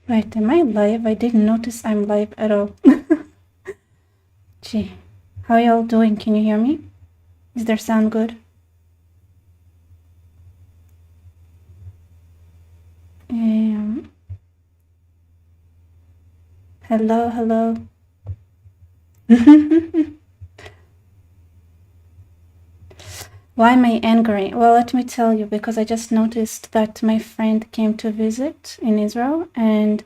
Wait, am I live? I didn't notice I'm live at all. Gee, how y'all doing? Can you hear me? Is there sound good? Hello, hello. Why am I angry? Well, let me tell you, because I just noticed that my friend came to visit in Israel, and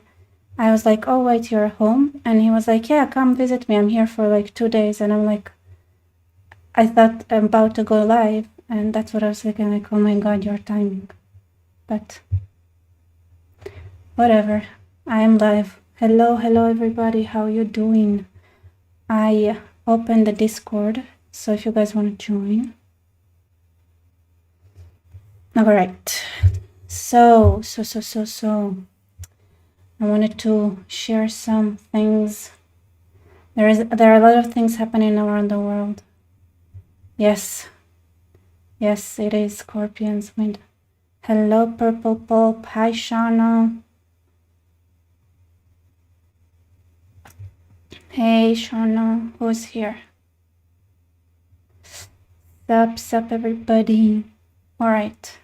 I was like, oh, wait, you're home? And he was like, yeah, come visit me. I'm here for like 2 days. And I'm like, I thought I'm about to go live. And that's what I was thinking, like, oh my God, your timing. But whatever, I am live. Hello, hello, everybody. How you doing? I opened the Discord, so if you guys want to join. All right. So. I wanted to share some things. There are a lot of things happening around the world. Yes, it is Scorpion's wind. Hello, Purple Pulp. Hi, Shauna. Hey, Shauna. Who's here? Sup, everybody. All right.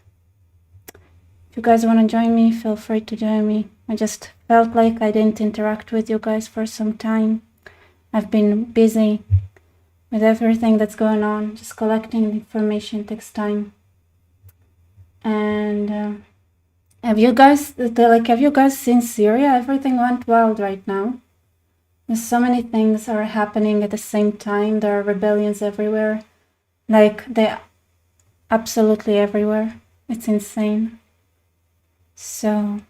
If you guys want to join me, feel free to join me. I just felt like I didn't interact with you guys for some time. I've been busy with everything that's going on. Just collecting information takes time. And have you guys seen Syria? Everything went wild right now. There's so many things are happening at the same time. There are rebellions everywhere. Like, they're absolutely everywhere. It's insane. So,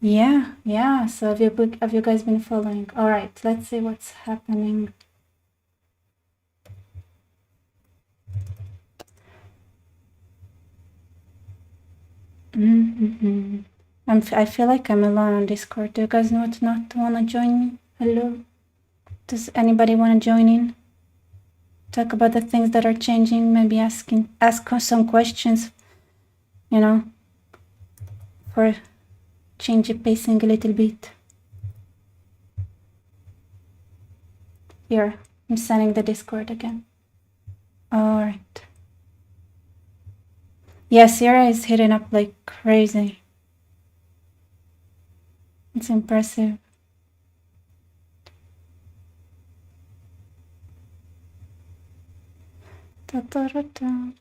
yeah. So have you guys been following? All right, let's see what's happening. I feel like I'm alone on Discord. Do you guys not want to join me? Hello? Does anybody want to join in? Talk about the things that are changing, maybe ask some questions, for change the pacing a little bit. Here, I'm sending the Discord again. All right. Yeah, Syria is hitting up like crazy. It's impressive. Ta-ta-ra-ta.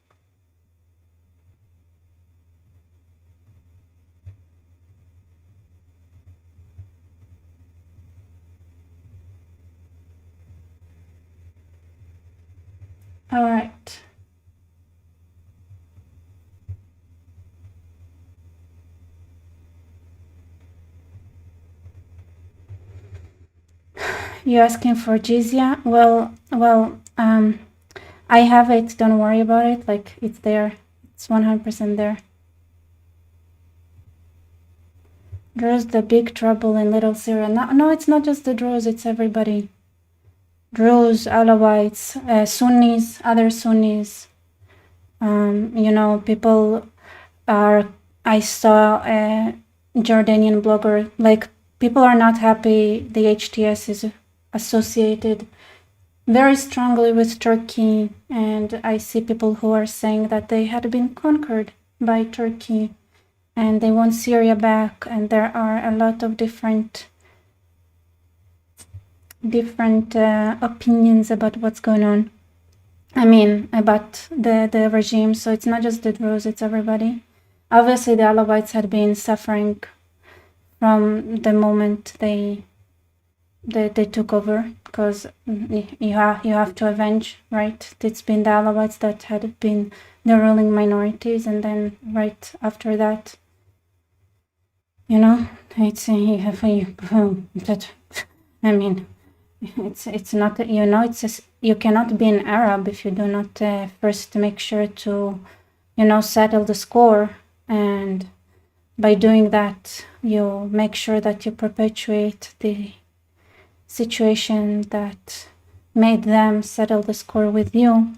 All right. You asking for jizya? Well, I have it. Don't worry about it. Like, it's there. It's 100% there. Druze, the big trouble in Little Syria. No, it's not just the Druze. It's everybody. Druze, Alawites, Sunnis, other Sunnis. People are. I saw a Jordanian blogger. Like, people are not happy. The HTS is associated very strongly with Turkey, and I see people who are saying that they had been conquered by Turkey and they want Syria back, and there are a lot of different opinions about what's going on. I mean, about the regime. So it's not just the Druze, it's everybody. Obviously, the Alawites had been suffering from the moment they took over, because you have to avenge, right? It's been the Alawites that had been the ruling minorities, and then right after that, it's that. I mean, it's not, it's you cannot be an Arab if you do not first make sure to, settle the score, and by doing that, you make sure that you perpetuate the situation that made them settle the score with you.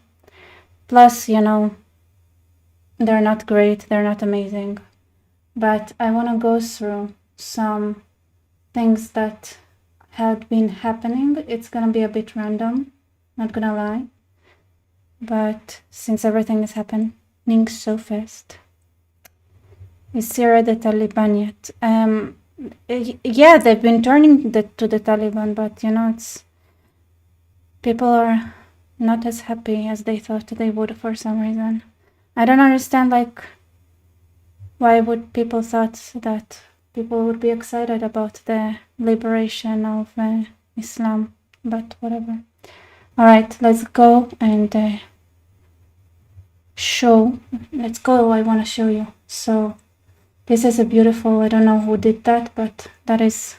Plus, they're not great, they're not amazing. but I want to go through some things that had been happening. It's gonna be a bit random, not gonna lie, but since everything is happening so fast. Is Syria the Taliban yet? Yeah, they've been turning to the Taliban, but you know, people are not as happy as they thought they would for some reason. I don't understand, like, why would people thought that people would be excited about the liberation of Islam, but whatever. All right, let's go and show. Let's go. I want to show you. So this is a beautiful, I don't know who did that, but that is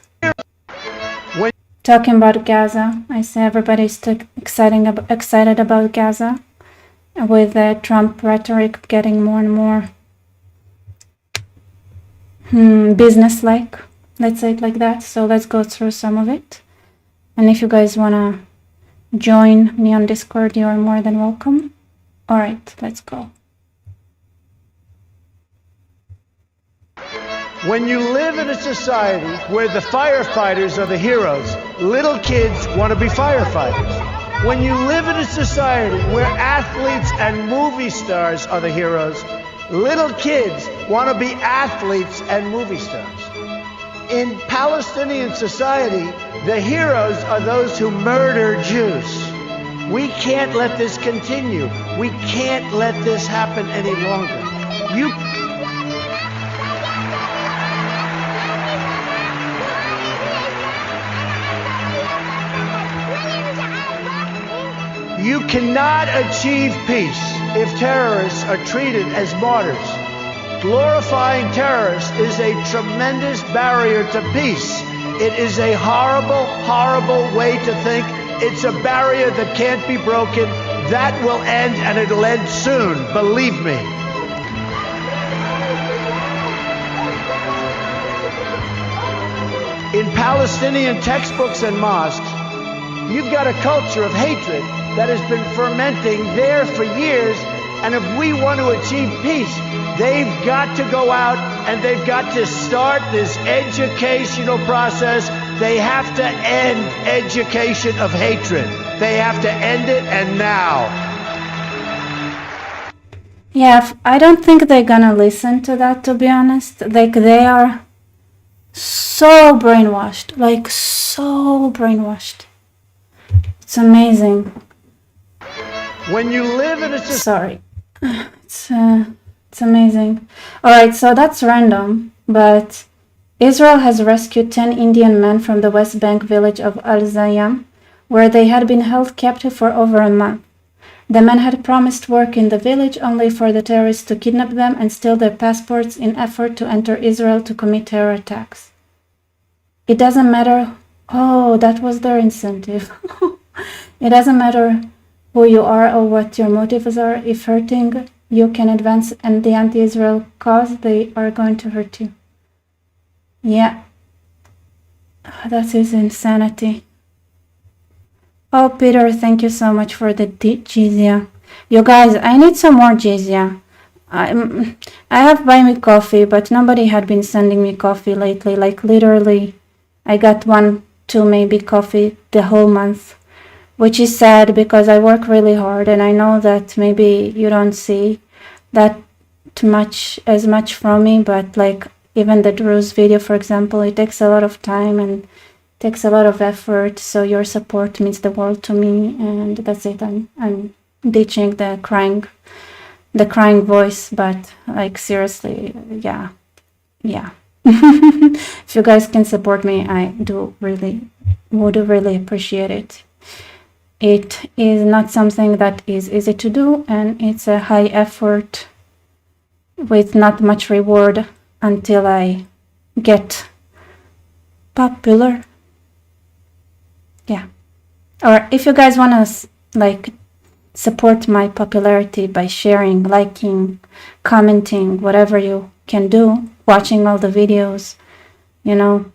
talking about Gaza. I say everybody's excited about Gaza, with Trump rhetoric getting more and more business-like, let's say it like that. So let's go through some of it, and if you guys want to join me on Discord, you are more than welcome. All right, let's go. When you live in a society where the firefighters are the heroes, little kids want to be firefighters. When you live in a society where athletes and movie stars are the heroes, little kids want to be athletes and movie stars. In Palestinian society, the heroes are those who murder Jews. We can't let this continue. We can't let this happen any longer. You cannot achieve peace if terrorists are treated as martyrs. Glorifying terrorists is a tremendous barrier to peace. It is a horrible, horrible way to think. It's a barrier that can't be broken. That will end, and it'll end soon, believe me. In Palestinian textbooks and mosques, you've got a culture of hatred that has been fermenting there for years, and if we want to achieve peace, they've got to go out and they've got to start this educational process. They have to end education of hatred. They have to end it, and now. Yeah, I don't think they're gonna listen to that, to be honest. Like, they are so brainwashed, like so brainwashed. It's amazing. When you live in a sorry, it's amazing. All right, so that's random, but Israel has rescued 10 Indian men from the West Bank village of Al-Zayam, where they had been held captive for over a month. The men had promised work in the village, only for the terrorists to kidnap them and steal their passports in effort to enter Israel to commit terror attacks. It doesn't matter. Oh, that was their incentive. It doesn't matter who you are or what your motives are. If hurting you can advance and the anti-Israel cause, they are going to hurt you. Yeah, that is insanity. Oh, Peter, thank you so much for the jizya. You guys, I need some more jizya. I have buy me coffee, but nobody had been sending me coffee lately. Like, literally, I got 1-2 maybe coffee the whole month, which is sad because I work really hard, and I know that maybe you don't see that as much from me, but like, even the Druze video, for example, it takes a lot of time and takes a lot of effort, so your support means the world to me, and that's it. I'm ditching the crying voice, but like, seriously, yeah. If you guys can support me, I would really appreciate it. It is not something that is easy to do, and it's a high effort with not much reward until I get popular. Yeah. Or if you guys want to like support my popularity by sharing, liking, commenting, whatever you can do, watching all the videos, you know,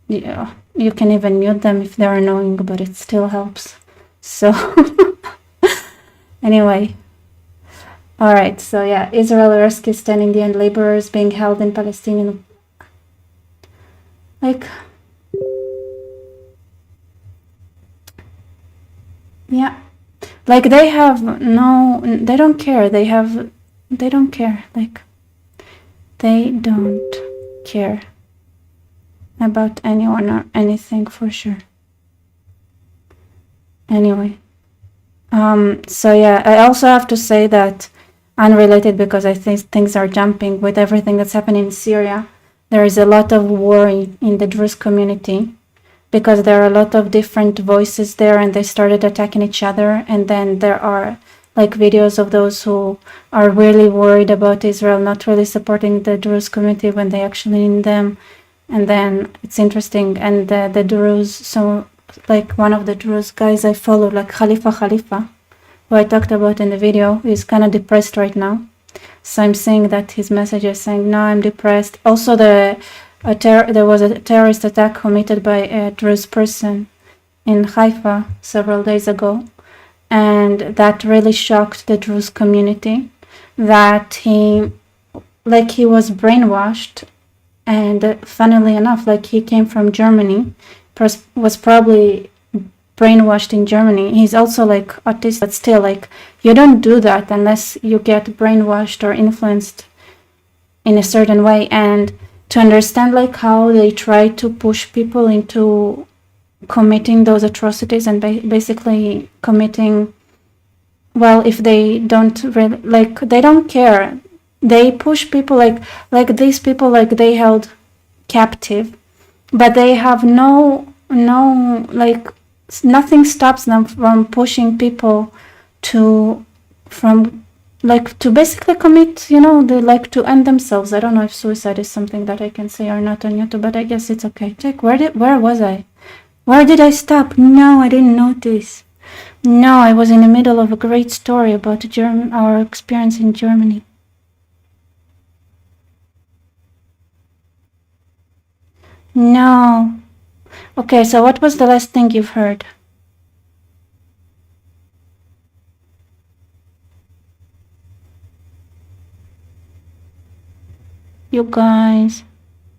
you can even mute them if they're annoying, but it still helps. So anyway, All right, so yeah, Israel rescues 10 Indian laborers being held in Palestinian. Like, yeah, like they have no, they don't care. They don't care. Like, they don't care about anyone or anything for sure. Anyway, so yeah, I also have to say that, unrelated, because I think things are jumping with everything that's happening in Syria, there is a lot of worry in the Druze community because there are a lot of different voices there and they started attacking each other. And then there are like videos of those who are really worried about Israel not really supporting the Druze community when they actually need them. And then it's interesting. And the Druze, so like one of the Druze guys I follow, like Khalifa, who I talked about in the video, is kind of depressed right now. So I'm seeing that his message is saying, no, I'm depressed. Also, there was a terrorist attack committed by a Druze person in Haifa several days ago. And that really shocked the Druze community, that he was brainwashed. And funnily enough, like he came from Germany, was probably brainwashed in Germany. He's also like autistic, but still, like, you don't do that unless you get brainwashed or influenced in a certain way. And to understand like how they try to push people into committing those atrocities and basically committing, well, if they don't really, like, they don't care. They push people like these people, like they held captive, but they have no like, nothing stops them from pushing people to basically commit, to end themselves. I don't know if suicide is something that I can say or not on YouTube, but I guess it's okay. Check, where was I? Where did I stop? No, I didn't notice. No, I was in the middle of a great story about our experience in Germany. No. Okay, so what was the last thing you've heard? You guys,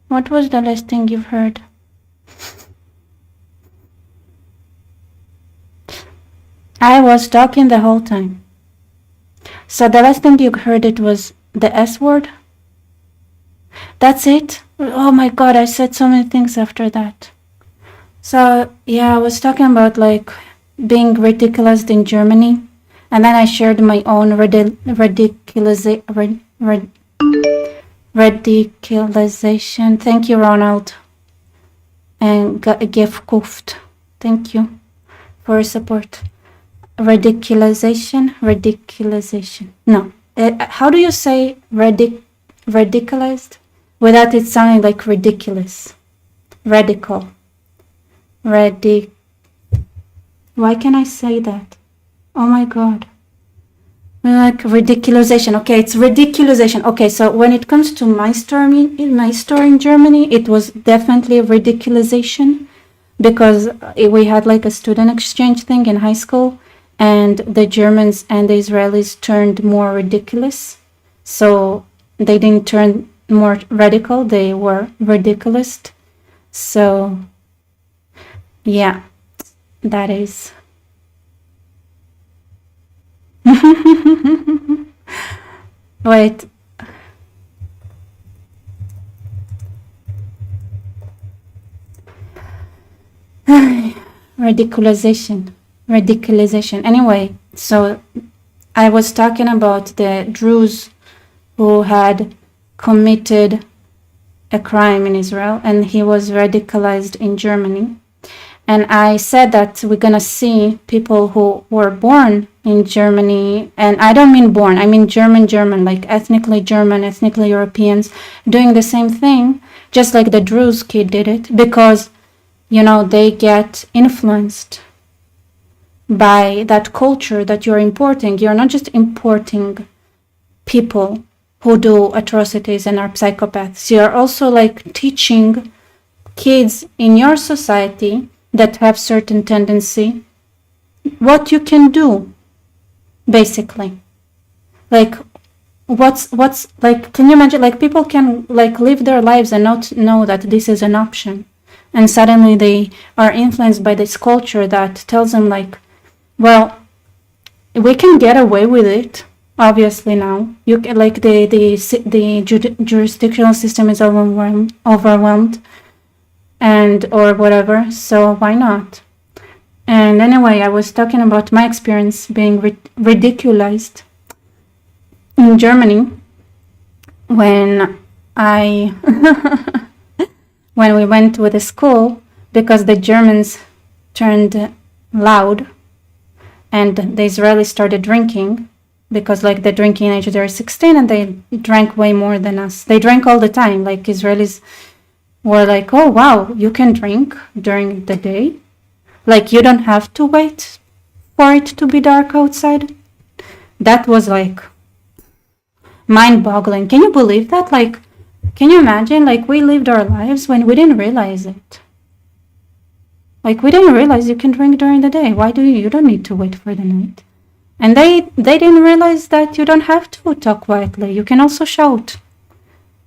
what was the last thing you've heard? I was talking the whole time. So the last thing you heard, it was the S word? That's it? Oh my God, I said so many things after that. So yeah, I was talking about like being ridiculized in Germany. And then I shared my own radicalization. Thank you, Ronald. And Gefkuft. Thank you for your support. Radicalization. No. How do you say radicalized without it sounding like ridiculous? Radical. Why can I say that? Oh my God. Like radicalization. Okay, it's radicalization. Okay, so when it comes to my story in Germany, it was definitely radicalization because we had like a student exchange thing in high school, and the Germans and the Israelis turned more ridiculous. So they didn't turn more radical, they were radicalized. So yeah, that is. Wait. Radicalization. Anyway, so I was talking about the Druze who had committed a crime in Israel, and he was radicalized in Germany. And I said that we're going to see people who were born in Germany, and I don't mean born, I mean German, like ethnically German, ethnically Europeans, doing the same thing, just like the Druze kid did it, because, they get influenced by that culture that you're importing. You're not just importing people who do atrocities and are psychopaths. You're also like teaching kids in your society that have certain tendency what you can do, basically. Like what's like, can you imagine, like, people can like live their lives and not know that this is an option, and suddenly they are influenced by this culture that tells them like, well, we can get away with it. Obviously now you can, like, the jurisdictional system is overwhelmed and or whatever, so why not? And anyway, I was talking about my experience being ridiculized in Germany when I when we went with the school, because the Germans turned loud and the Israelis started drinking, because like the drinking age, they're 16 and they drank way more than us. They drank all the time. Like, Israelis were like, oh wow, you can drink during the day, like you don't have to wait for it to be dark outside. That was like mind-boggling. Can you believe that? Like, can you imagine, like, we lived our lives when we didn't realize it. Like, we didn't realize you can drink during the day. Why do you don't need to wait for the night? And they didn't realize that you don't have to talk quietly. You can also shout.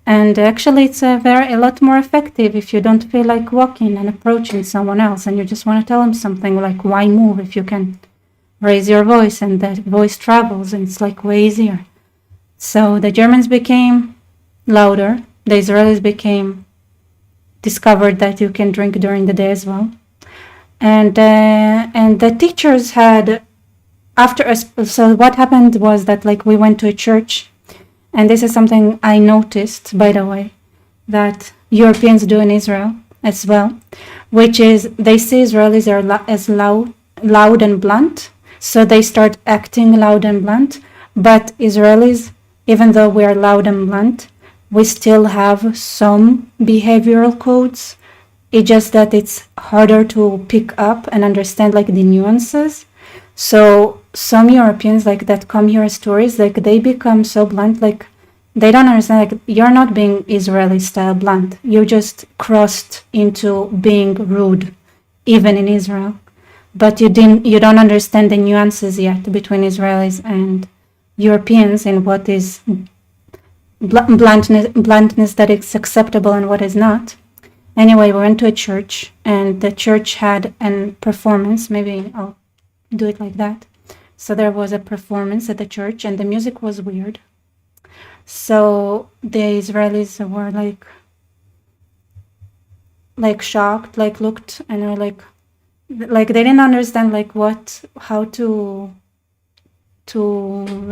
And actually, it's a lot more effective if you don't feel like walking and approaching someone else and you just want to tell them something, like, why move if you can raise your voice and that voice travels, and it's like way easier. So the Germans became louder. The Israelis discovered that you can drink during the day as well. And the teachers had, so what happened was that, like, we went to a church, and this is something I noticed, by the way, that Europeans do in Israel as well, which is they see Israelis as loud and blunt, so they start acting loud and blunt. But Israelis, even though we are loud and blunt, we still have some behavioral codes. It's just that it's harder to pick up and understand, like, the nuances. So some Europeans, like, that come here as tourists, like, they become so blunt, like, they don't understand, like, you're not being Israeli style blunt. You just crossed into being rude, even in Israel. But you don't understand the nuances yet between Israelis and Europeans and what is bluntness that is acceptable and what is not. Anyway, we went to a church, and the church had a performance. Maybe I'll do it like that. So there was a performance at the church, and the music was weird. So the Israelis were like shocked, like looked, and were like they didn't understand, like, how to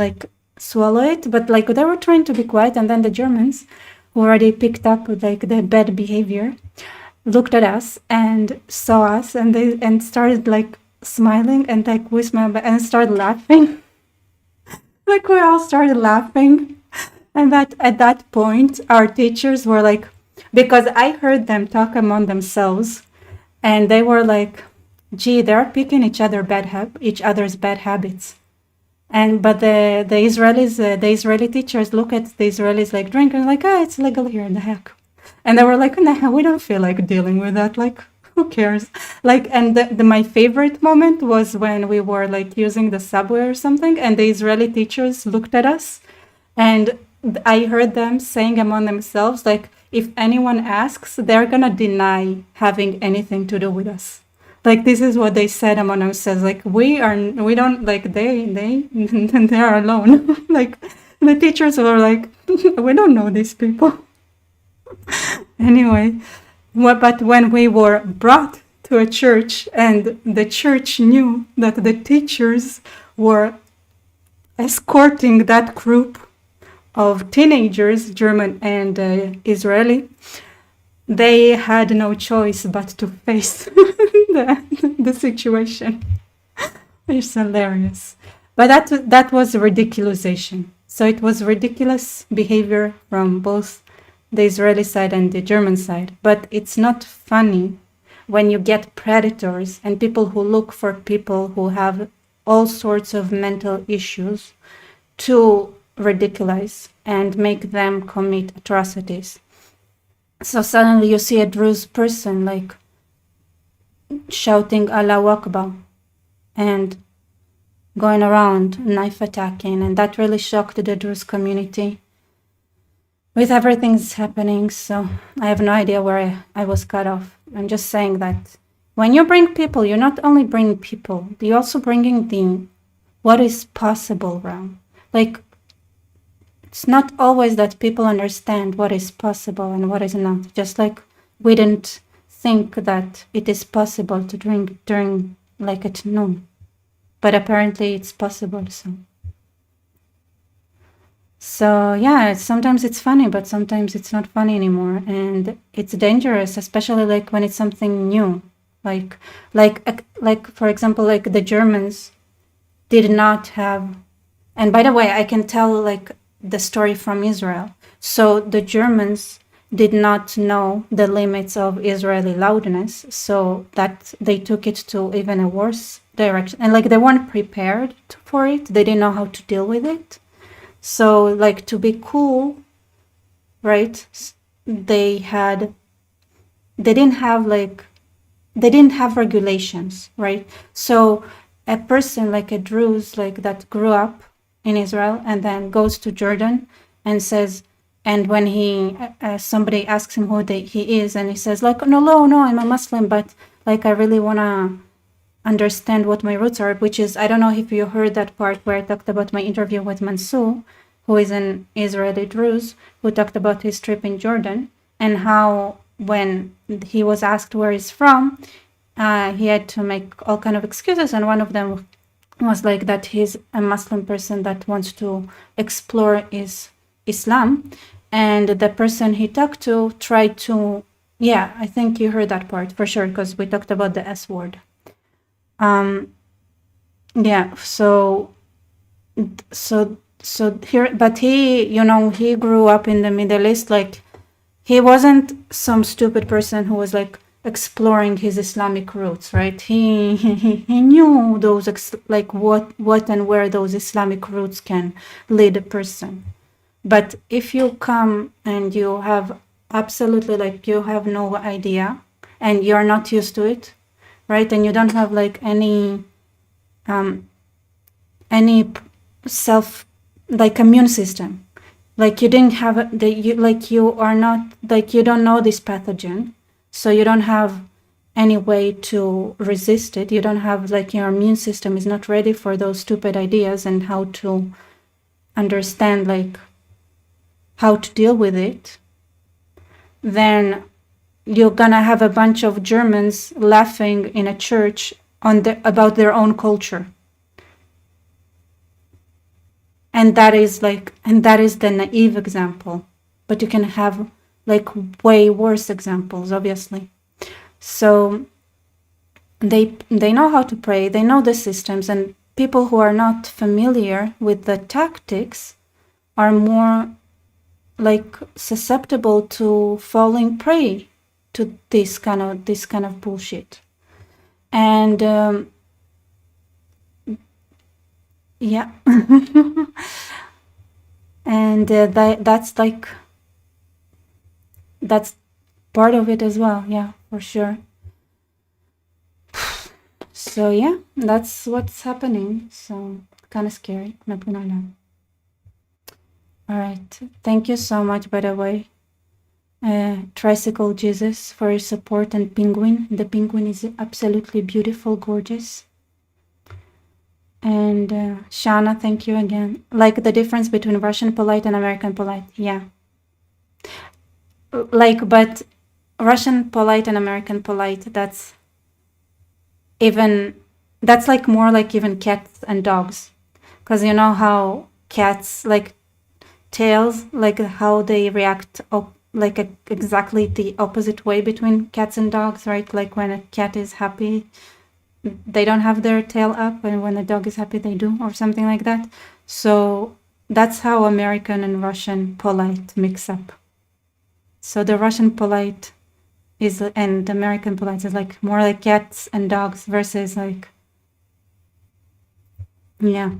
like swallow it, but like they were trying to be quiet. And then the Germans, who already picked up like the bad behavior, looked at us and saw us, and started like smiling, and like we smiled and started laughing. Like, we all started laughing. And that at that point, our teachers were like, because I heard them talk among themselves, and they were like, gee, they're picking each other's bad habits. But the Israeli teachers look at the Israelis like drinking, like, it's legal here, the heck. And they were like, nah, we don't feel like dealing with that. Like, who cares? Like, and my favorite moment was when we were like using the subway or something, and the Israeli teachers looked at us, and I heard them saying among themselves, like, if anyone asks, they're gonna deny having anything to do with us. Like, this is what they said among themselves. Like, we don't, like, they're alone. Like, the teachers were like, we don't know these people. Anyway, but when we were brought to a church, and the church knew that the teachers were escorting that group of teenagers, German and Israeli, they had no choice but to face the situation. It's hilarious. But that was ridiculization. So it was ridiculous behavior from both the Israeli side and the German side. But it's not funny when you get predators and people who look for people who have all sorts of mental issues to ridiculize and make them commit atrocities. So suddenly you see a Druze person like shouting Allahu Akbar, and going around knife attacking, and that really shocked the Druze community with everything that's happening. So I have no idea where I was cut off. I'm just saying that when you bring people, you're not only bringing people, you're also bringing the what is possible realm. Like, it's not always that people understand what is possible and what is not. Just like we didn't think that it is possible to drink during like at noon, but apparently it's possible. So yeah, sometimes it's funny, but sometimes it's not funny anymore, and it's dangerous, especially like when it's something new, like for example, like the Germans did not have, and by the way, I can tell like the story from Israel. So the Germans did not know the limits of Israeli loudness, so that they took it to even a worse direction, and like they weren't prepared for it. They didn't know how to deal with it. So like to be cool, right? They didn't have regulations, right? So a person like a Druze like that grew up in Israel and then goes to Jordan and says, and when somebody asks him who he is, and he says like, no, I'm a Muslim, but like I really wanna understand what my roots are, which is, I don't know if you heard that part where I talked about my interview with Mansour, who is an Israeli Druze, who talked about his trip in Jordan and how when he was asked where he's from, he had to make all kind of excuses, and one of them was like that he's a Muslim person that wants to explore Islam, and the person he talked to tried to, yeah, I think you heard that part for sure, because we talked about the S word. Yeah, so here, but he grew up in the Middle East. Like, he wasn't some stupid person who was like exploring his Islamic roots, right? He knew those like what and where those Islamic roots can lead a person. But if you come and you have absolutely like you have no idea and you're not used to it, right? And you don't have like any self like immune system, like you didn't have you are not like you don't know this pathogen, so you don't have any way to resist it. You don't have like your immune system is not ready for those stupid ideas and how to understand like how to deal with it. Then you're gonna have a bunch of Germans laughing in a church about their own culture. And that is the naive example, but you can have like way worse examples, obviously. So they know how to pray, they know the systems, and people who are not familiar with the tactics are more like susceptible to falling prey to this kind of bullshit. And yeah. And that's part of it as well. Yeah, for sure. So yeah, that's what's happening. So kind of scary. All right. Thank you so much, by the way, Tricycle Jesus, for your support, and Penguin. The penguin is absolutely beautiful, gorgeous. And Shana, thank you again. Like the difference between Russian polite and American polite. Yeah. Like, but Russian polite and American polite, that's like more like even cats and dogs. Because you know how cats, like tails, like how they react exactly the opposite way between cats and dogs, right? Like when a cat is happy, they don't have their tail up, and when the dog is happy, they do, or something like that. So that's how American and Russian polite mix up. So the Russian polite and American polite is like more like cats and dogs versus like, yeah.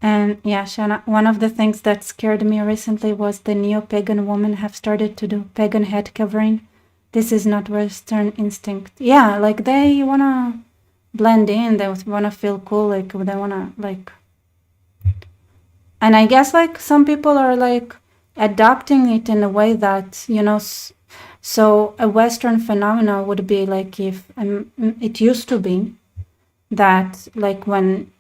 And yeah, Shana, one of the things that scared me recently was the neo-pagan women have started to do pagan head covering. This is not Western instinct. Yeah, like they wanna blend in, they want to feel cool, like they want to like, and I guess like some people are like adopting it in a way that, you know, so a Western phenomenon would be like if it used to be that like when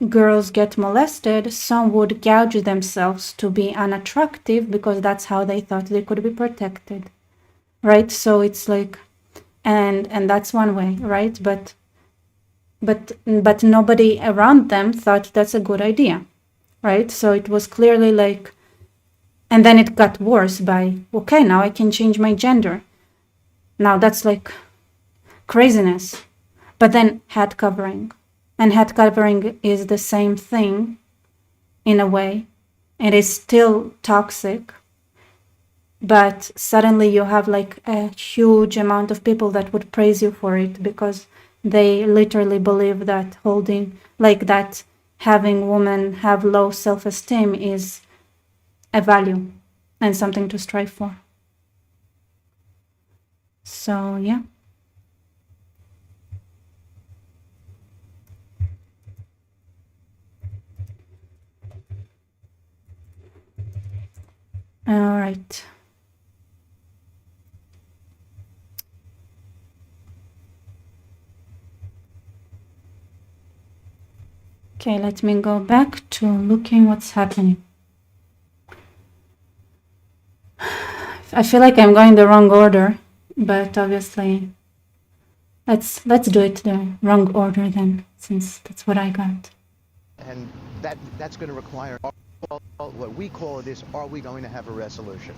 girls get molested, some would gouge themselves to be unattractive because that's how they thought they could be protected, right? So it's like, and that's one way, right? But nobody around them thought that's a good idea, right? So it was clearly like, and then it got worse by, okay, now I can change my gender. Now that's like craziness. But then head covering. And head covering is the same thing in a way. It is still toxic. But suddenly you have like a huge amount of people that would praise you for it because they literally believe that holding, like that having women have low self-esteem is a value and something to strive for. So, yeah. All right. Okay, let me go back to looking what's happening. I feel like I'm going the wrong order, but obviously let's do it the wrong order then, since that's what I got. And that's going to require what we call it is, are we going to have a resolution?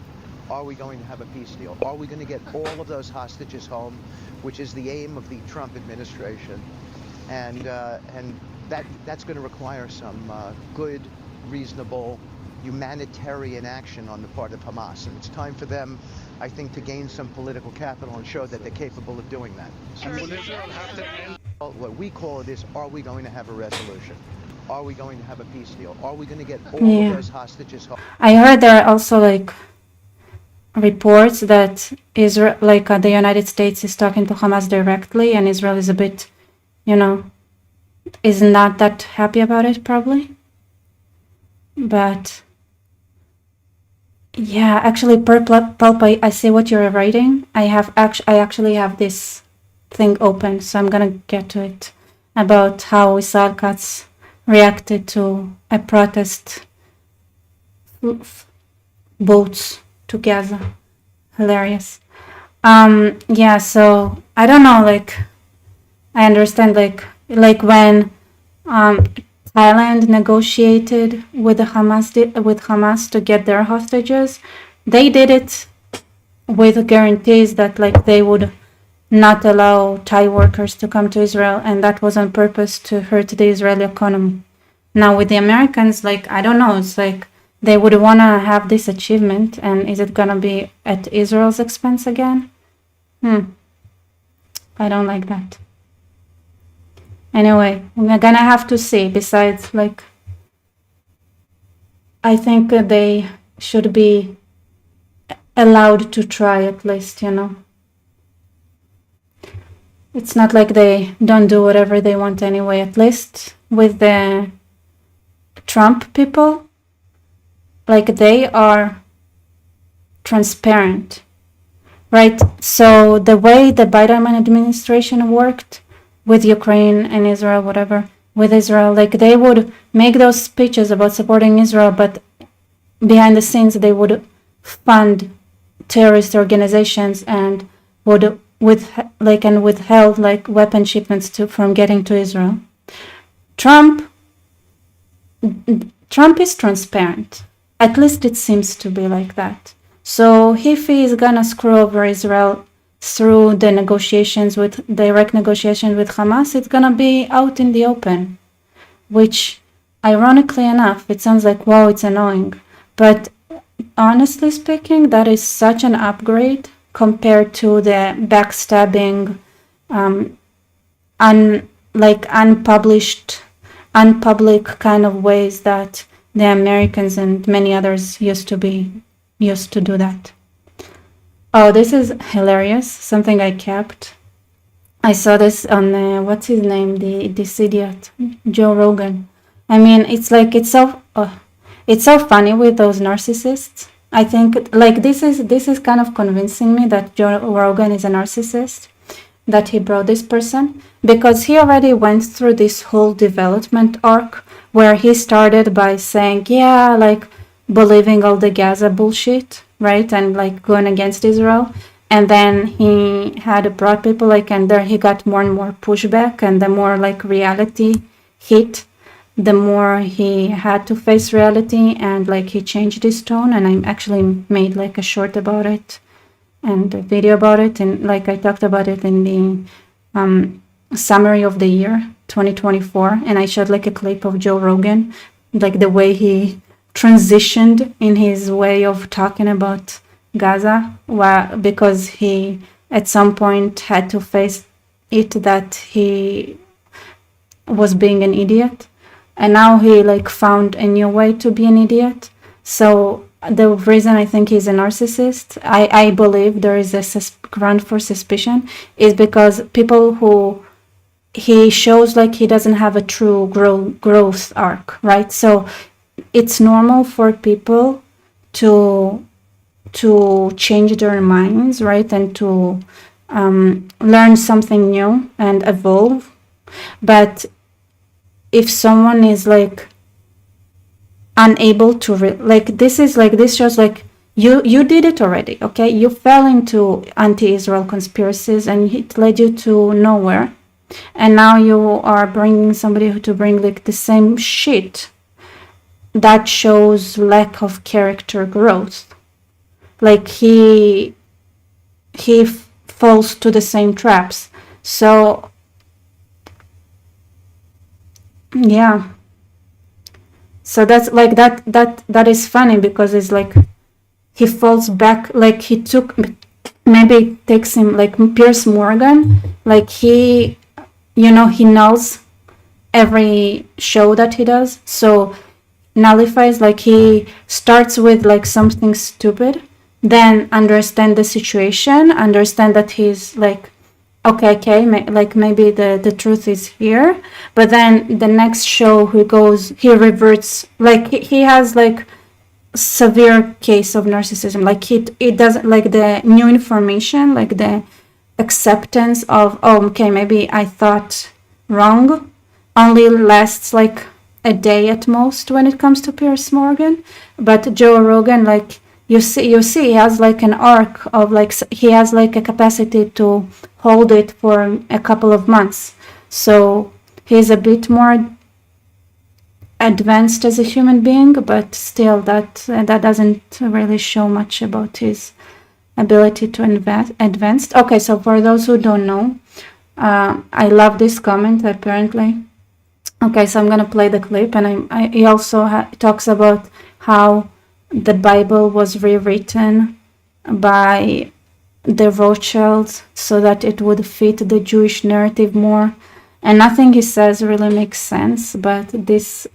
Are we going to have a peace deal? Are we going to get all of those hostages home, which is the aim of the Trump administration? And that's going to require some good, reasonable, humanitarian action on the part of Hamas. And it's time for them, I think, to gain some political capital and show that they're capable of doing that. What we call it is, are we going to have a resolution? Are we going to have a peace deal? Are we going to get all of those hostages home? I heard there are also like reports that Israel, like the United States is talking to Hamas directly, and Israel is a bit, you know, is not that happy about it probably. But yeah, actually, Pulp, I see what you're writing. I actually have this thing open, so I'm gonna get to it about how Israel Katz reacted to a protest boats to Gaza. Hilarious. Yeah, so I don't know, like I understand like when Thailand negotiated with Hamas to get their hostages, they did it with guarantees that like they would not allow Thai workers to come to Israel, and that was on purpose to hurt the Israeli economy. Now with the Americans, like I don't know, it's like they would want to have this achievement, and is it gonna be at Israel's expense again? I don't like that. Anyway, we're gonna have to see. Besides, like, I think they should be allowed to try at least, you know. It's not like they don't do whatever they want anyway, at least with the Trump people. Like, they are transparent, right? So the way the Biden administration worked with Ukraine and Israel, whatever, with Israel, like they would make those speeches about supporting Israel, but behind the scenes they would fund terrorist organizations and would withheld like weapon shipments from getting to Israel. Trump is transparent. At least it seems to be like that. So if he is gonna screw over Israel through the direct negotiations with Hamas, it's gonna be out in the open, which ironically enough, it sounds like, wow, it's annoying. But honestly speaking, that is such an upgrade compared to the backstabbing, unpublic kind of ways that the Americans and many others used to do that. Oh, this is hilarious. Something I kept. I saw this on what's his name, this idiot, Joe Rogan. I mean, it's so funny with those narcissists. I think like this is kind of convincing me that Joe Rogan is a narcissist, that he brought this person, because he already went through this whole development arc where he started by saying, yeah, like believing all the Gaza bullshit, right, and like going against Israel. And then he had brought people like, and there he got more and more pushback, and the more like reality hit, the more he had to face reality, and like he changed his tone. And I actually made like a short about it and a video about it, and like I talked about it in the summary of the year 2024, and I showed like a clip of Joe Rogan, like the way he transitioned in his way of talking about Gaza, because he at some point had to face it that he was being an idiot, and now he like found a new way to be an idiot. So the reason I think he's a narcissist, I believe there is a ground for suspicion, is because people who he shows like he doesn't have a true growth arc, right? So it's normal for people to change their minds, right, and to learn something new and evolve. But if someone is like unable to this shows like you did it already, okay? You fell into anti-Israel conspiracies and it led you to nowhere, and now you are bringing somebody to bring like the same shit. That shows lack of character growth. Like he falls to the same traps. So yeah, so that's like that is funny, because it's like he falls back, like he took, maybe it takes him like Piers Morgan, like he knows every show that he does, so nullifies, like he starts with like something stupid, then understand the situation, understand that he's like okay, like maybe the truth is here, but then the next show he reverts, like he has like severe case of narcissism, like it doesn't, like the new information, like the acceptance of, oh okay, maybe I thought wrong, only lasts like a day at most when it comes to Piers Morgan. But Joe Rogan, like you see he has like an arc of like, he has like a capacity to hold it for a couple of months, so he's a bit more advanced as a human being, but still that doesn't really show much about his ability to advance. Okay, so for those who don't know, I love this comment apparently. Okay, so I'm gonna play the clip, and he also talks about how the Bible was rewritten by the Rothschilds so that it would fit the Jewish narrative more. And nothing he says really makes sense, but this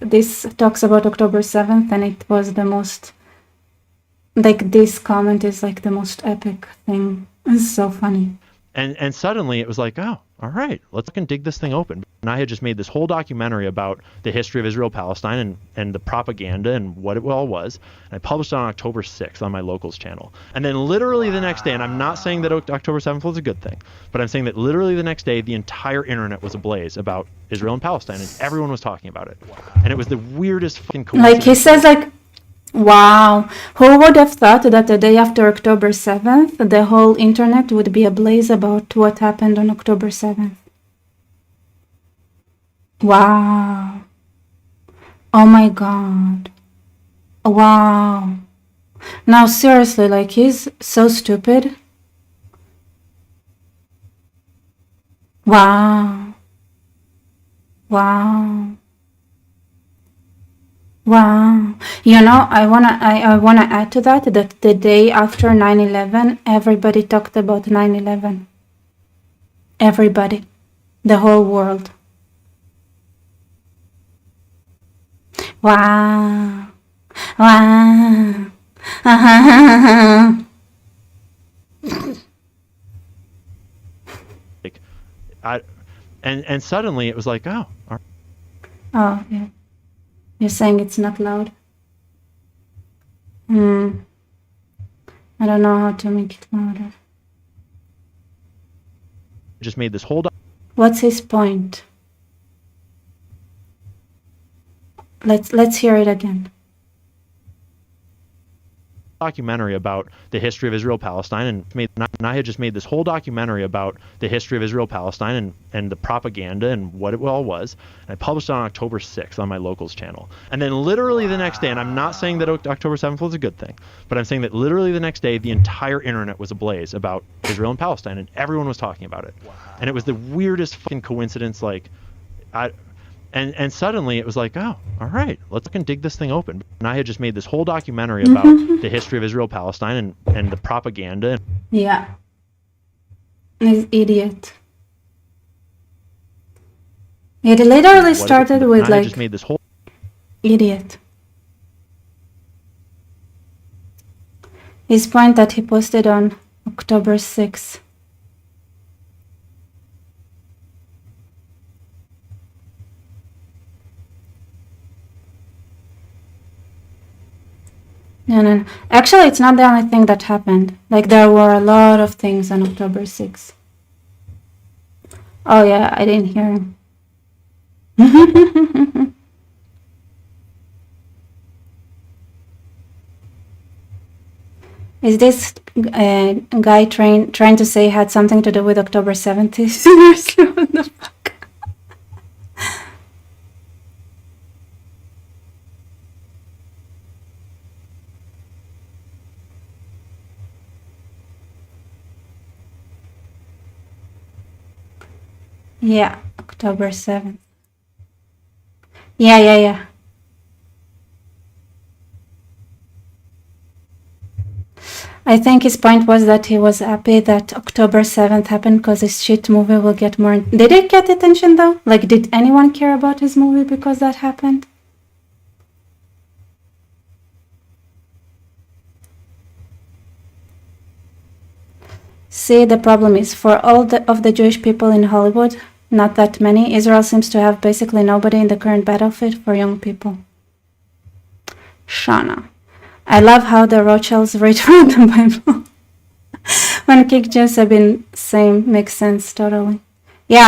talks about October 7th, and it was the most, like this comment is like the most epic thing. It's so funny. And suddenly it was like, oh, all right, let's fucking dig this thing open. And I had just made this whole documentary about the history of Israel-Palestine and the propaganda and what it all was. And I published it on October 6th on my Locals channel. And then literally the next day, and I'm not saying that October 7th was a good thing, but I'm saying that literally the next day, the entire internet was ablaze about Israel and Palestine, and everyone was talking about it. And it was the weirdest fucking coincidence. Like he says, like, wow, who would have thought that the day after October 7th, the whole internet would be ablaze about what happened on October 7th? Wow. Oh my God. Wow. Now seriously, like he's so stupid. Wow. Wow. Wow. You know, I wanna add to that the day after 9/11, everybody talked about 9/11. Everybody. The whole world. Wow. Wow. Like, And suddenly it was like, oh, all right. Oh, yeah. You're saying it's not loud? I don't know how to make it louder. Just made this whole What's his point? Let's hear it again. documentary about the history of Israel Palestine, and I had just made this whole documentary about the history of Israel Palestine and the propaganda and what it all was, and I published it on October 6th on my locals channel. And then literally the next day, and I'm not saying that October 7th was a good thing, but I'm saying that literally the next day the entire internet was ablaze about Israel and Palestine, and everyone was talking about it. And it was the weirdest fucking coincidence. And suddenly it was like, oh, all right, let's fucking dig this thing open. And I had just made this whole documentary about the history of Israel Palestine and the propaganda. Yeah. He's idiot. It literally started with I just made this whole idiot. His point that he posted on October 6th. No. Actually, it's not the only thing that happened. Like, there were a lot of things on October 6th. Oh, yeah, I didn't hear him. Is this guy trying to say had something to do with October 7th? Seriously, what the fuck? Yeah, October 7th. Yeah. I think his point was that he was happy that October 7th happened because his shit movie will get more... Did it get attention though? Like, did anyone care about his movie because that happened? See, the problem is, for all of the Jewish people in Hollywood, not that many, Israel seems to have basically nobody in the current battlefield for young people. Shana. I love how the Rothschilds read from the Bible. When King James have been saying makes sense totally. Yeah,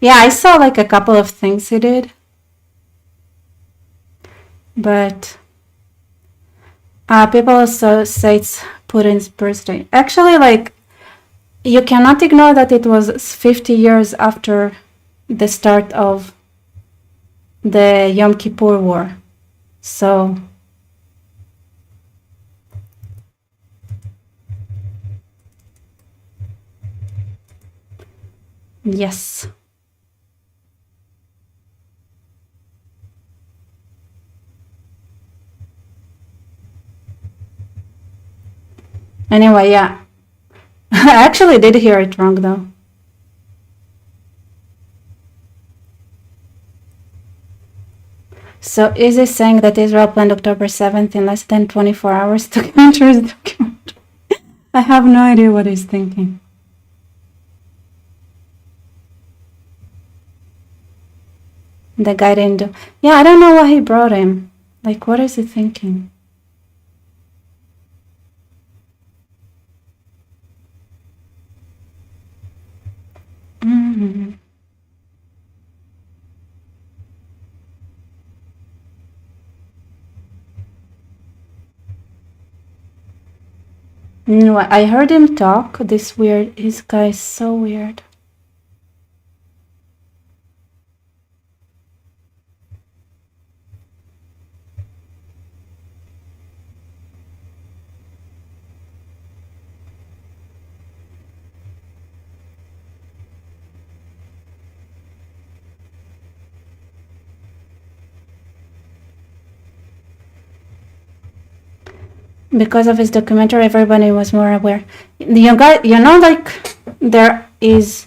I saw like a couple of things he did. But people also say it's Putin's birthday. Actually, like, you cannot ignore that it was 50 years after the start of the Yom Kippur War. So, yes. Anyway, yeah. I actually did hear it wrong though. So is he saying that Israel planned October 7th in less than 24 hours to counter his documentary? I have no idea what he's thinking. The guy didn't do... Yeah, I don't know why he brought him. Like, what is he thinking? No, I heard him talk. This guy is so weird. Because of his documentary, everybody was more aware. Like, there is...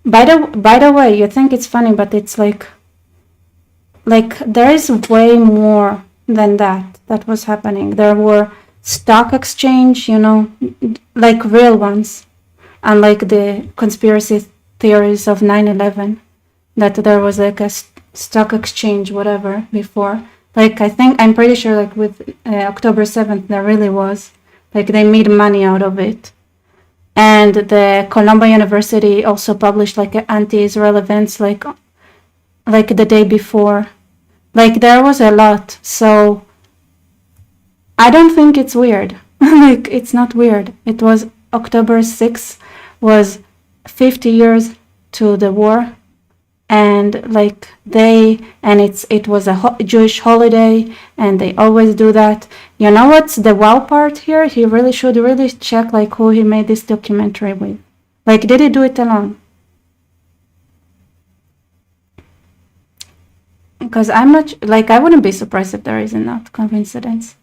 By the way, you think it's funny, but it's like there is way more than that was happening. There were stock exchange, like real ones. unlike the conspiracy theories of 9/11, that there was like a stock exchange, whatever, before. Like, I'm pretty sure, like, with October 7th, there really was. Like, they made money out of it. And the Columbia University also published, like, anti-Israel events, like the day before. Like, there was a lot. So, I don't think it's weird. Like, it's not weird. It was October 6th was 50 years to the war. And like it was a Jewish holiday, and they always do that. You know what's the wow part here? He really should check like who he made this documentary with. Like, did he do it alone? Because I'm not like, I wouldn't be surprised if there is not coincidence.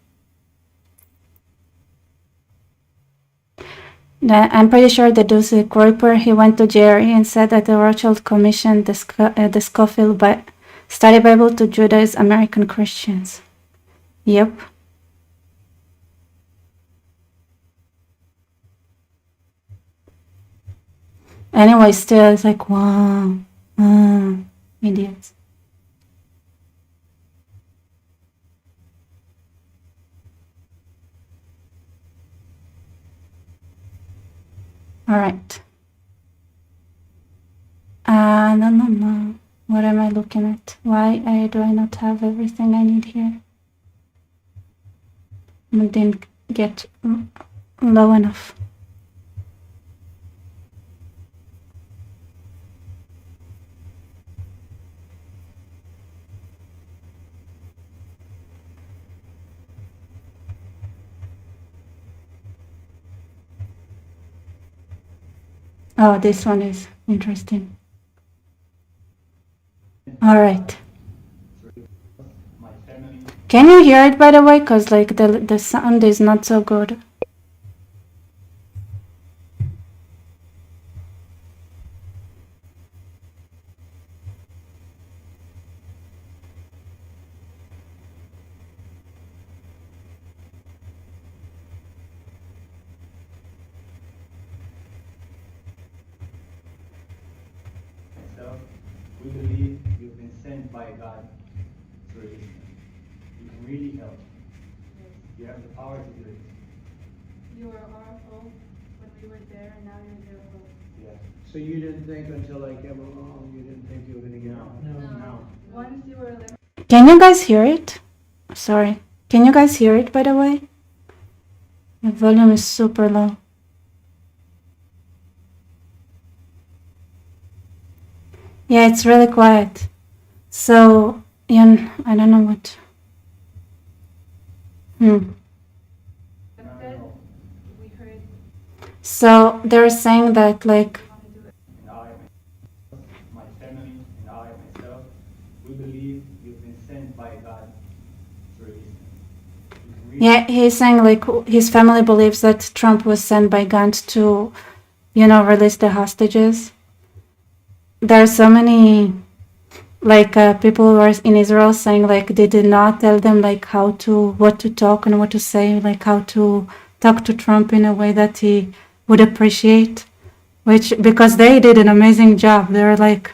I'm pretty sure that Deuce Kuiper, he went to Jerry and said that the Rothschild commissioned the Scofield Study Bible to Judaism American Christians. Yep. Anyway, still, it's like, wow, idiots. All right. No. What am I looking at? Why do I not have everything I need here? I didn't get low enough. Oh, this one is interesting. All right. Can you hear it, by the way? Because like the sound is not so good. We believe you've been sent by God to release them. You can really help. Yes. You have the power to do it. You were our hope when we were there, and now you're their hope. Yeah. So you didn't think until I came along, you didn't think you were going to get out? No. Once you were elected. Can you guys hear it? Sorry. Can you guys hear it, by the way? The volume is super low. Yeah, it's really quiet. So, I don't know what. Elected, we heard So they're saying that like, you want to do it. And I, my family, and I, myself, we believe you've been sent by God to release them. You can really yeah, he's saying like his family believes that Trump was sent by God to, release the hostages. There are so many like people who are in Israel saying like they did not tell them like what to talk and what to say, like how to talk to Trump in a way that he would appreciate, because they did an amazing job. They're like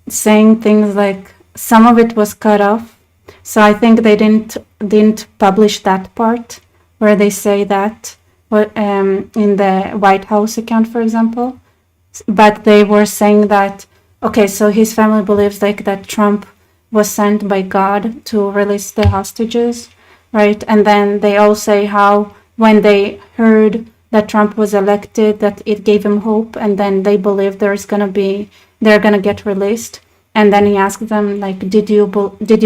saying things like some of it was cut off. So I think they didn't publish that part where they say that in the White House account, for example. But they were saying that, okay, so his family believes like that Trump was sent by God to release the hostages, right? And then they all say how when they heard that Trump was elected, that it gave him hope, and then they believe they're gonna get released. And then he asked them like, did you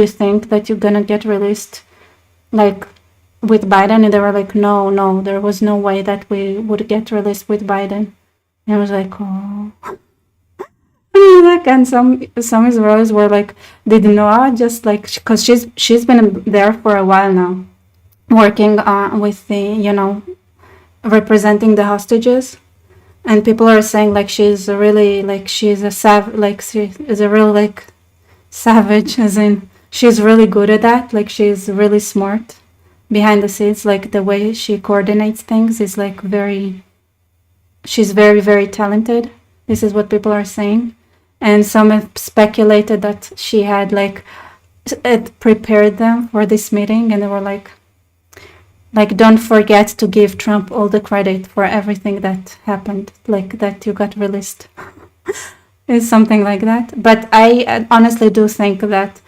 think that you're gonna get released, like with Biden? And they were like, no, there was no way that we would get released with Biden. And I was like, oh. And some Israelis were like, did Noah just like, because she's been there for a while now, working with the representing the hostages, and people are saying like she's really like she's a real like savage, as in she's really good at that, like she's really smart behind the scenes, like the way she coordinates things is like very she's very, very talented. This is what people are saying. And some have speculated that she had like it prepared them for this meeting, and they were like don't forget to give Trump all the credit for everything that happened, like that you got released. It's something like that. But I honestly do think that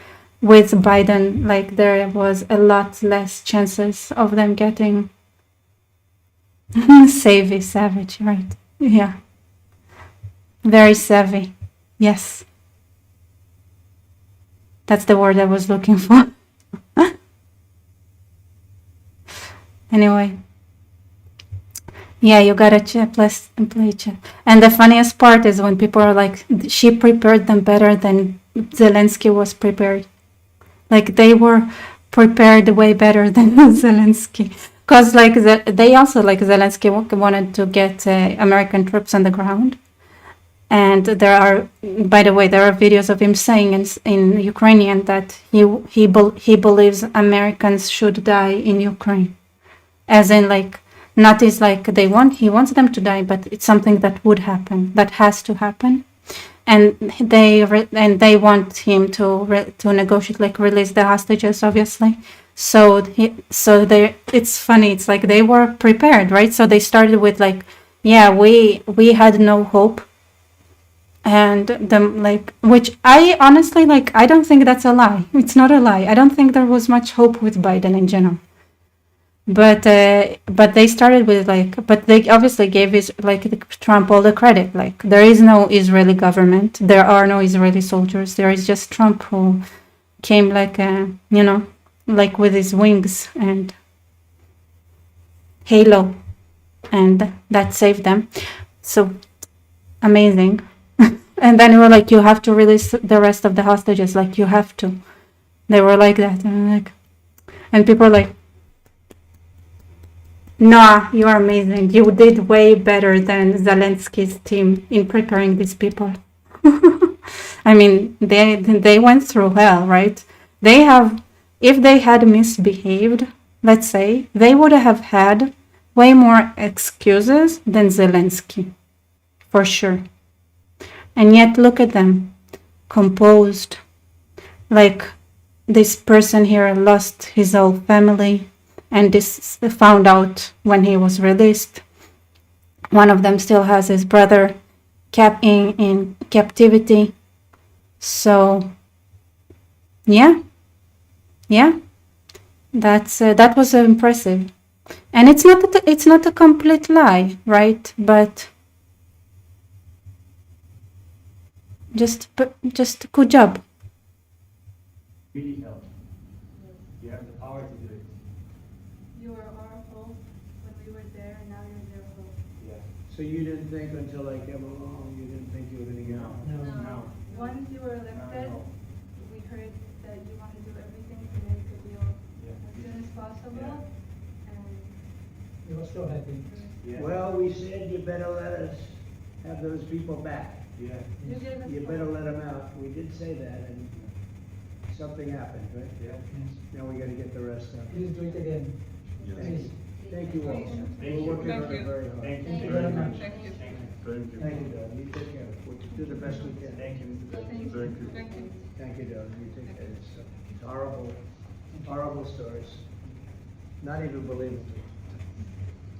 with Biden, like there was a lot less chances of them getting savage, right? Yeah. Very savvy. Yes. That's the word I was looking for. Anyway. Yeah, you gotta play chess. And the funniest part is when people are like, she prepared them better than Zelensky was prepared. Like they were prepared way better than Zelensky. Because like they also, like Zelensky wanted to get American troops on the ground. And there are, by the way, there are videos of him saying in Ukrainian that he believes Americans should die in Ukraine. As in like, not is like he wants them to die, but it's something that would happen, that has to happen. And they want him to negotiate, like release the hostages, obviously. So it's funny. It's like they were prepared, right? So they started with like, yeah, we had no hope. And them like, which I honestly like, I don't think that's a lie. It's not a lie. I don't think there was much hope with Biden in general. But they started with like, but they obviously gave Trump all the credit. Like there is no Israeli government, there are no Israeli soldiers. There is just Trump who came like like with his wings and halo, and that saved them. So amazing. And then we were like, you have to release the rest of the hostages. Like you have to. They were like that, and people are like, Noah, you are amazing. You did way better than Zelensky's team in preparing these people. I mean, they went through hell, right? If they had misbehaved, let's say, they would have had way more excuses than Zelensky, for sure. And yet, look at them, composed. Like this person here lost his whole family. And this found out when he was released. One of them still has his brother in captivity. So, yeah, that was impressive, and it's not a complete lie, right? But just good job. Really help. You have the power to do it. You were our hope when we were there, and now you're their hope. Yeah. So you didn't think until I came along, you didn't think you were going to get on? No. Once you were elected, No. we heard that you want to do everything to make the deal as soon as possible. And You're still happy. Yeah. Well, we said you better let us have those people back. Yeah. you gave us You hope. better let them out. We did say that, and something happened, right? Yeah. Now we got to get the rest out. Please do it again. Thank you. Thank you all. Thank We're you. working on it very hard. Thank you. Thank you very much. Thank you. Thank you, Doug. You take care. We'll do the best we can. Thank you, Mr. President. Thank you, Doug. You take care. It's horrible, horrible stories. Not even believable.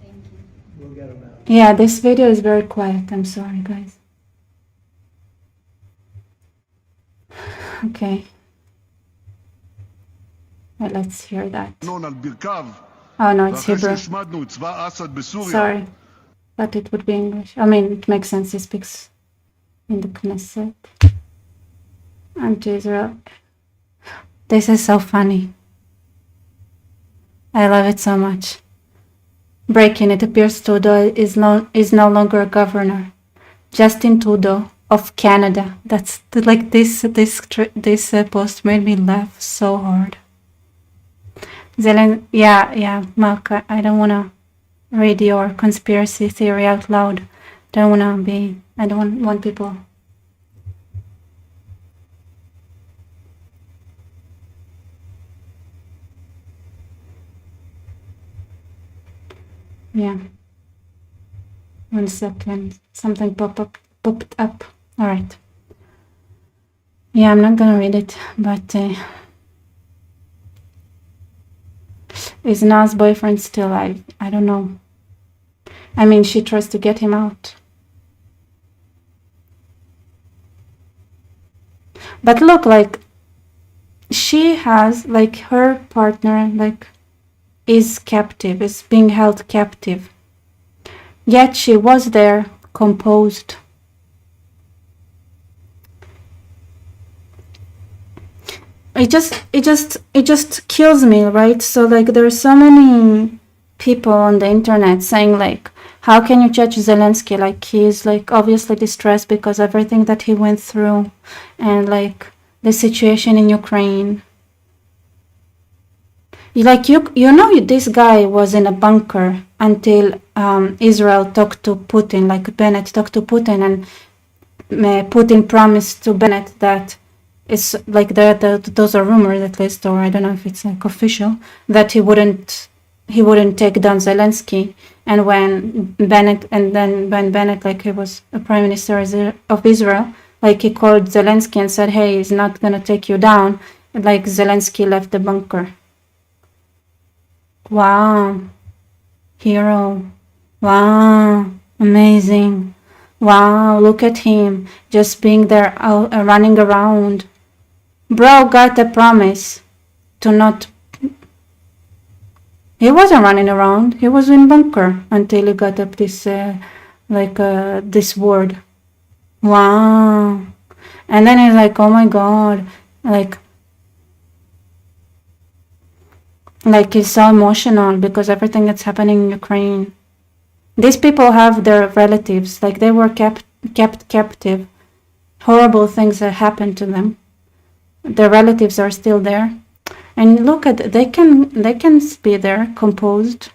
Thank you. We'll get them out. Yeah, this video is very quiet. I'm sorry, guys. Okay. Well, let's hear that. Oh no, it's Hebrew. Sorry, but it would be English. I mean, it makes sense. He speaks in the Knesset. Anti-Israel. This is so funny. I love it so much. Breaking, it appears Trudeau is no longer a governor. Justin Trudeau of Canada. That's like this post made me laugh so hard. Yeah, Mark, I don't want to read your conspiracy theory out loud. I don't want people. Yeah. 1 second. Something popped up. All right. Yeah, I'm not gonna read it, but is Na's boyfriend still alive? I don't know. I mean, she tries to get him out. But look, like, she has, like, her partner, like, is captive, is being held captive. Yet she was there, composed. It just kills me, right? So, like, there are so many people on the internet saying, like, how can you judge Zelensky? Like, he's, like, obviously distressed because everything that he went through, and, like, the situation in Ukraine. Like, you know, this guy was in a bunker until Israel talked to Putin, like Bennett talked to Putin, and Putin promised to Bennett that it's like those are rumors at least, or I don't know if it's like official, that he wouldn't take down Zelensky. And when Bennett, like, he was a prime minister of Israel, like, he called Zelensky and said, hey, he's not gonna take you down. Like, Zelensky left the bunker. Wow. Hero. Wow. Amazing. Wow, look at him just being there, running around. Bro got a promise to not. He wasn't running around. He was in bunker until he got up this, this word. Wow. And then he's like, oh my God, like he's so emotional because everything that's happening in Ukraine. These people have their relatives, like, they were kept captive. Horrible things that happened to them. Their relatives are still there. And look at, they can be there, composed.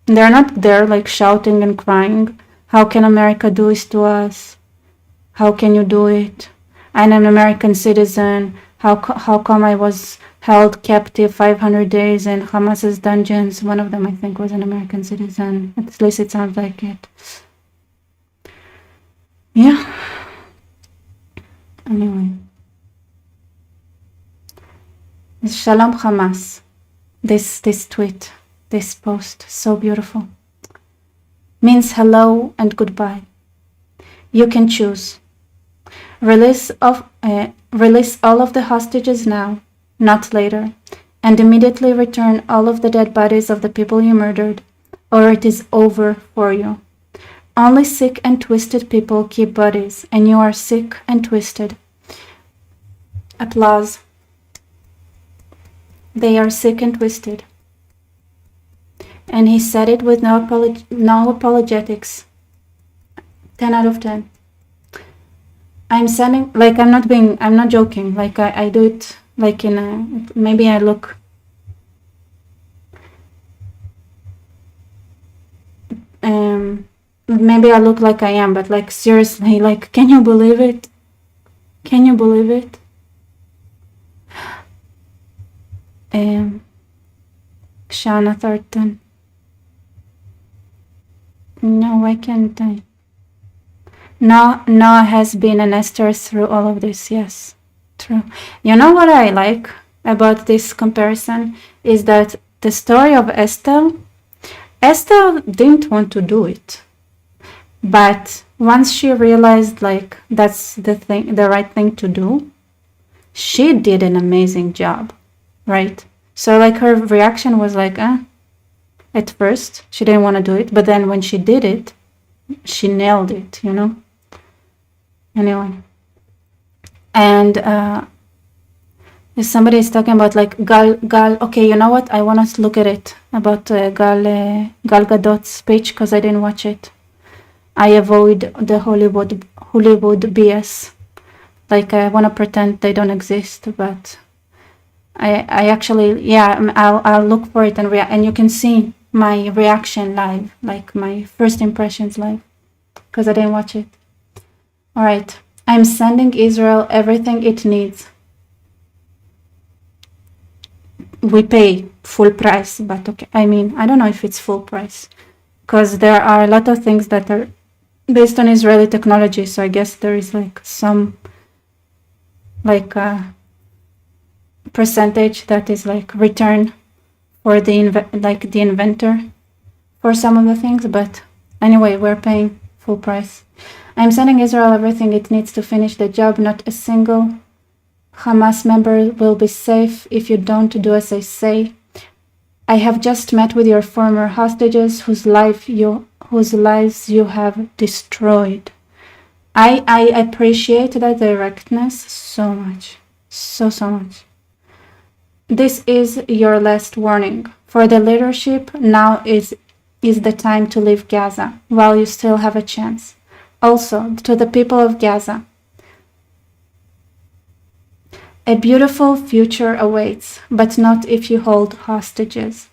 They're not there, like, shouting and crying. How can America do this to us? How can you do it? I'm an American citizen. How come I was held captive 500 days in Hamas's dungeons? One of them, I think, was an American citizen. At least it sounds like it. Yeah. Anyway. Shalom Hamas. This tweet, this post, so beautiful. Means hello and goodbye. You can choose. Release all of the hostages now, not later, and immediately return all of the dead bodies of the people you murdered, or it is over for you. Only sick and twisted people keep bodies, and you are sick and twisted. Applause. They are sick and twisted. And he said it with no apologetics. 10 out of 10. I'm sending, like, I'm not joking. Like, I do it, like, in a, maybe I look, maybe I look like I am, but, like, seriously, like, can you believe it? Can you believe it? Shana Thornton. No, why can't I? Noah has been an Esther through all of this. Yes, true. You know what I like about this comparison is that the story of Esther didn't want to do it, but once she realized, like, that's the right thing to do, she did an amazing job, right? So, like, her reaction was like, at first she didn't want to do it, but then when she did it, she nailed it, you know. Anyway, and if somebody is talking about, like, Gal, okay, you know what? I want us to look at it about Gal Gadot's speech because I didn't watch it. I avoid the Hollywood BS. Like, I want to pretend they don't exist, but I actually, yeah, I'll look for it and you can see my reaction live, like my first impressions live, because I didn't watch it. All right, I'm sending Israel everything it needs. we pay full price, but okay. I mean, I don't know if it's full price, because there are a lot of things that are based on Israeli technology. So I guess there is like some like percentage that is like return for the the inventor for some of the things. But anyway, we're paying full price. I'm sending Israel everything it needs to finish the job. Not a single Hamas member will be safe if you don't do as I say. I have just met with your former hostages whose lives you have destroyed. I appreciate that directness so much. So much. This is your last warning. For the leadership, now is the time to leave Gaza while you still have a chance. Also, to the people of Gaza, a beautiful future awaits, but not if you hold hostages.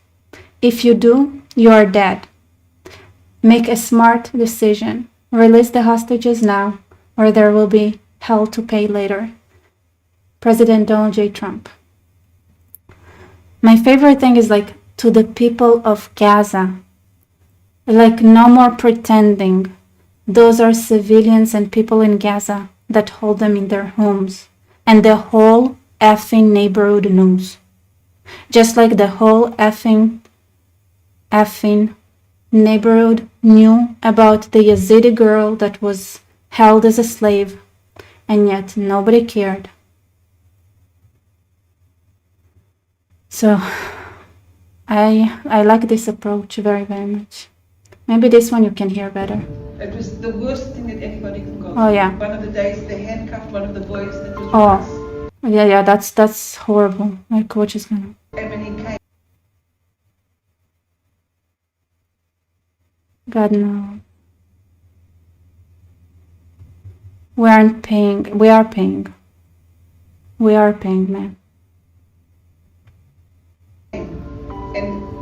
If you do, you are dead. Make a smart decision. Release the hostages now, or there will be hell to pay later. President Donald J. Trump. My favorite thing is like, to the people of Gaza. Like, no more pretending. Those are civilians and people in Gaza that hold them in their homes. And the whole effing neighborhood knows. Just like the whole effing neighborhood knew about the Yazidi girl that was held as a slave, and yet nobody cared. So I like this approach very, very much. Maybe this one you can hear better. It was the worst thing that anybody can go through. Oh yeah. One of the days they handcuffed one of the boys that was Oh yeah, that's horrible. Like, what is going on? and when he came, God no. We aren't paying. We are paying. We are paying, man. and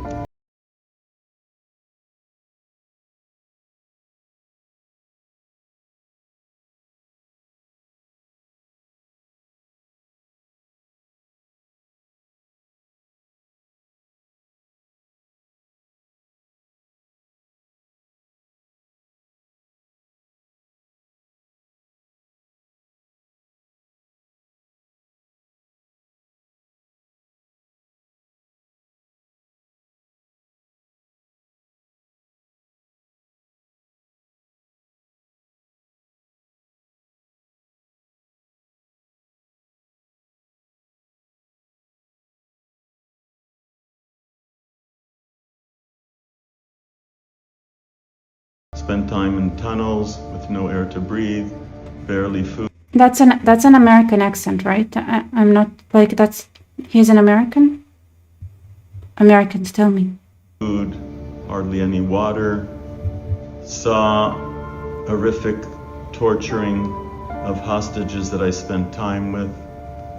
Spent time in tunnels with no air to breathe, barely food. That's an American accent, right? I'm not like that's. He's an American. Americans, tell me. Food, hardly any water. Saw horrific torturing of hostages that I spent time with,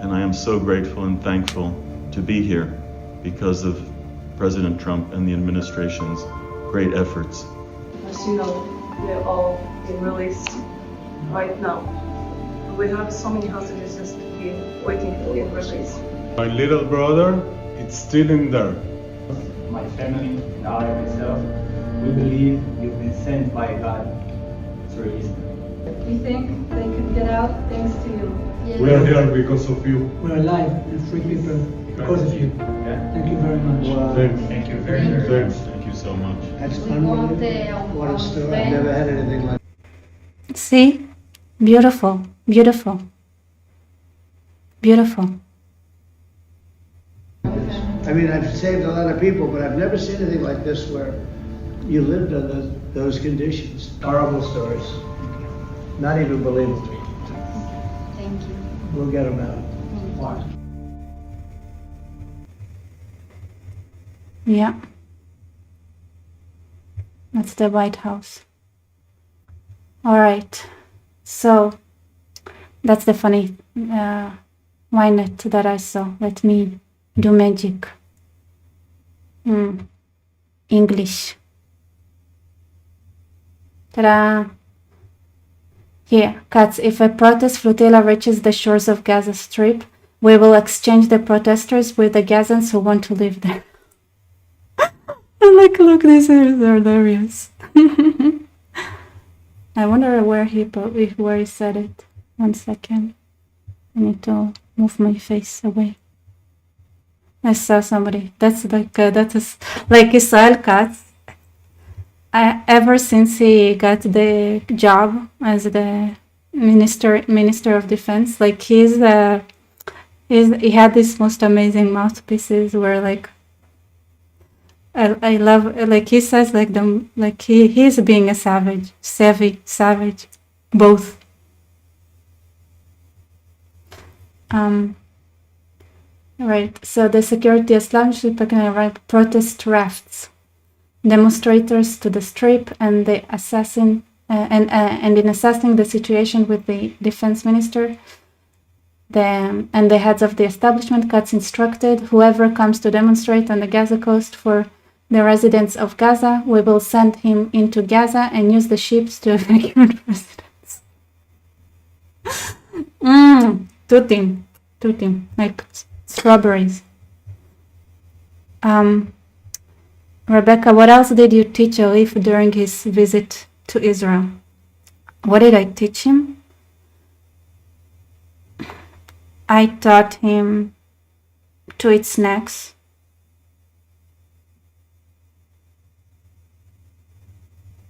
and I am so grateful and thankful to be here because of President Trump and the administration's great efforts. As you know, they're all being released right now. We have so many hostages just waiting to be released. My little brother, it's still in there. My family and I myself, we believe you've been sent by God to release them. We think they could get out thanks to you. We are here because of you. We're alive and free people because of you. Yeah. Thank you very much. Thanks. Thank you very, very much. Thank you so much. That's unbelievable. What a story. I've never had anything like See, beautiful, beautiful, beautiful. I mean, I've saved a lot of people, but I've never seen anything like this where you lived under those conditions. Horrible stories. Not even believable. Thank you. We'll get them out. Watch. Yeah. That's the White House. All right. So that's the funny Ynet that I saw. Let me do magic. English. Ta-da! Here, Katz, if a protest flotilla reaches the shores of Gaza Strip, We will exchange the protesters with the Gazans who want to live there. I'm like, look, this is hilarious. I wonder where he said it. 1 second. I need to move my face away. I saw somebody. That's like that is like Israel Katz. Ever since he got the job as the minister of defense, like he had these most amazing mouthpieces where like I love, like he says, like them, like he's being a savage, savage, both. Right. So the security establishment protest rafts demonstrators to the strip, and the assassin and in assessing the situation with the defense minister, and the heads of the establishment, Katz instructed whoever comes to demonstrate on the Gaza coast for the residents of Gaza, we will send him into Gaza and use the ships to evacuate residents. Tutim, like strawberries. Rebecca, what else did you teach Arif during his visit to Israel? What did I teach him? I taught him to eat snacks.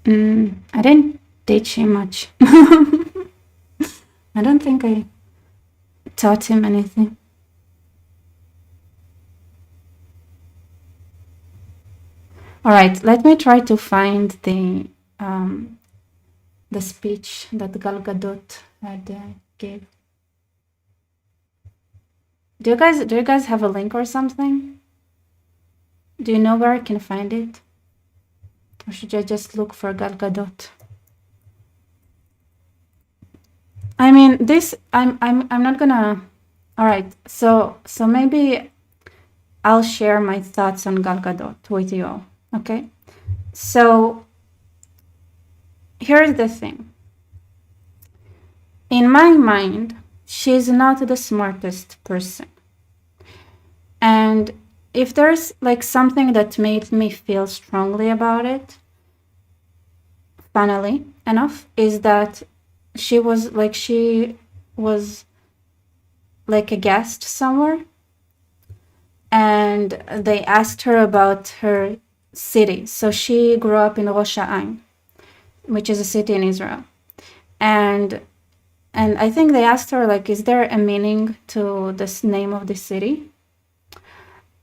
I didn't teach him much. I don't think I taught him anything. All right, let me try to find the speech that Gal Gadot had gave. Do you guys have a link or something? Do you know where I can find it? Or should I just look for Gal Gadot? I mean, this I'm not gonna. All right, so maybe I'll share my thoughts on Gal Gadot with you all. Okay, so here's the thing. In my mind, she's not the smartest person. And if there's like something that made me feel strongly about it, funnily enough, is that she was like a guest somewhere, and they asked her about her city. So she grew up in Rosh Hashanah, which is a city in Israel. And I think they asked her, like, is there a meaning to this name of the city?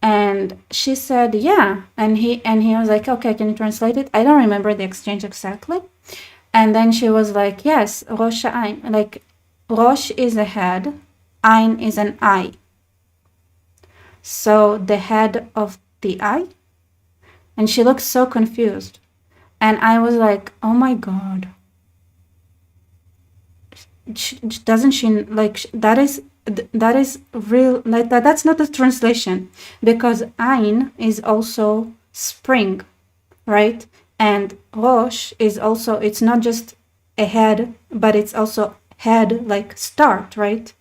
And she said, yeah. And he was like, okay, can you translate it? I don't remember the exchange exactly. And then she was like, yes, Rosh Hashanah, like Rosh is a head, Ein is an eye. So the head of the eye. And she looked so confused. And I was like, oh my God. Doesn't she, like, that is real, like that's not a translation, because Ein is also spring, right? And Rosh is also, it's not just a head, but it's also head, like start, right?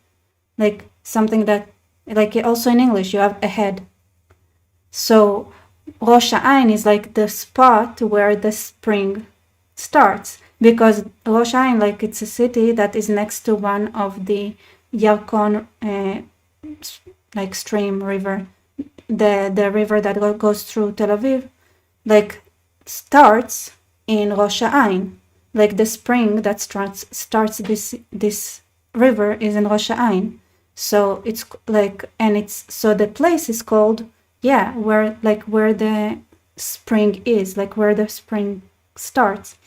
Like something that, like also in English, you have a head. So Rosh Hashanah is like the spot where the spring starts, because Rosh Hashanah, like it's a city that is next to one of the Yarkon, like stream river, the river that goes through Tel Aviv, like starts in Rosh Hashanah, like the spring that starts this river is in Rosh Hashanah. So it's like, and it's, so the place is called, yeah, where the spring is, like where the spring starts.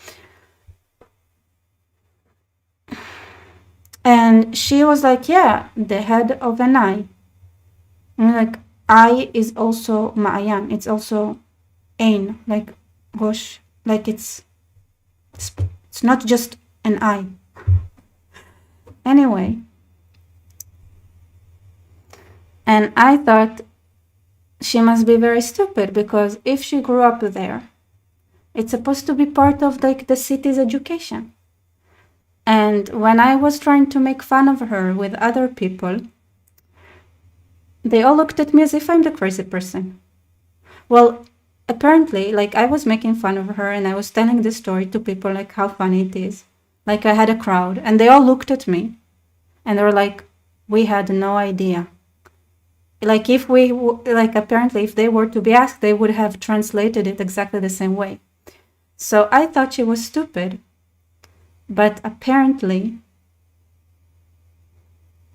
And she was like, yeah, the head of an eye. And like, eye is also Ma'ayan. It's also Ein, like Rosh, like it's not just an eye. Anyway. And I thought she must be very stupid, because if she grew up there, it's supposed to be part of like the city's education. And when I was trying to make fun of her with other people, they all looked at me as if I'm the crazy person. Well, apparently, like, I was making fun of her and I was telling the story to people, like, how funny it is. Like, I had a crowd and they all looked at me and they were like, we had no idea. Like, if we, like, apparently, if they were to be asked, they would have translated it exactly the same way. So I thought she was stupid. But apparently,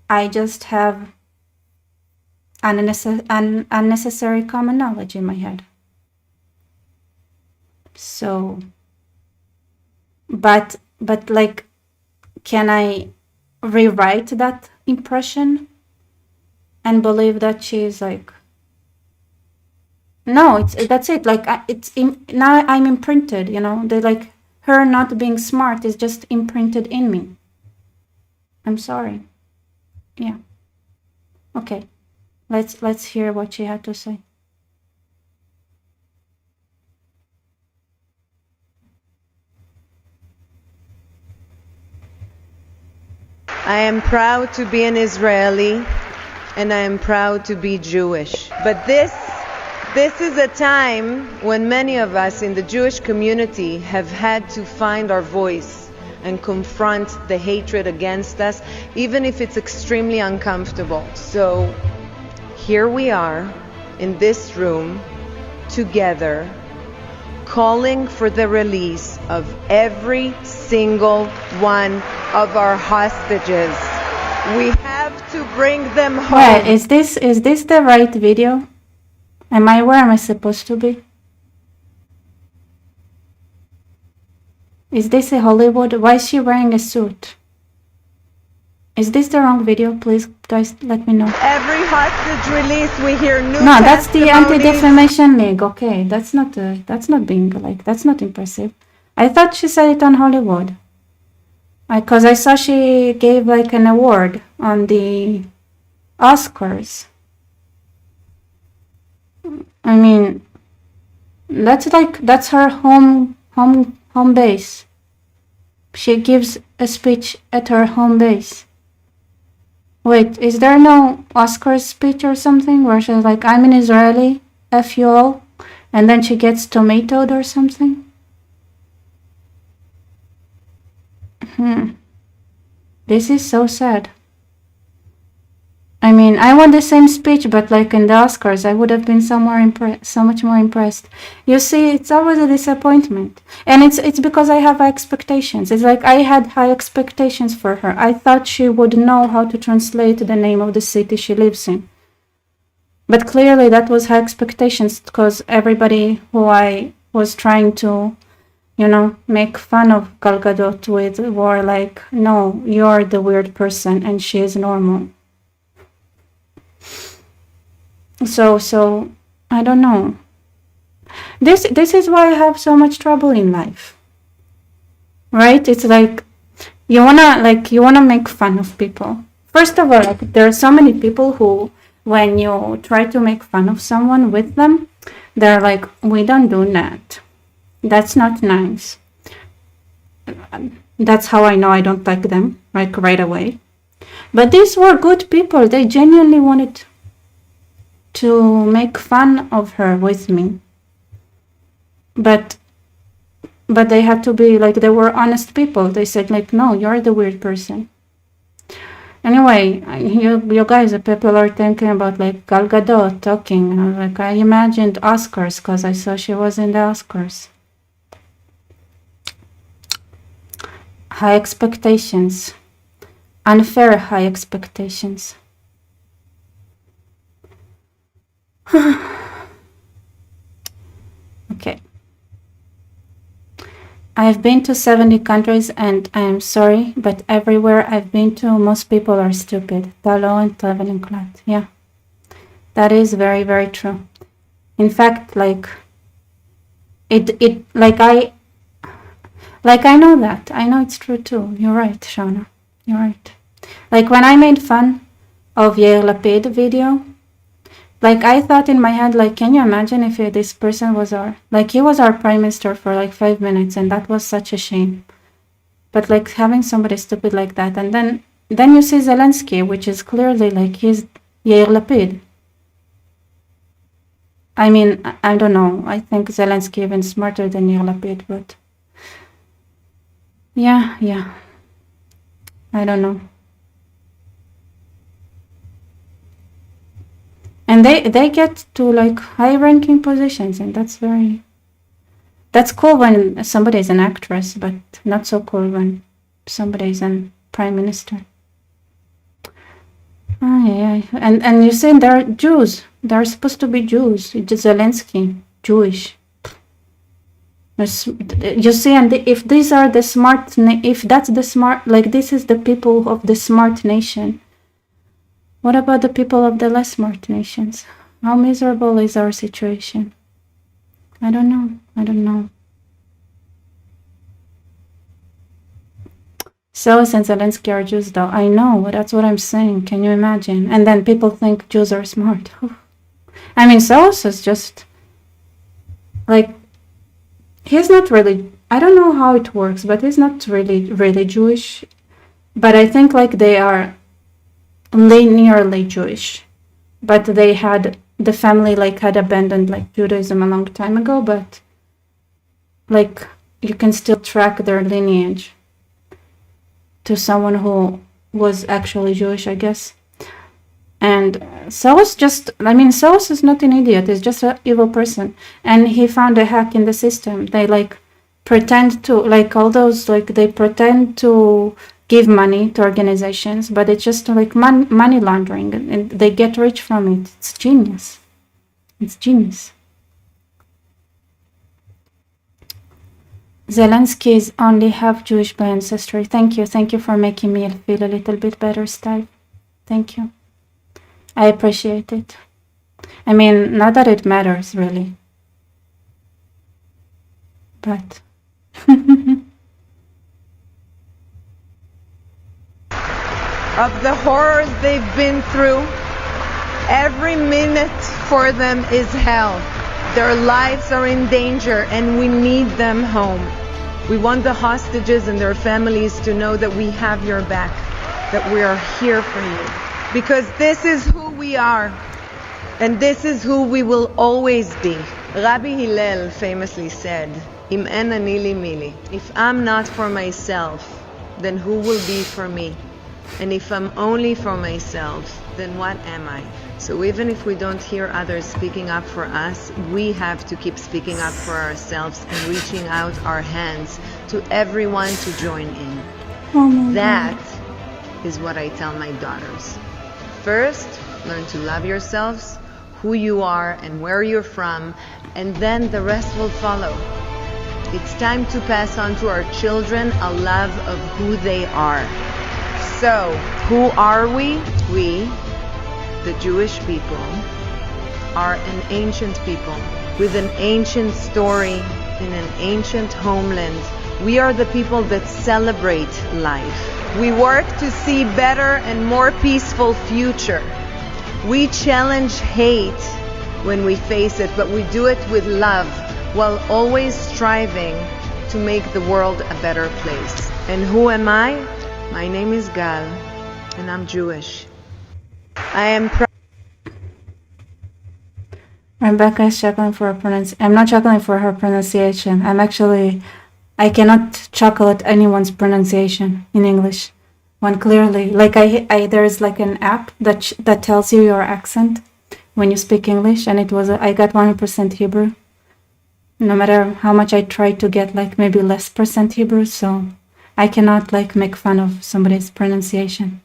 I just have unnecessary common knowledge in my head. So, but like, can I rewrite that impression and believe that she's like, no, that's it. Like, now I'm imprinted, you know, they like, her not being smart is just imprinted in me. I'm sorry. Yeah. Okay. Let's hear what she had to say. I am proud to be an Israeli and I am proud to be Jewish. But this is a time when many of us in the Jewish community have had to find our voice and confront the hatred against us, even if it's extremely uncomfortable. So here we are in this room together, calling for the release of every single one of our hostages. We have to bring them home. Well, is this the right video? Am I where am I supposed to be? Is this a Hollywood? Why is she wearing a suit? Is this the wrong video? Please, guys, let me know. Every hostage release, we hear new No, that's the testimonies. Anti-Defamation League. Okay, that's not being like, that's not impressive. I thought she said it on Hollywood. Because I saw she gave like an award on the Oscars. I mean, that's her home base. She gives a speech at her home base. Wait, is there no Oscars speech or something where she's like, I'm an Israeli, F you all, and then she gets tomatoed or something? This is so sad. I mean, I want the same speech, but like in the Oscars, I would have been so much more impressed. You see, it's always a disappointment. And it's because I have high expectations. It's like I had high expectations for her. I thought she would know how to translate the name of the city she lives in. But clearly that was high expectations because everybody who I was trying to, you know, make fun of Gal Gadot with were like, no, you're the weird person and she is normal. So I don't know. This is why I have so much trouble in life. Right? It's like you wanna make fun of people. First of all, like, there are so many people who, when you try to make fun of someone with them, they're like, we don't do that. That's not nice. That's how I know I don't like them, like right away. But these were good people. They genuinely wanted to make fun of her with me. But they had to be like, they were honest people. They said like, no, you're the weird person. Anyway, you guys, the people are thinking about like Gal Gadot talking. And I was like, I imagined Oscars because I saw she was in the Oscars. High expectations. Unfair high expectations. Okay. I've been to 70 countries and I am sorry, but everywhere I've been to, most people are stupid. Talo and traveling clat. Yeah. That is very, very true. In fact, like I know that. I know it's true too. You're right, Shauna. You're right. Like when I made fun of Yair Lapid video, like I thought in my head, like, can you imagine if this person was he was our prime minister for like 5 minutes, and that was such a shame. But like having somebody stupid like that, and then you see Zelensky, which is clearly like he's Yair Lapid. I mean, I don't know. I think Zelensky even smarter than Yair Lapid, but yeah, I don't know. And they get to like high-ranking positions, and that's cool when somebody is an actress, but not so cool when somebody is a prime minister. Yeah. And you say they're Jews. They're supposed to be Jews. Zelensky, Jewish. You see, and if these are the smart, if that's the smart, like this is the people of the smart nation, what about the people of the less smart nations? How miserable is our situation? I don't know. Soros and Zelensky are Jews, though. I know, that's what I'm saying. Can you imagine? And then people think Jews are smart. I mean, Soros is just, like, he's not really, I don't know how it works, but he's not really Jewish. But I think, like, they are linearly Jewish. But the family, like, had abandoned, like, Judaism a long time ago, but, like, you can still track their lineage to someone who was actually Jewish, I guess. And Soros is not an idiot, he's just an evil person. And he found a hack in the system. They like pretend to, like all those, like they pretend to give money to organizations, but it's just like money laundering, and they get rich from it. It's genius. Zelensky is only half Jewish by ancestry. Thank you for making me feel a little bit better, Steve. Thank you. I appreciate it. I mean, not that it matters, really. But... of the horrors they've been through, every minute for them is hell. Their lives are in danger and we need them home. We want the hostages and their families to know that we have your back, that we are here for you. Because this is who we are, and this is who we will always be. Rabbi Hillel famously said, Im en ani li mili. If I'm not for myself, then who will be for me? And if I'm only for myself, then what am I? So even if we don't hear others speaking up for us, we have to keep speaking up for ourselves and reaching out our hands to everyone to join in. That is what I tell my daughters. First, learn to love yourselves, who you are and where you're from, and then the rest will follow. It's time to pass on to our children a love of who they are. So, who are we? We, the Jewish people, are an ancient people with an ancient story in an ancient homeland. We are the people that celebrate life. We work to see better and more peaceful future. We challenge hate when we face it, but we do it with love while always striving to make the world a better place. And who am I? My name is Gal, and I'm Jewish. I am Rebecca is chuckling for her pronunciation. I'm not chuckling for her pronunciation. I cannot chuckle at anyone's pronunciation in English. When clearly, like there's like an app that tells you your accent when you speak English, and I got 100% Hebrew. No matter how much I try to get like maybe less percent Hebrew, so I cannot like make fun of somebody's pronunciation.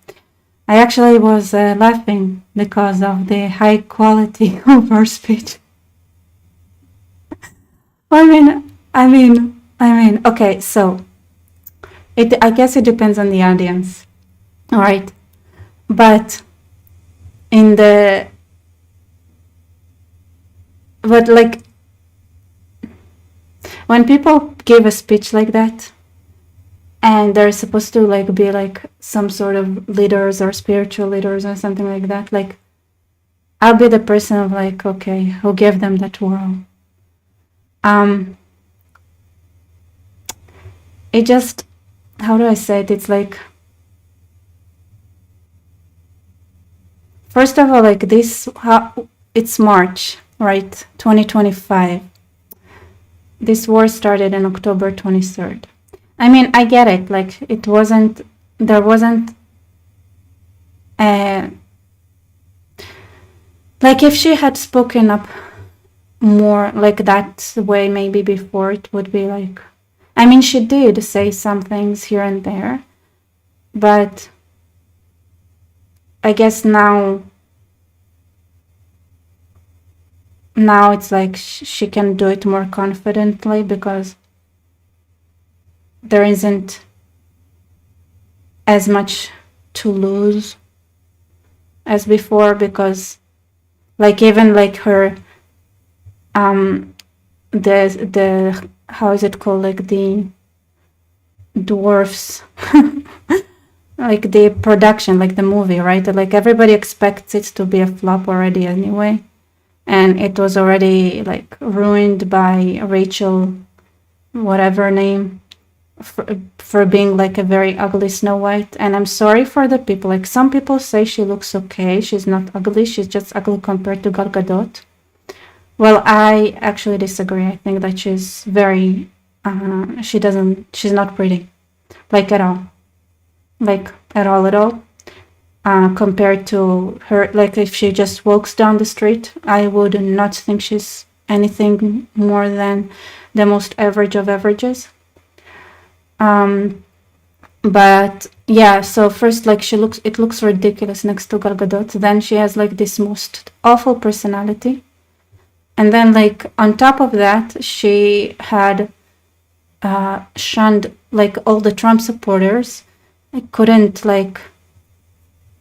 I actually was laughing because of the high quality of her speech. I mean, okay, so I guess it depends on the audience, all right? But like, when people give a speech like that, and they're supposed to like be like some sort of leaders or spiritual leaders or something like that, like I'll be the person of like, okay, who gave them that world? It just, how do I say it? It's like, first of all, like it's March. right? 2025. This war started on October 23rd. I mean, I get it. Like, there wasn't, like, if she had spoken up more like that way maybe before, it would be like, I mean, she did say some things here and there, but I guess now it's like she can do it more confidently because there isn't as much to lose as before, because like even like her the how is it called, like the dwarfs like the production, like the movie, right? Like everybody expects it to be a flop already anyway, and it was already like ruined by Rachel whatever name for being like a very ugly Snow White. And I'm sorry for the people, like some people say she looks okay, she's not ugly, she's just ugly compared to Gal Gadot. Well, I actually disagree. I think that she's very she's not pretty, like at all, like at all, compared to her. Like if she just walks down the street, I would not think she's anything more than the most average of averages. But yeah, so first, like it looks ridiculous next to Gal Gadot. Then she has like this most awful personality, and then like on top of that, she had shunned like all the Trump supporters. I couldn't like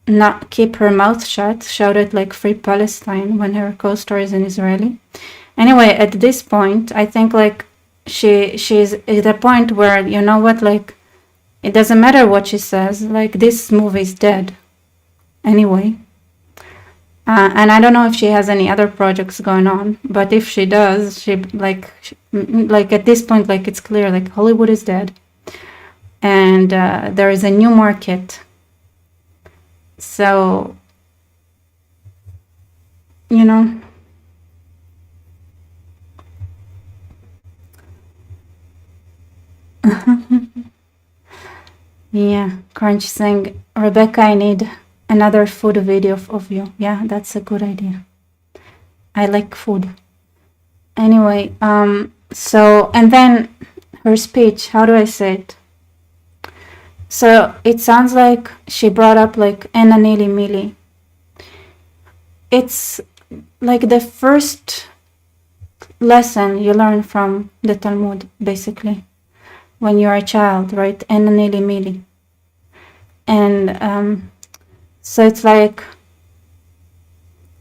not keep her mouth shut, shouted like "Free Palestine" when her co-star is an Israeli. Anyway, at this point, I think like she's at a point where, you know what, like it doesn't matter what she says, like this movie is dead anyway. And I don't know if she has any other projects going on, but if she does, she like at this point, like it's clear, like Hollywood is dead, and there is a new market. So, you know, yeah, Crunch saying, Rebecca, I need another food video of you. Yeah, that's a good idea. I like food. Anyway, so, and then her speech, how do I say it? So it sounds like she brought up like Enna Nili Mili. It's like the first lesson you learn from the Talmud, basically, when you're a child, right? Enna Nili Mili. And so it's like,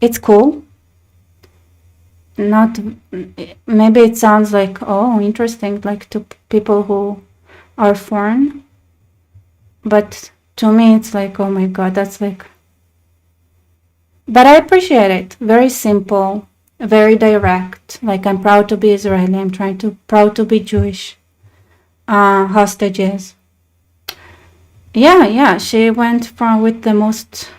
it's cool. Not, maybe it sounds like, oh, interesting, like to people who are foreign. But to me, it's like, oh my God, that's like, but I appreciate it. Very simple, very direct. Like, I'm proud to be Israeli. I'm proud to be Jewish. Hostages. Yeah, she went with the most,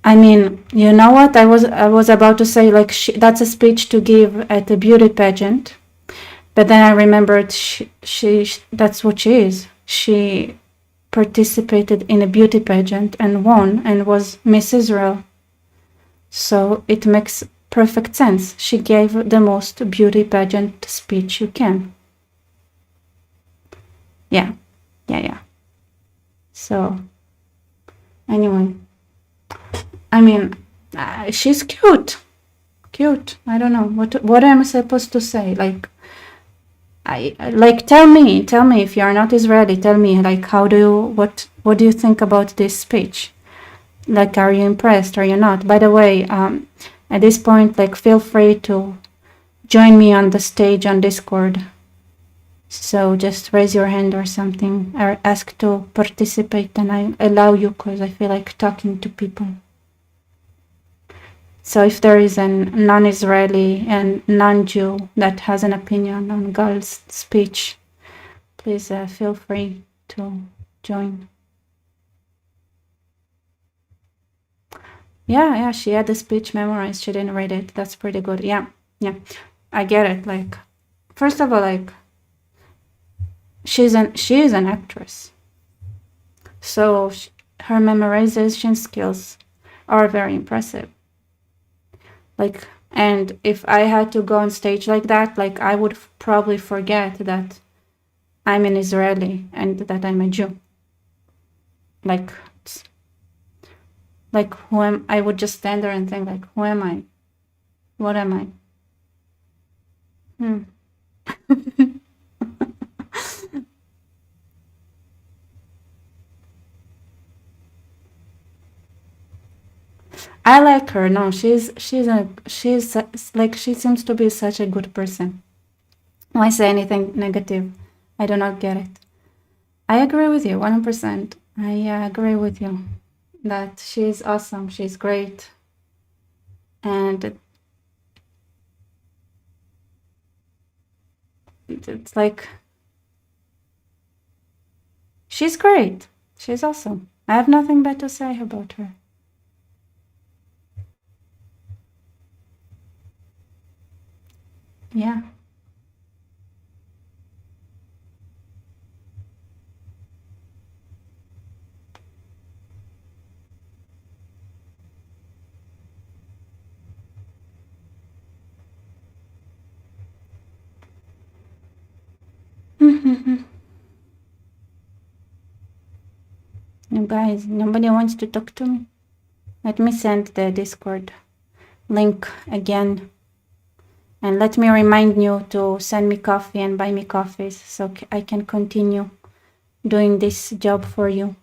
I mean, you know what? I was about to say, like, that's a speech to give at a beauty pageant. But then I remembered that's what she is. She participated in a beauty pageant and won and was Miss Israel. So it makes perfect sense. She gave the most beauty pageant speech you can. Yeah. So, anyway. I mean, she's cute. I don't know. What am I supposed to say? Like, tell me if you are not Israeli, tell me, like, what do you think about this speech? Like, are you impressed? Are you not? By the way, at this point, like, feel free to join me on the stage on Discord. So just raise your hand or something, or ask to participate, and I allow you because I feel like talking to people. So if there is a non-Israeli and non-Jew that has an opinion on Gal's speech, please feel free to join. Yeah, she had the speech memorized. She didn't read it. That's pretty good. Yeah. I get it. Like, first of all, like, she is an actress. So her memorization skills are very impressive. Like, and if I had to go on stage like that, like, I would probably forget that I'm an Israeli and that I'm a Jew. Like, who am I? Would just stand there and think, like, who am I? What am I? I like her. No, she's like, she seems to be such a good person. Why say anything negative? I do not get it. I agree with you 100%. I agree with you that she's awesome. She's great. And it's like, she's great. She's awesome. I have nothing bad to say about her. Yeah. You guys, nobody wants to talk to me. Let me send the Discord link again. And let me remind you to send me coffee and buy me coffees so I can continue doing this job for you.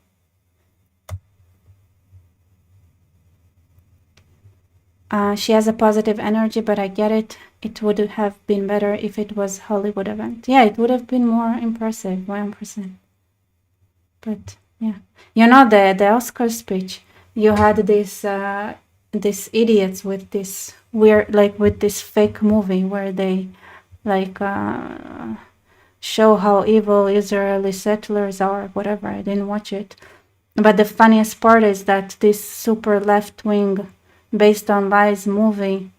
She has a positive energy, but I get it. It would have been better if it was Hollywood event. Yeah, it would have been more impressive, 100%. But yeah, you know, the Oscar speech, you had this these idiots with this weird, like, with this fake movie where they like show how evil Israeli settlers are, whatever. I didn't watch it, but the funniest part is that this super left-wing based on lies movie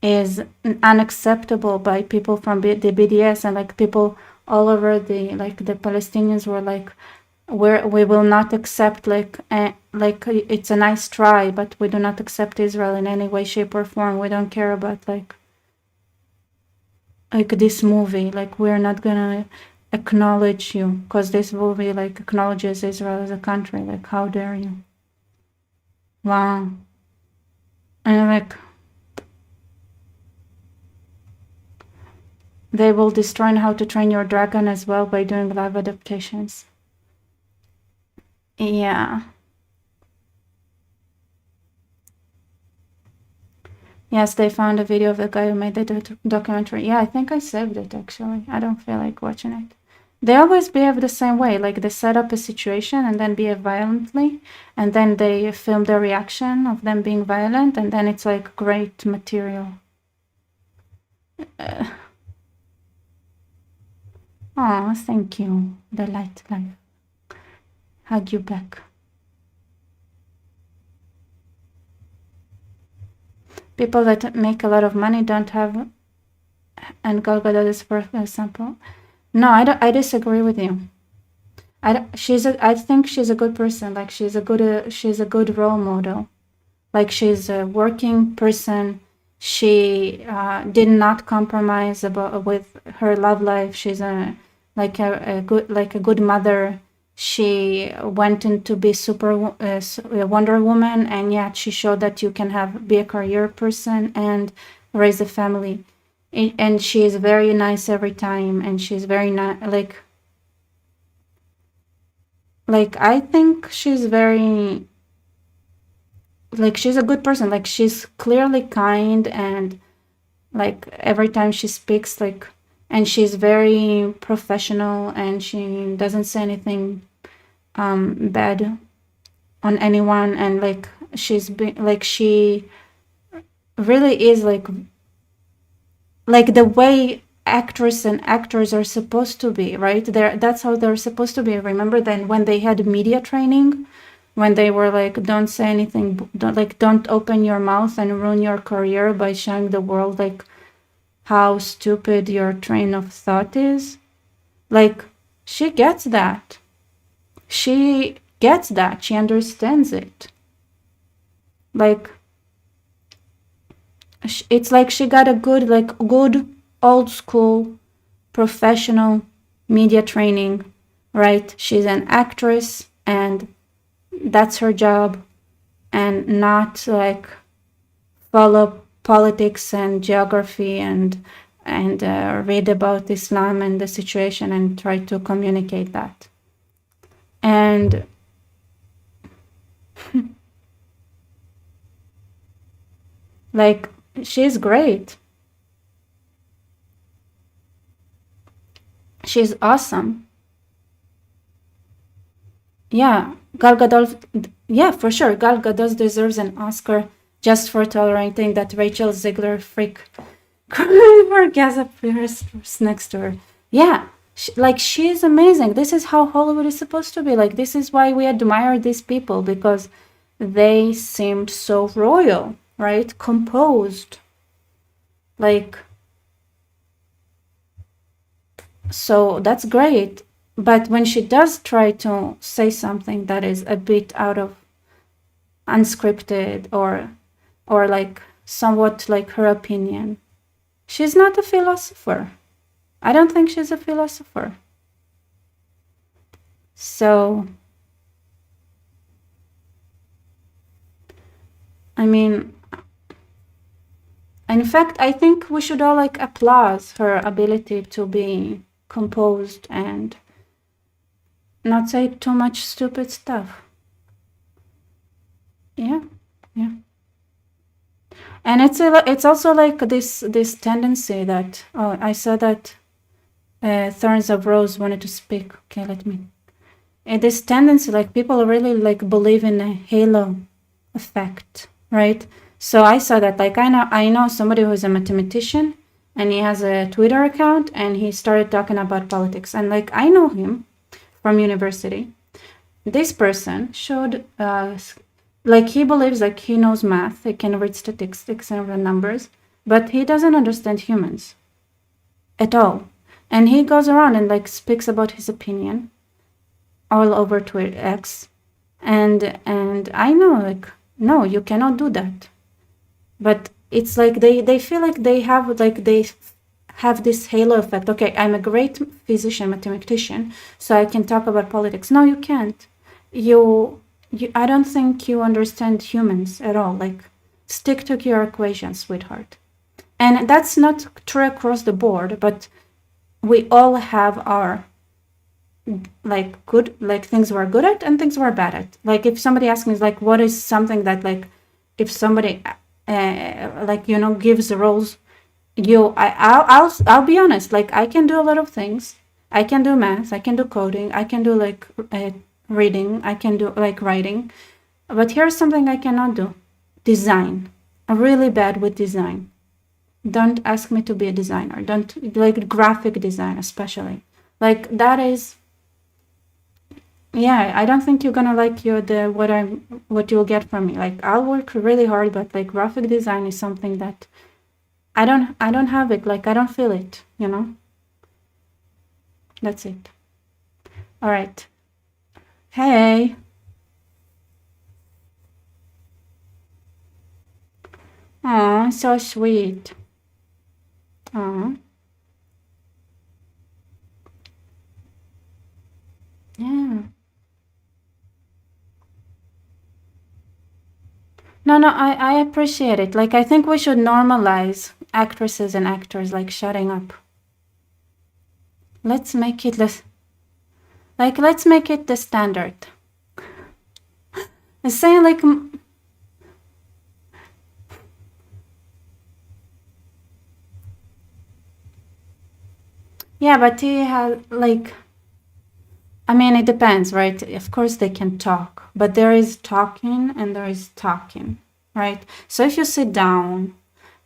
is unacceptable by people from the BDS, and like people all over the, like, the Palestinians were like, we will not accept, like it's a nice try, but we do not accept Israel in any way, shape, or form. We don't care about like this movie. Like, we're not gonna acknowledge you because this movie like acknowledges Israel as a country. Like, how dare you? Wow. And like, they will destroy How to Train Your Dragon as well by doing live adaptations. Yeah. Yes, they found a video of the guy who made the documentary. Yeah, I think I saved it, actually. I don't feel like watching it. They always behave the same way. Like, they set up a situation and then behave violently, and then they film the reaction of them being violent, and then it's like great material. Oh, thank you. The light life. Hug you back. People that make a lot of money don't have, and Gal Gadot is for example. No, I disagree with you. I think she's a good person. Like, she's a good role model. Like, she's a working person. She did not compromise with her love life. She's a good mother. She went in to be Wonder Woman, and yet she showed that you can be a career person and raise a family. And she is very nice every time, and she's very nice. Like I think she's very, like, she's a good person. Like, she's clearly kind, and like every time she speaks, like, and she's very professional, and she doesn't say anything bad on anyone, and like she really is like the way actors and actors are supposed to be, right? That's how they're supposed to be. Remember then when they had media training, when they were like, don't say anything, don't open your mouth and ruin your career by showing the world like how stupid your train of thought is. Like, she gets that. She gets that. She understands it. Like, it's like she got a good old school professional media training, right? She's an actress and that's her job, and not like follow politics and geography and read about Islam and the situation and try to communicate that. And like, she's great. She's awesome. Yeah, Gal Gadot, yeah, for sure. Gal Gadot deserves an Oscar just for tolerating that Rachel Ziegler freak for Gaza Pierce next to her. Yeah, she's amazing. This is how Hollywood is supposed to be. Like, this is why we admire these people, because they seemed so royal, right? Composed. Like, so that's great. But when she does try to say something that is a bit out of unscripted or like somewhat like her opinion, she's not a philosopher. I don't think she's a philosopher. So, I mean, in fact, I think we should all like applaud her ability to be composed and not say too much stupid stuff. Yeah. And it's also like this tendency that, oh, I saw that Thorns of Rose wanted to speak. Okay, let me. This tendency, like, people really like believe in a halo effect, right? So I saw that, like, I know somebody who's a mathematician and he has a Twitter account and he started talking about politics, and like, I know him from university. This person showed like, he believes like he knows math, he can read statistics and the numbers, but he doesn't understand humans at all. And he goes around and like speaks about his opinion all over Twitter X, and I know, like, no, you cannot do that. But it's like they feel like they have this halo effect. Okay, I'm a great physician, mathematician, so I can talk about politics. No, you can't. I don't think you understand humans at all. Like, stick to your equations, sweetheart. And that's not true across the board, but we all have our like good, like, things we're good at and things we're bad at. Like, if somebody asks me, like, what is something that, like, if somebody like, you know, gives the roles, I'll be honest, like, I can do a lot of things. I can do math, I can do coding, I can do like reading, I can do like writing, but here's something I cannot do: design. I'm really bad with design. Don't ask me to be a designer. Don't, like, graphic design especially. Like, that is, yeah, I don't think you're gonna like what you'll get from me. Like, I'll work really hard, but like, graphic design is something that I don't have it. Like, I don't feel it, you know? That's it. All right. Hey. Oh, so sweet. Oh. Yeah. No, I appreciate it. Like, I think we should normalize actresses and actors, like, shutting up. Let's make it let's make it the standard. I'm saying, like, yeah, but he has, like, I mean, it depends, right? Of course they can talk, but there is talking and there is talking, right? So if you sit down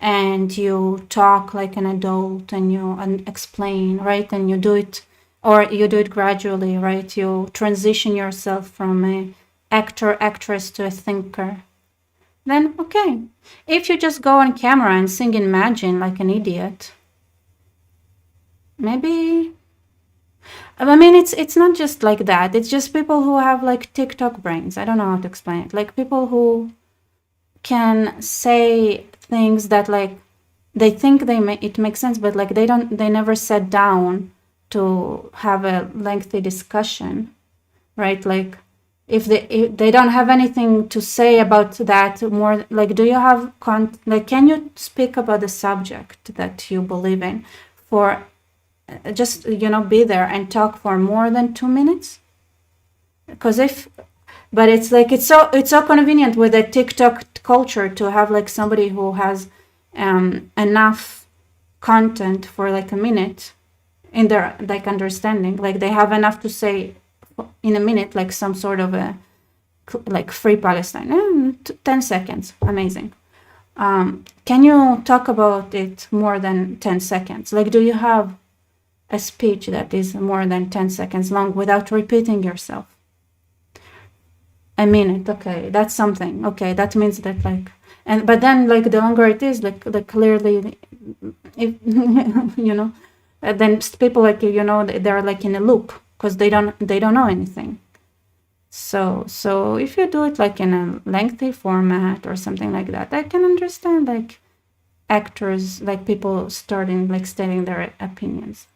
and you talk like an adult and you explain, right? And you do it, or you do it gradually, right? You transition yourself from actor, actress to a thinker, then okay. If you just go on camera and sing Imagine like an idiot, maybe, I mean, it's not just like that. It's just people who have like TikTok brains. I don't know how to explain it. Like people who can say things that like they think it makes sense, but like they never sat down to have a lengthy discussion, right? Like if they don't have anything to say about that more, like do you have like can you speak about the subject that you believe in for just be there and talk for more than 2 minutes? Because but it's like it's so convenient with the TikTok culture to have like somebody who has enough content for like a minute in their like understanding, like they have enough to say in a minute, like some sort of a like free Palestine, 10 seconds, amazing. Can you talk about it more than 10 seconds? Like, do you have a speech that is more than 10 seconds long without repeating yourself? A minute, okay, that's something. Okay, that means that like, but then like the longer it is, like clearly, if then people like they're like in a loop because they don't know anything. So if you do it like in a lengthy format or something like that, I can understand like actors, like people starting like stating their opinions.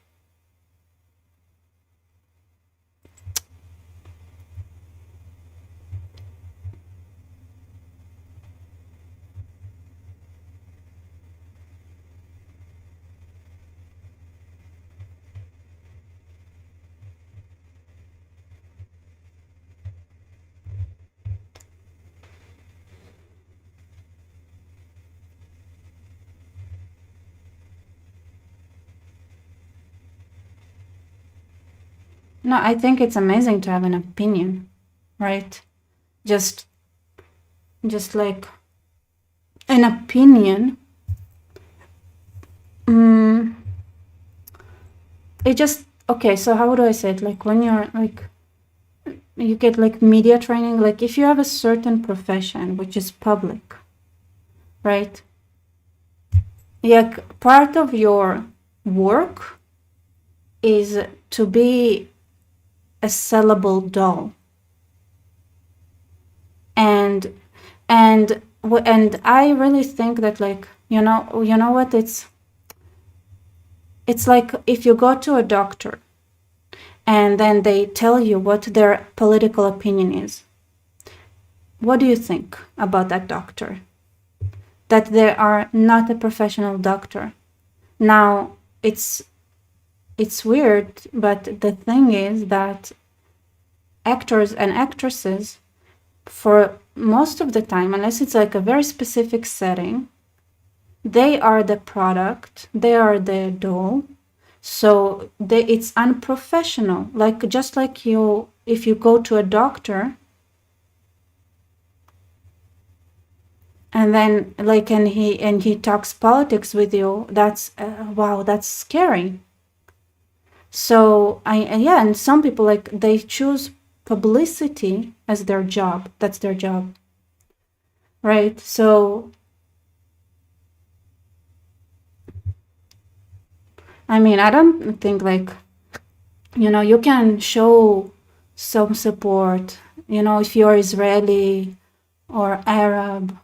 No, I think it's amazing to have an opinion, right? Just like an opinion. It just, okay, so how do I say it? Like when you're like, you get like media training, like if you have a certain profession, which is public, right? Yeah, part of your work is to be a sellable doll. And I really think that like, you know what, it's like if you go to a doctor and then they tell you what their political opinion is, what do you think about that doctor? That they are not a professional doctor. Now, it's weird, but the thing is that actors and actresses, for most of the time, unless it's like a very specific setting, they are the product, they are the doll. So it's unprofessional. Like just like if you go to a doctor and then like and he talks politics with you, that's wow, that's scary. So and some people like they choose publicity as their job. That's their job, right? So I mean, I don't think like, you can show some support, if you're Israeli or Arab,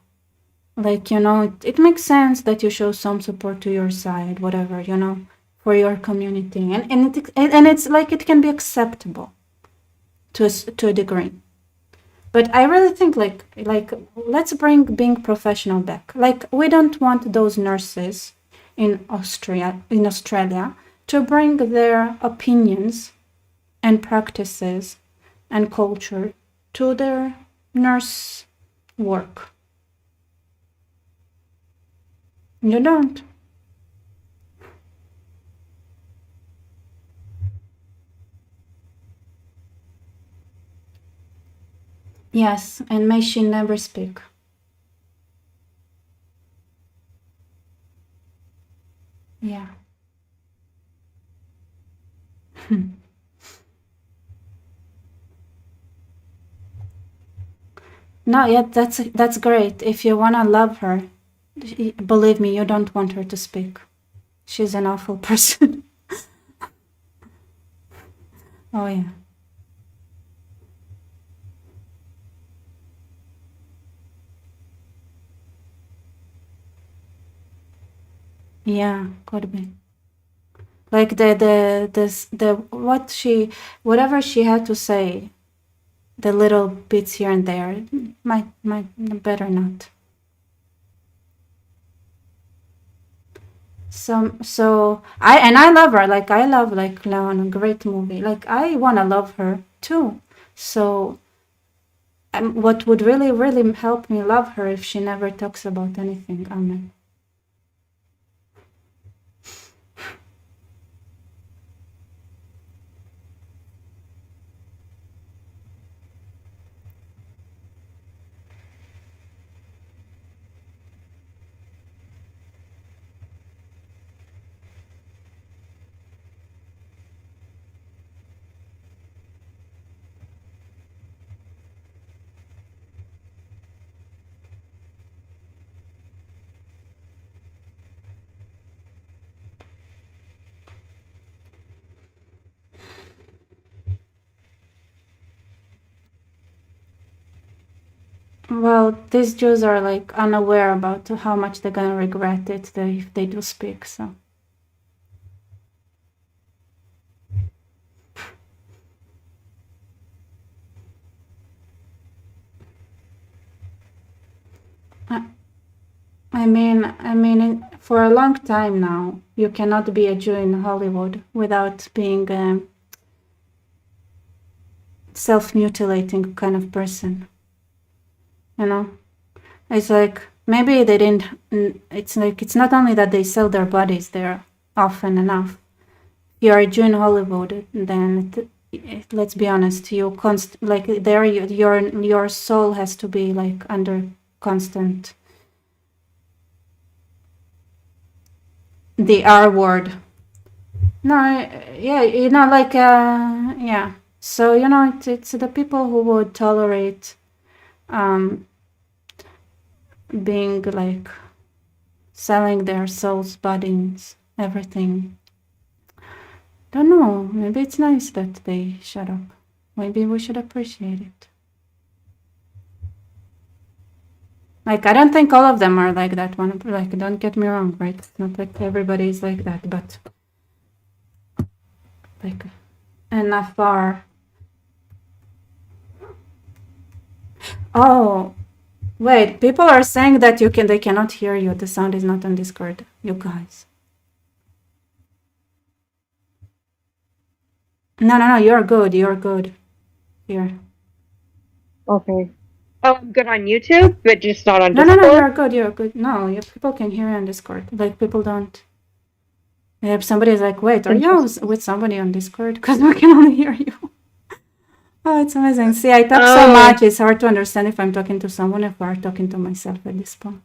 like, it makes sense that you show some support to your side, whatever, for your community. And it's like, it can be acceptable to a degree. But I really think like let's bring being professional back. Like, we don't want those nurses in Australia to bring their opinions and practices and culture to their nurse work. You don't. Yes, and may she never speak. Yeah. No, yeah, that's great. If you wanna love her, believe me, you don't want her to speak. She's an awful person. Oh yeah. Yeah, could be. Like whatever she had to say, the little bits here and there, might better not. So I love her. Like I love like Leon, a great movie. Like I wanna love her too. So what would really help me love her if she never talks about anything. Amen. Well, these Jews are like unaware about how much they're gonna regret it if they do speak. So I mean, for a long time now, you cannot be a Jew in Hollywood without being self-mutilating kind of person. You know, it's like maybe they didn't. It's like it's not only that they sell their bodies there often enough. If you're a Jew in Hollywood, then let's be honest, like there, your soul has to be like under constant. The R word. No, yeah, like yeah. So it's the people who would tolerate being like selling their souls, bodies, everything. Don't know. Maybe it's nice that they shut up. Maybe we should appreciate it. Like, I don't think all of them are like that one. Like, don't get me wrong, right? It's not like everybody is like that, but like enough are. Oh, wait. People are saying that they cannot hear you. The sound is not on Discord. You guys. No. You're good. You're good. Here. Okay. Oh, I'm good on YouTube, but just not on No, Discord? no, you're good. You're good. No, people can hear you on Discord. Like, people don't. If somebody's like, wait, are you with somebody on Discord? Because we can only hear you. Oh, it's amazing. See, I talk so much, it's hard to understand if I'm talking to someone, if I'm talking to myself at this point.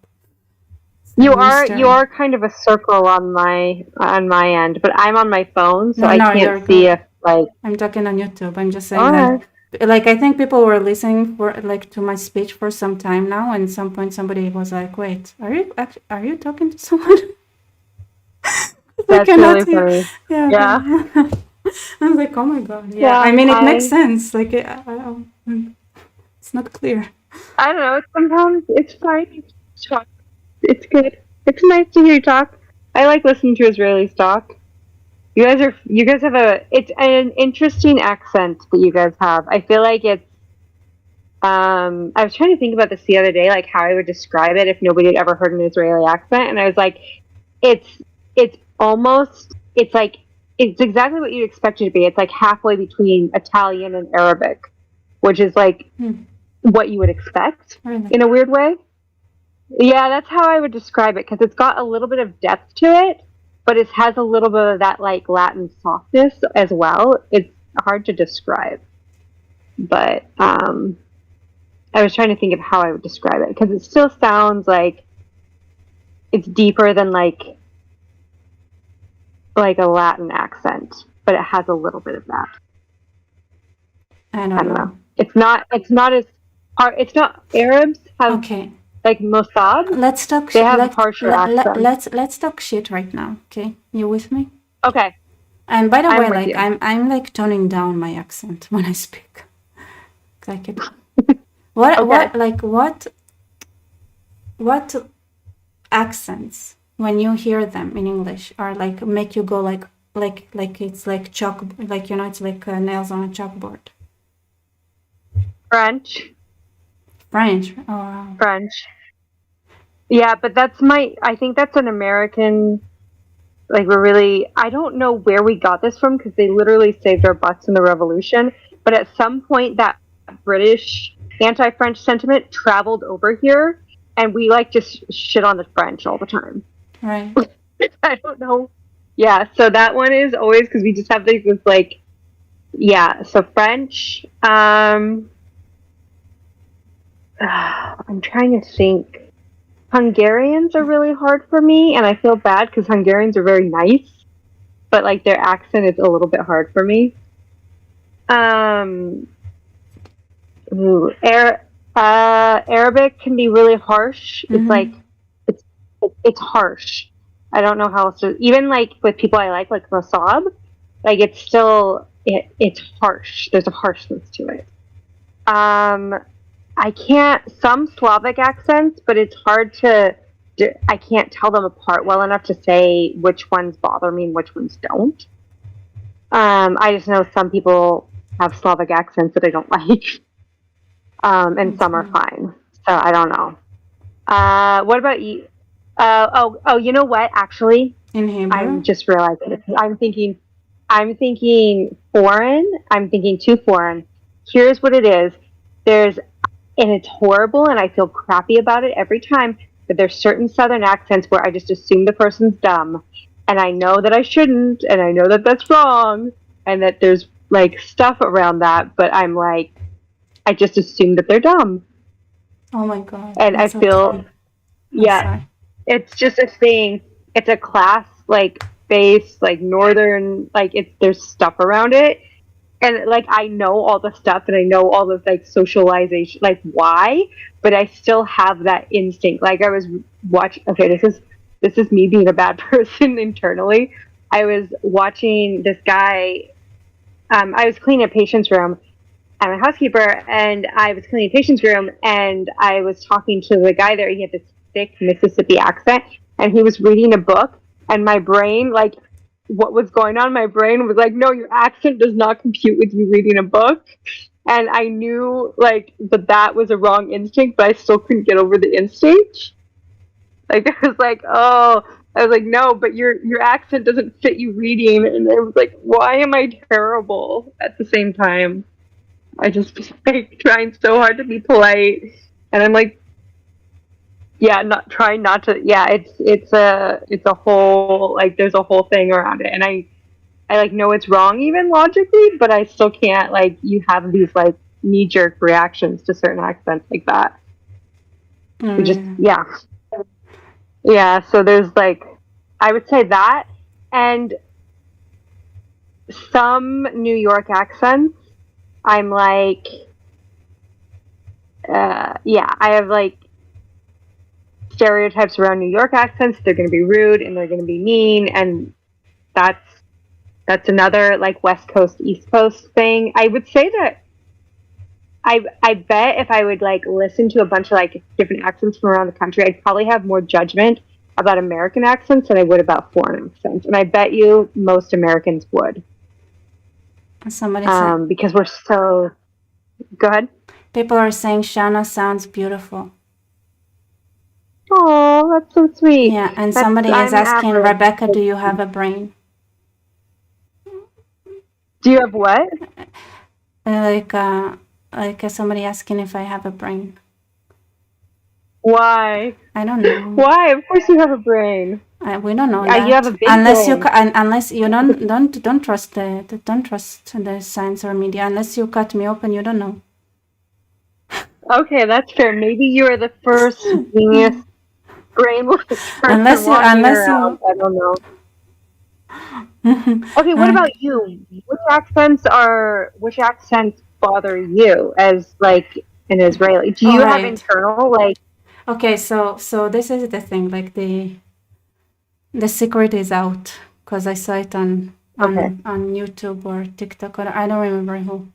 You are kind of a circle on my end, but I'm on my phone, so I can't see if like. I'm talking on YouTube. I'm just saying that. Like, I think people were listening to my speech for some time now, and at some point somebody was like, "Wait, are you talking to someone?" That's really funny. Yeah. I was like, "Oh my god!" Yeah. I mean, it makes sense. Like, it's not clear. I don't know. Sometimes it's fine. It's good. It's nice to hear you talk. I like listening to Israelis talk. You guys have it's an interesting accent that you guys have. I feel like it's, I was trying to think about this the other day, like how I would describe it if nobody had ever heard an Israeli accent. And I was like, it's exactly what you'd expect it to be. It's like halfway between Italian and Arabic, which is like what you would expect in a weird way. Yeah, that's how I would describe it, because it's got a little bit of depth to it, but it has a little bit of that like Latin softness as well. It's hard to describe, but I was trying to think of how I would describe it, because it still sounds like it's deeper than like a Latin accent, but it has a little bit of that. I don't know. It's not as It's not Arabs have Okay. like Mossad. Let's talk. They have harsher accents. Let's talk shit right now. Okay, you with me? Okay. And by the I'm way, with like you. I'm like toning down my accent when I speak. Like it. What accents when you hear them in English are like make you go like it's like chalk, like it's like nails on a chalkboard. French. Oh wow. French. Yeah, but I think that's an American, like I don't know where we got this from because they literally saved our butts in the revolution, but at some point that British anti-French sentiment traveled over here and we like just shit on the French all the time. Right. I don't know. Yeah, so that one is always because we just have this like, yeah, so French. I'm trying to think. Hungarians are really hard for me, and I feel bad because Hungarians are very nice, but like their accent is a little bit hard for me. Arabic can be really harsh. It's like it's harsh. I don't know how else to. Even like with people I like Mossad, like it's still it's harsh. There's a harshness to it. I can't, some Slavic accents, but it's hard to, I can't tell them apart well enough to say which ones bother me and which ones don't. I just know some people have Slavic accents that I don't like, and some are fine. So I don't know. What about you? You know what? Actually, in Hebrew, I'm just realizing this. I'm thinking foreign. I'm thinking too foreign. Here's what it is. And it's horrible, and I feel crappy about it every time, but there's certain Southern accents where I just assume the person's dumb, and I know that I shouldn't, and I know that that's wrong, and that there's, like, stuff around that, but I'm like, I just assume that they're dumb. Oh my God. And I feel, it's just a thing. It's a class, like, base, like, Northern, like, there's stuff around it. And, like, I know all the stuff and I know all the, like, socialization, like, why, but I still have that instinct. Like, I was watching, okay, this is me being a bad person internally. I was watching this guy, I was cleaning a patient's room. I'm a housekeeper, and I was cleaning a patient's room, and I was talking to the guy there. He had this thick Mississippi accent, and he was reading a book, and my brain, like, what was going on in my brain was like, no, your accent does not compute with you reading a book. And I knew, like, that was a wrong instinct, but I still couldn't get over the instinct. Like, I was like, no, but your accent doesn't fit you reading. And I was like, why am I terrible at the same time? I just was, like, trying so hard to be polite. And I'm like, yeah, it's a whole, like, there's a whole thing around it, and I like know it's wrong even logically, but I still can't, like, you have these, like, knee-jerk reactions to certain accents like that. So there's, like, I would say that, and some New York accents, I'm like, I have, like, stereotypes around New York accents. They're going to be rude and they're going to be mean, and that's another, like, West Coast East Coast thing. I would say that I bet if I would, like, listen to a bunch of, like, different accents from around the country, I'd probably have more judgment about American accents than I would about foreign accents, and I bet you most Americans would. Somebody said, because we're so. Go ahead. People are saying Shana sounds beautiful. Oh, that's so sweet. Yeah, and somebody is asking, Rebecca, do you have a brain? Do you have what? Like somebody asking if I have a brain. Why? I don't know. Why? Of course you have a brain. We don't know that. You have a big unless brain. Unless you don't trust the science or media. Unless you cut me open, you don't know. Okay, that's fair. Maybe you are the first genius brainless person. Unless you, I don't know. Okay, what about you? Which accents bother you as, like, an Israeli? Do you have Alright. internal, like... Okay, so this is the thing, like the secret is out, because I saw it on YouTube or TikTok, or I don't remember who.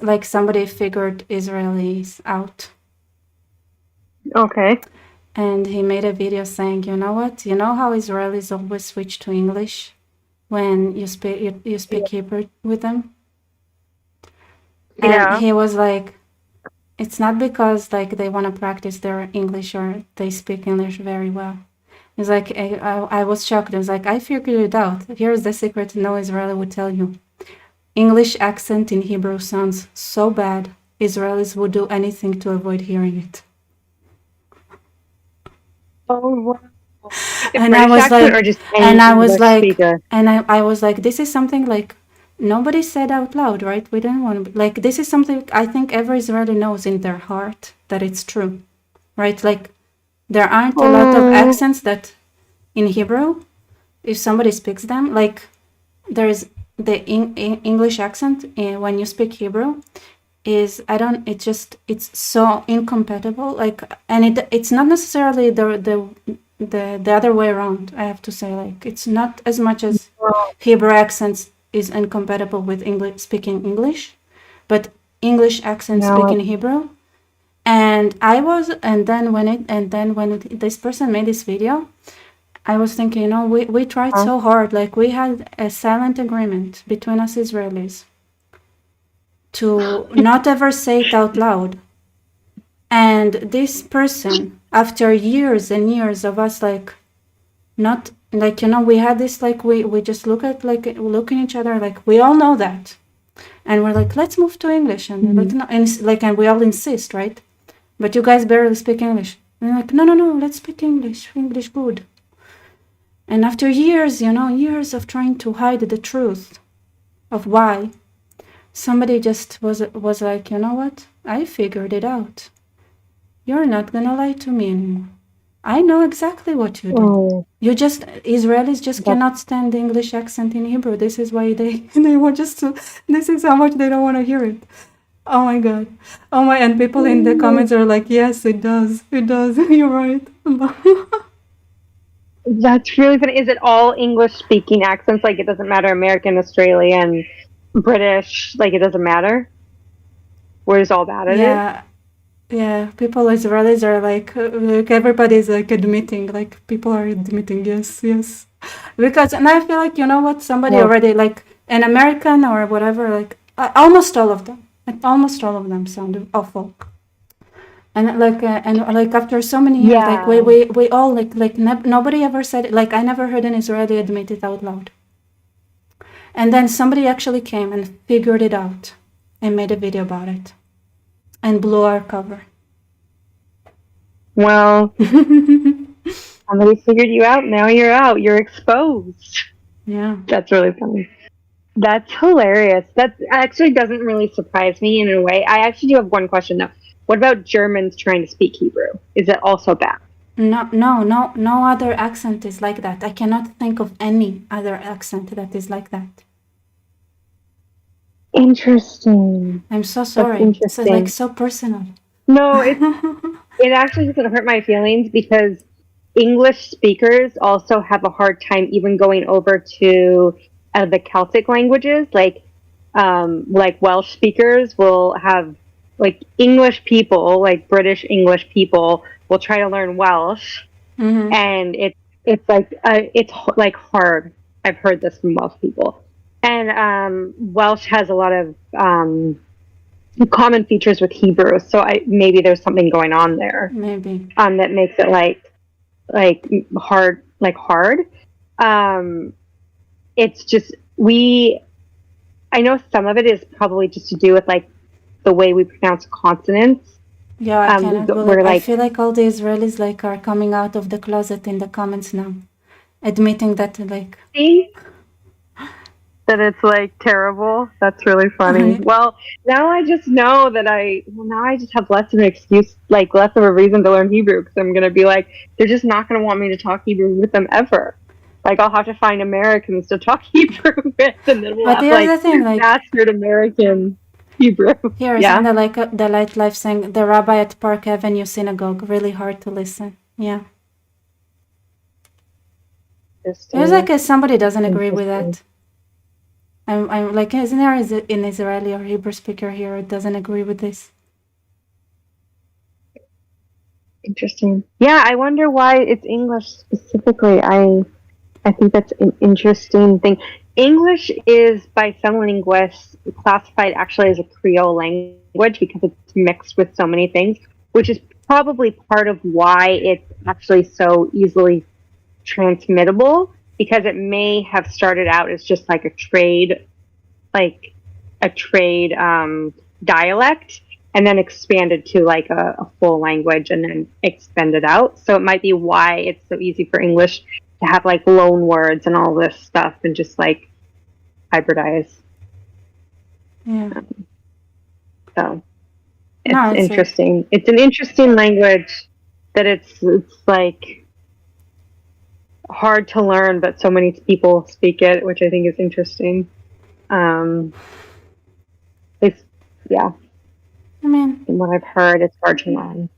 Like somebody figured Israelis out. Okay. And he made a video saying, you know what? You know how Israelis always switch to English when you speak Hebrew with them? Yeah. And he was like, it's not because like they want to practice their English or they speak English very well. It's like, I was shocked. It was like, I figured it out. Here's the secret no Israeli would tell you. English accent in Hebrew sounds so bad, Israelis would do anything to avoid hearing it. Oh, wow. And I was like, I was like, this is something like nobody said out loud, right? We didn't want to, like, this is something I think every Israeli knows in their heart that it's true, right? Like, there aren't a lot of accents that in Hebrew, if somebody speaks them, like, there's the English accent when you speak Hebrew is, it's so incompatible, like, and it's not necessarily the other way around, I have to say, like, it's not as much as Hebrew accents is incompatible with speaking English, but English accents speaking Hebrew. And then when this person made this video, I was thinking, we tried so hard, like we had a silent agreement between us Israelis to not ever say it out loud. And this person, after years and years of us, like, not, like, we had this, like, we just look at each other, like, we all know that. And we're like, let's move to English. And like, no, and we all insist, right? But you guys barely speak English. And they're like, no, let's speak English good. And after years, years of trying to hide the truth of why, somebody just was like, you know what? I figured it out. You're not gonna lie to me anymore. I know exactly what you do. Israelis just cannot stand the English accent in Hebrew. This is why they want just to, this is how much they don't want to hear it. Oh my God. And people in the comments are like, yes, it does. You're right. That's really funny. Is it all English speaking accents? Like, it doesn't matter, American, Australian, British, like, it doesn't matter? We're just all bad at it? Yeah, Israelis are like everybody's like admitting, like people are admitting, yes. Because, and I feel like, you know what, somebody already, like an American or whatever, like almost all of them sound awful. And like after so many years, like we all nobody ever said it, like I never heard an Israeli admit it out loud. And then somebody actually came and figured it out and made a video about it. And blew our cover. Well, somebody figured you out. Now you're out. You're exposed. Yeah. That's really funny. That's hilarious. That actually doesn't really surprise me in a way. I actually do have one question though. What about Germans trying to speak Hebrew? Is it also bad? No other accent is like that. I cannot think of any other accent that is like that. Interesting. I'm so sorry. It's like so personal. No, it actually doesn't hurt my feelings because English speakers also have a hard time even going over to the Celtic languages. Like Welsh speakers will have, like, English people, like British English people, will try to learn Welsh, and it's like hard. I've heard this from Welsh people. And Welsh has a lot of common features with Hebrew, so maybe there's something going on there. Maybe that makes it like hard. It's just I know some of it is probably just to do with like the way we pronounce consonants. Yeah, I cannot believe. I feel like all the Israelis like are coming out of the closet in the comments now, admitting that like. See? That it's like terrible. That's really funny. Well, now I just know that now I just have less of an excuse, like less of a reason to learn Hebrew, because I'm going to be like, they're just not going to want me to talk Hebrew with them ever. Like, I'll have to find Americans to talk Hebrew with, and then we'll have like bastard American. Hebrew. Here is Yeah. on the Light Life saying the rabbi at Park Avenue Synagogue. Really hard to listen. Yeah. It's like somebody doesn't agree with that. I'm like, isn't there an Israeli or Hebrew speaker here who doesn't agree with this? Interesting. Yeah, I wonder why it's English specifically. I think that's an interesting thing. English is, by some linguists, classified actually as a Creole language because it's mixed with so many things, which is probably part of why it's actually so easily transmittable, because it may have started out as just like a trade dialect, and then expanded to like a full language and then expanded out. So it might be why it's so easy for English to have like loan words and all this stuff and just like hybridize. Yeah. So it's interesting. It's an interesting language that it's like hard to learn, but so many people speak it, which I think is interesting. I mean, from what I've heard, it's hard to learn.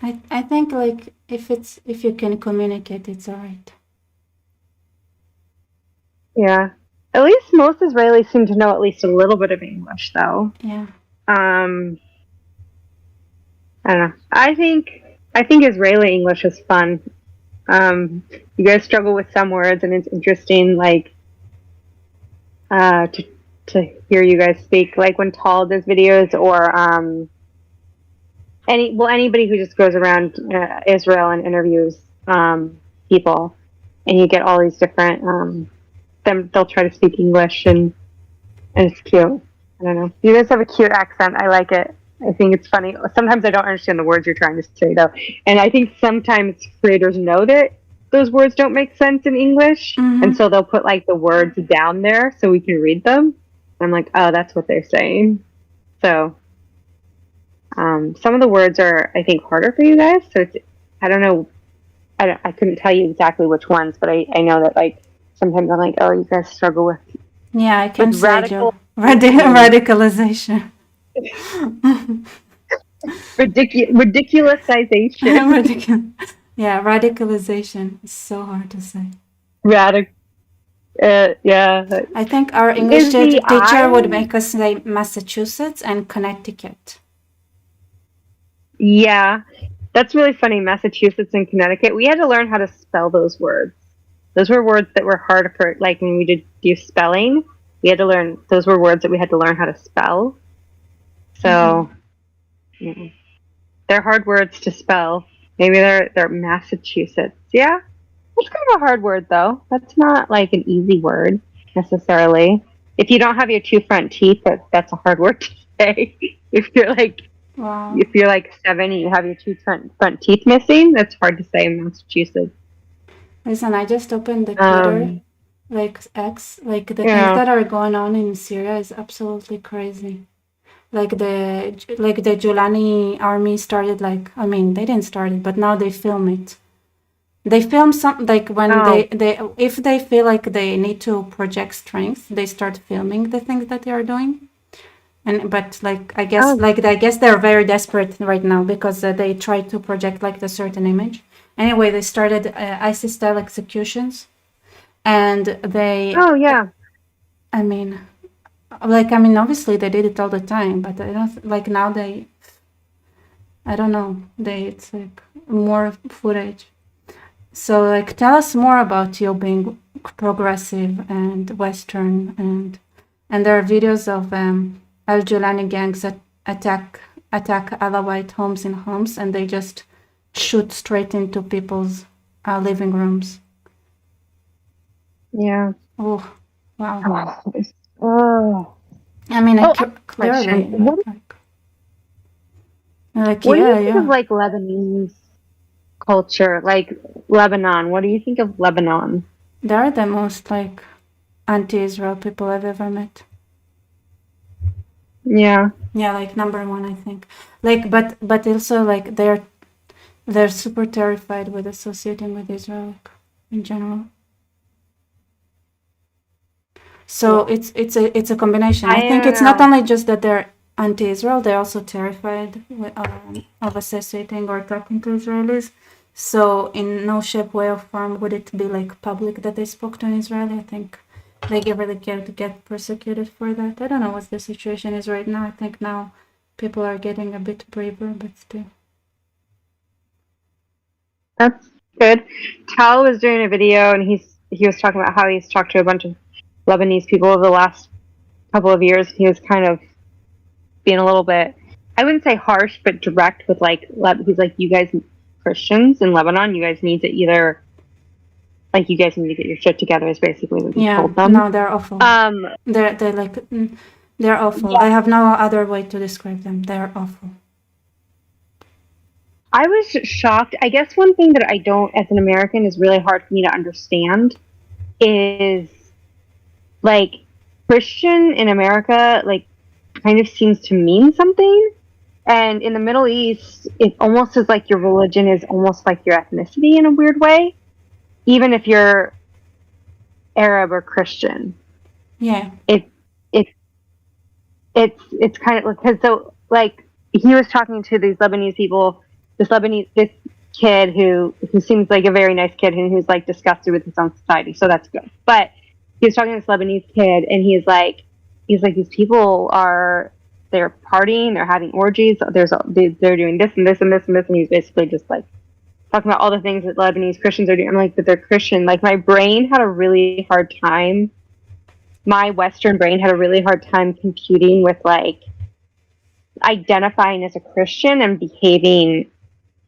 I think like if you can communicate, it's alright. Yeah. At least most Israelis seem to know at least a little bit of English, though. Yeah. I don't know. I think Israeli English is fun. You guys struggle with some words, and it's interesting, like, to hear you guys speak, like when Tal does videos, or anybody who just goes around Israel and interviews people, and you get all these different. They'll try to speak English, and it's cute. I don't know. You guys have a cute accent. I like it. I think it's funny. Sometimes I don't understand the words you're trying to say, though, and I think sometimes creators know that those words don't make sense in English, and so they'll put like the words down there so we can read them. I'm like, oh, that's what they're saying. So some of the words are, I think, harder for you guys. So it's, I don't know. I couldn't tell you exactly which ones, but I know that like sometimes I'm like, oh, you guys struggle with. Yeah, I can say radicalization. Ridiculousization. Yeah, radicalization is so hard to say. Yeah. I think our English teacher would make us say Massachusetts and Connecticut. Yeah, that's really funny. Massachusetts and Connecticut. We had to learn how to spell those words. Those were words that were hard for, like when we did do spelling. We had to learn. Those were words that we had to learn how to spell. So they're hard words to spell. Maybe they're Massachusetts. Yeah. It's kind of a hard word, though. That's not like an easy word necessarily. If you don't have your two front teeth, that's a hard word to say. If you're like 7 and you have your two front teeth missing, that's hard to say in Massachusetts. Listen, I just opened the Twitter, like X, like the things that are going on in Syria is absolutely crazy. Like the Julani army started, like, I mean, they didn't start it, but now they film it. They film some, like when they if they feel like they need to project strength, they start filming the things that they are doing. But like I guess they're very desperate right now because they try to project like the certain image. Anyway, they started ISIS style executions, and they. Oh yeah. I mean, obviously they did it all the time, but I don't like now they. I don't know. It's like more footage. So, like, tell us more about you being progressive and Western, and there are videos of Al Julani gangs that attack Alawite homes in Homs, and they just shoot straight into people's living rooms. Yeah. Oh, wow. I mean, clearly. What do you think of like Lebanese culture, like Lebanon? What do you think of Lebanon? They're the most like anti-Israel people I've ever met. Yeah, like number one, I think. Like, but also like they're super terrified with associating with Israel, like, in general. So it's a combination. I think it's not only just that they're anti-Israel, they're also terrified of associating or talking to Israelis. So in no shape, way, or form would it be like public that they spoke to an Israeli. I think they really get persecuted for that. I don't know what the situation is right now. I think now people are getting a bit braver, but still. That's good. Tal was doing a video, and he was talking about how he's talked to a bunch of Lebanese people over the last couple of years. He was kind of being a little bit, I wouldn't say harsh, but direct with he's like, you guys Christians in Lebanon, you guys need to either, like, you guys need to get your shit together is basically what he told them. No, they're awful. They're like, they're awful. Yeah. I have no other way to describe them. They're awful. I was shocked. I guess one thing that I don't, as an American, is really hard for me to understand is, like, Christian in America, like, kind of seems to mean something. And in the Middle East, it almost is like your religion is almost like your ethnicity in a weird way, even if you're Arab or Christian. Yeah. It's kind of, because so, like, he was talking to these Lebanese people, this kid who seems like a very nice kid and who's like disgusted with his own society, so that's good. But he was talking to this Lebanese kid, and he's like these people they're partying, they're having orgies, they're doing this and this and this and this, and he's basically just like talking about all the things that Lebanese Christians are doing. I'm like, but they're Christian. Like, my brain had a really hard time. My Western brain had a really hard time computing with, like, identifying as a Christian and behaving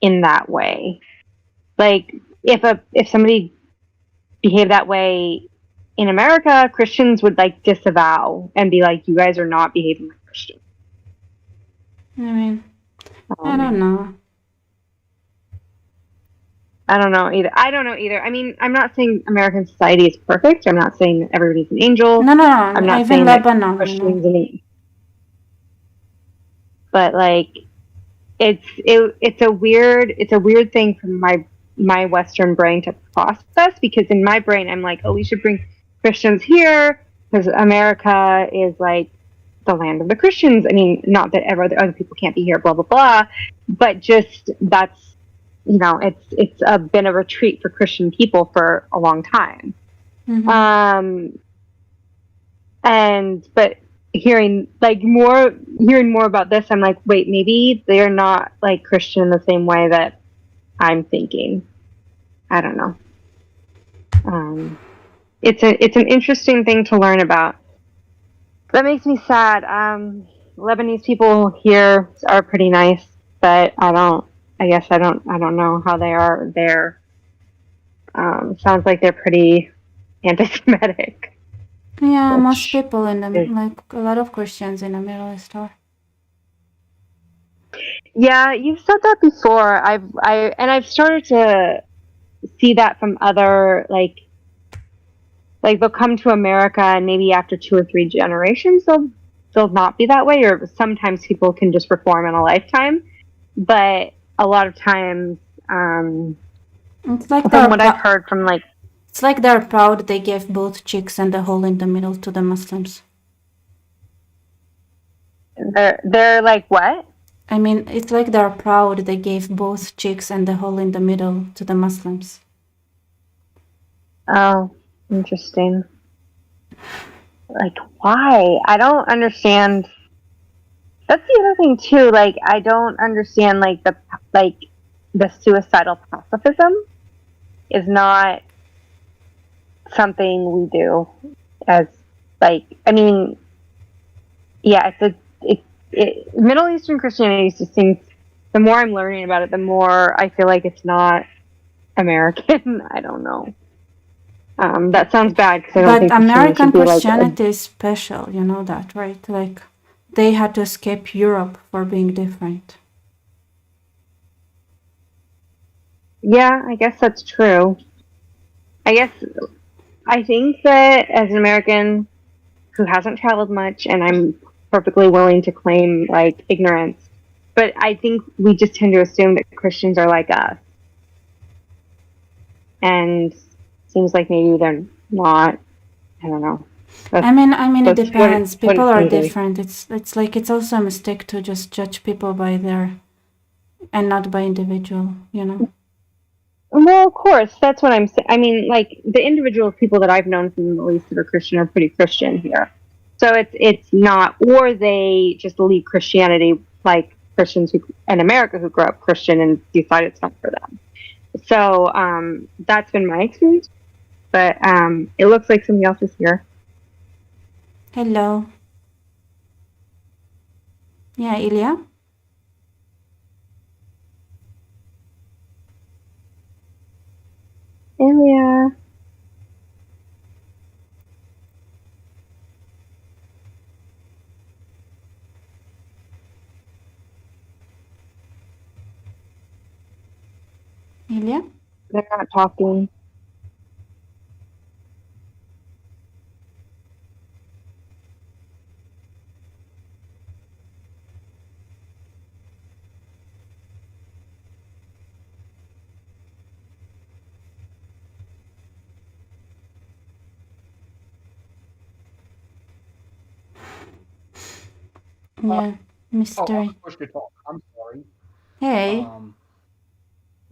in that way. Like, if somebody behaved that way in America, Christians would, like, disavow and be like, you guys are not behaving like Christians. I mean, I don't know. I don't know either. I mean, I'm not saying American society is perfect. I'm not saying that everybody's an angel. No. I'm not saying Lebanon, that Christians an angel. But, like, it's a weird thing for my Western brain to process, because in my brain I'm like, oh, we should bring Christians here because America is like the land of the Christians. I mean, not that other people can't be here, blah blah blah, but just that's, you know, it's been a retreat for Christian people for a long time. Mm-hmm. But hearing more about this, I'm like, wait, maybe they're not like Christian in the same way that I'm thinking. I don't know. It's an interesting thing to learn about. That makes me sad. Lebanese people here are pretty nice, but I don't know how they are there. Sounds like they're pretty anti-Semitic. Yeah, most people in them, like a lot of Christians in the Middle East are. Yeah, you've said that before. I've started to see that from other, like they'll come to America and maybe after 2 or 3 generations they'll not be that way, or sometimes people can just reform in a lifetime. But a lot of times, it's like from what I've heard from, like, it's like they're proud they gave both cheeks and the hole in the middle to the Muslims. They're like what? I mean, it's like they're proud they gave both cheeks and the hole in the middle to the Muslims. Oh, interesting. Like, why? I don't understand. That's the other thing too. Like, I don't understand, like, the suicidal pacifism is not something we do as, like, I mean, yeah, Middle Eastern Christianity just seems, the more I'm learning about it, the more I feel like it's not American. I don't know. That sounds bad, because I don't think American Christianity is special, you know that, right? Like, they had to escape Europe for being different. Yeah, I guess that's true. I think that as an American who hasn't traveled much, and I'm perfectly willing to claim, like, ignorance, but I think we just tend to assume that Christians are like us. And seems like maybe they're not. I don't know. I mean, it That's depends. what People it are seems like. different. It's like it's also a mistake to just judge people by their and not by individual. You know. Well, of course, that's what I'm saying. I mean, like the individual people that I've known from the Middle East that are Christian are pretty Christian here. So it's not, or they just leave Christianity, like Christians who in America who grew up Christian and decide it's not for them. So that's been my experience. But it looks like somebody else is here. Hello. Yeah, Ilya. Ilya. Ilya. They're not talking. Yeah, mystery. Oh, push to talk. I'm sorry. Hey.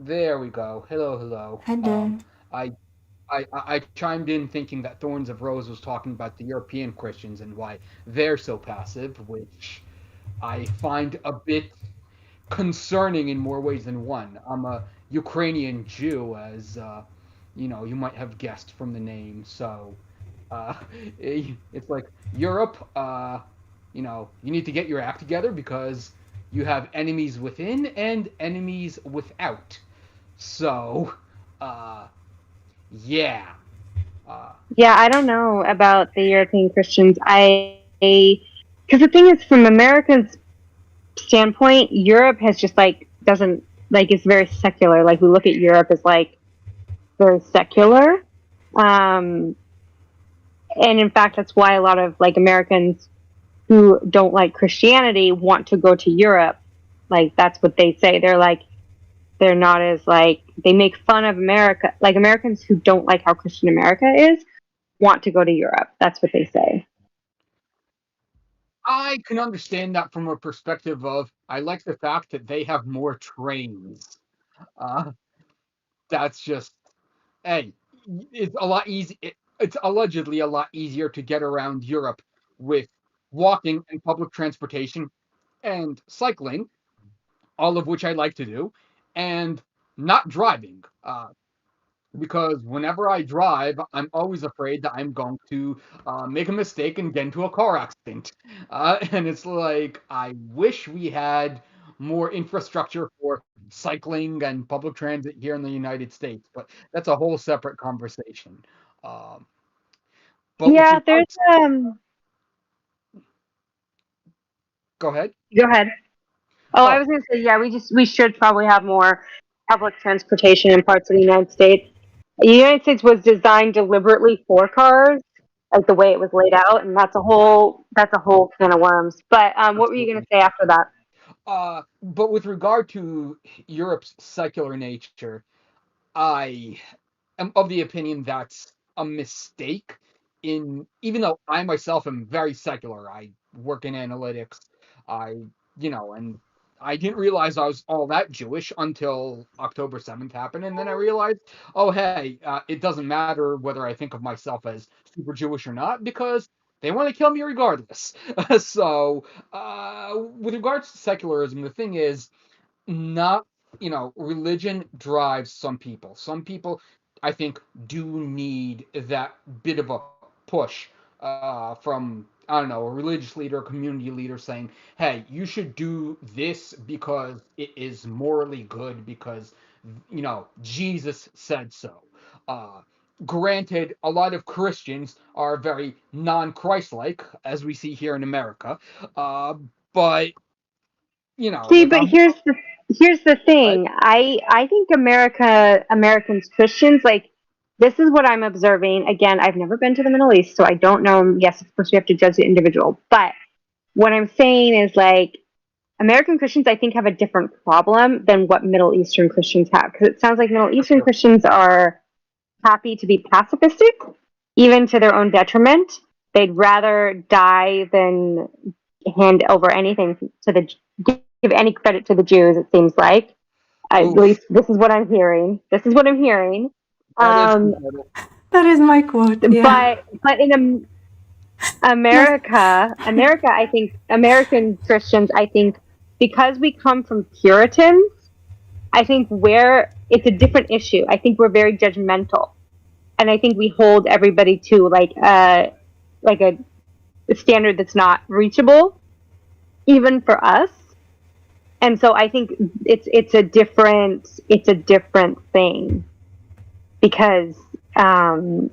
There we go. Hello, hello. Hello. I chimed in thinking that Thorns of Rose was talking about the European Christians and why they're so passive, which I find a bit concerning in more ways than one. I'm a Ukrainian Jew, as you might have guessed from the name. So uh, it's like Europe. You need to get your act together because you have enemies within and enemies without. So, yeah. Yeah, I don't know about the European Christians. Because the thing is, from America's standpoint, Europe has just doesn't it's very secular. Like we look at Europe as very secular, and in fact, that's why a lot of Americans who don't like Christianity want to go to Europe. Like that's what they say. They're not as they make fun of America. Like Americans who don't like how Christian America is want to go to Europe. That's what they say. I can understand that from a perspective of I like the fact that they have more trains. Uh, that's just hey, it's a lot easy. It's allegedly a lot easier to get around Europe with walking and public transportation and cycling, all of which I like to do, and not driving. Because whenever I drive, I'm always afraid that I'm going to make a mistake and get into a car accident. And it's like, I wish we had more infrastructure for cycling and public transit here in the United States, but that's a whole separate conversation. Um, but yeah, there's Go ahead. Go ahead. Oh, I was going to say, yeah, we should probably have more public transportation in parts of the United States. The United States was designed deliberately for cars, like the way it was laid out, and that's a whole can of worms. But what were you going to say after that? But with regard to Europe's secular nature, I am of the opinion that's a mistake. Even though I myself am very secular, I work in analytics. And I didn't realize I was all that Jewish until October 7th happened, and then I realized, oh hey, it doesn't matter whether I think of myself as super Jewish or not because they want to kill me regardless. So, with regards to secularism, the thing is not religion drives some people. Some people, I think, do need that bit of a push from, I don't know, a religious leader, a community leader saying, hey, you should do this because it is morally good because Jesus said so. Granted, a lot of Christians are very non-Christ-like, as we see here in America, but See, but here's the thing. I think Americans Christians this is what I'm observing. Again, I've never been to the Middle East, so I don't know. Yes, of course, we have to judge the individual. But what I'm saying is American Christians, I think, have a different problem than what Middle Eastern Christians have. Because it sounds like Middle Eastern Christians are happy to be pacifistic, even to their own detriment. They'd rather die than hand over anything to give any credit to the Jews. It seems like, at least this is what I'm hearing. That is my quote. Yeah. But in America, I think American Christians, I think because we come from Puritans, I think it's a different issue. I think we're very judgmental, and I think we hold everybody to like a standard that's not reachable, even for us. And so I think it's a different thing because so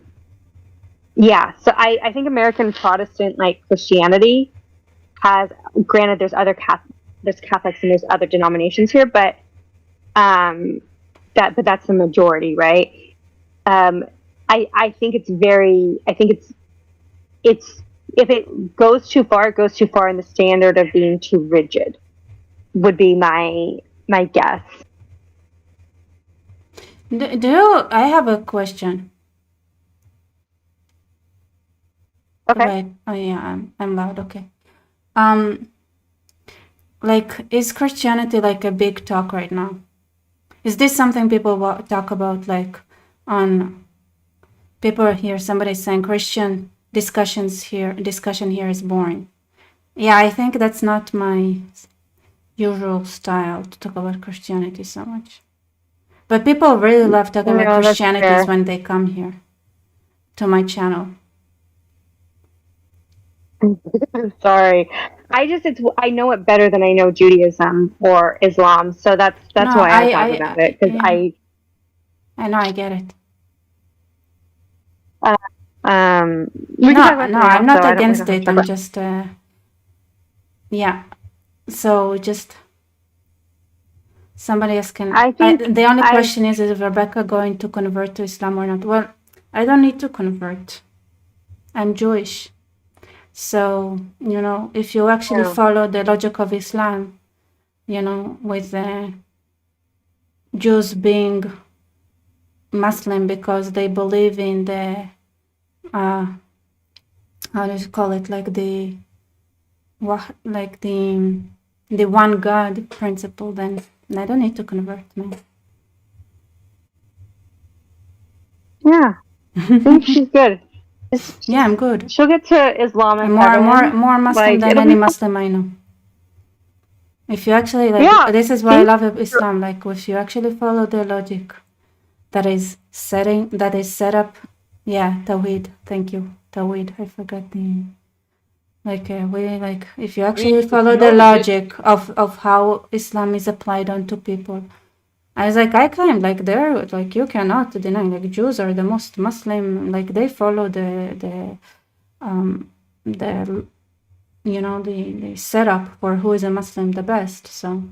I think American Protestant Christianity has, granted there's Catholics and there's other denominations here, but that's the majority, right? I think it's if it goes too far, it goes too far in the standard of being too rigid, would be my guess. I have a question. Okay. Right. Oh yeah, I'm loud. Okay. Is Christianity a big talk right now? Is this something people talk about? People hear somebody saying Christian discussion here is boring. Yeah, I think that's not my usual style to talk about Christianity so much. But people really love talking about Christianity when they come here to my channel. Sorry, I know it better than I know Judaism or Islam, so that's why I talk about it, because I know, I get it. I'm not against it. I'm just So just somebody else can. The only question is Rebecca going to convert to Islam or not? Well, I don't need to convert. I'm Jewish. So, if you actually follow the logic of Islam, with Jews being Muslim because they believe in the, how do you call it, the one God principle, then I don't need to convert, man. Yeah, I think she's good. Yeah, I'm good. She'll get to Islam and more Muslim than any Muslim I know. If you actually this is why I love Islam. If you actually follow the logic that is set up. Yeah, Tawhid. Thank you, Tawhid. I forgot the if you actually follow the logic of how Islam is applied onto people. I was I claim they're you cannot deny Jews are the most Muslim, they follow the setup for who is a Muslim the best. So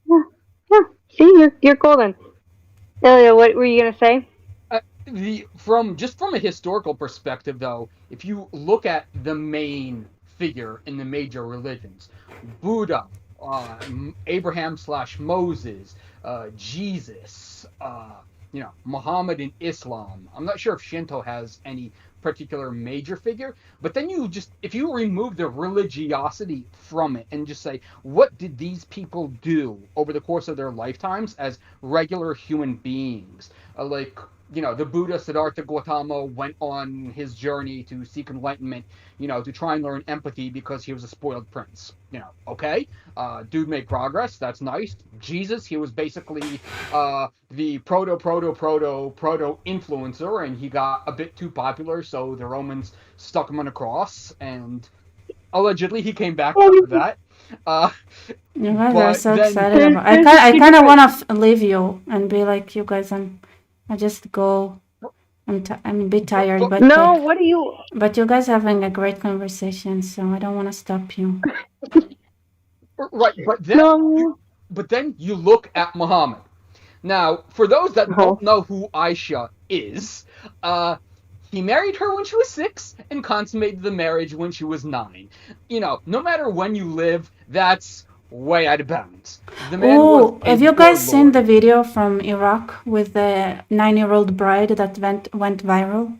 yeah. See, you're golden. Ilya, what were you gonna say? From a historical perspective, though, if you look at the main figure in the major religions, Buddha, Abraham/Moses, Jesus, Muhammad and Islam. I'm not sure if Shinto has any particular major figure, but then if you remove the religiosity from it and just say, what did these people do over the course of their lifetimes as regular human beings? The Buddha Siddhartha Gautama went on his journey to seek enlightenment, to try and learn empathy because he was a spoiled prince. Okay, dude made progress. That's nice. Jesus, he was basically the proto influencer, and he got a bit too popular, so the Romans stuck him on a cross, and allegedly he came back after that. You guys are so excited about. I kind of want to leave you and be like, you guys, I just go. I'm a bit tired, but no. What are you? But you guys are having a great conversation, so I don't want to stop you. Right, but then you look at Muhammad. Now, for those that don't know who Aisha is, he married her when she was 6 and consummated the marriage when she was 9. No matter when you live, that's way out of bounds. Have you guys seen the video from Iraq with the 9-year-old bride that went viral?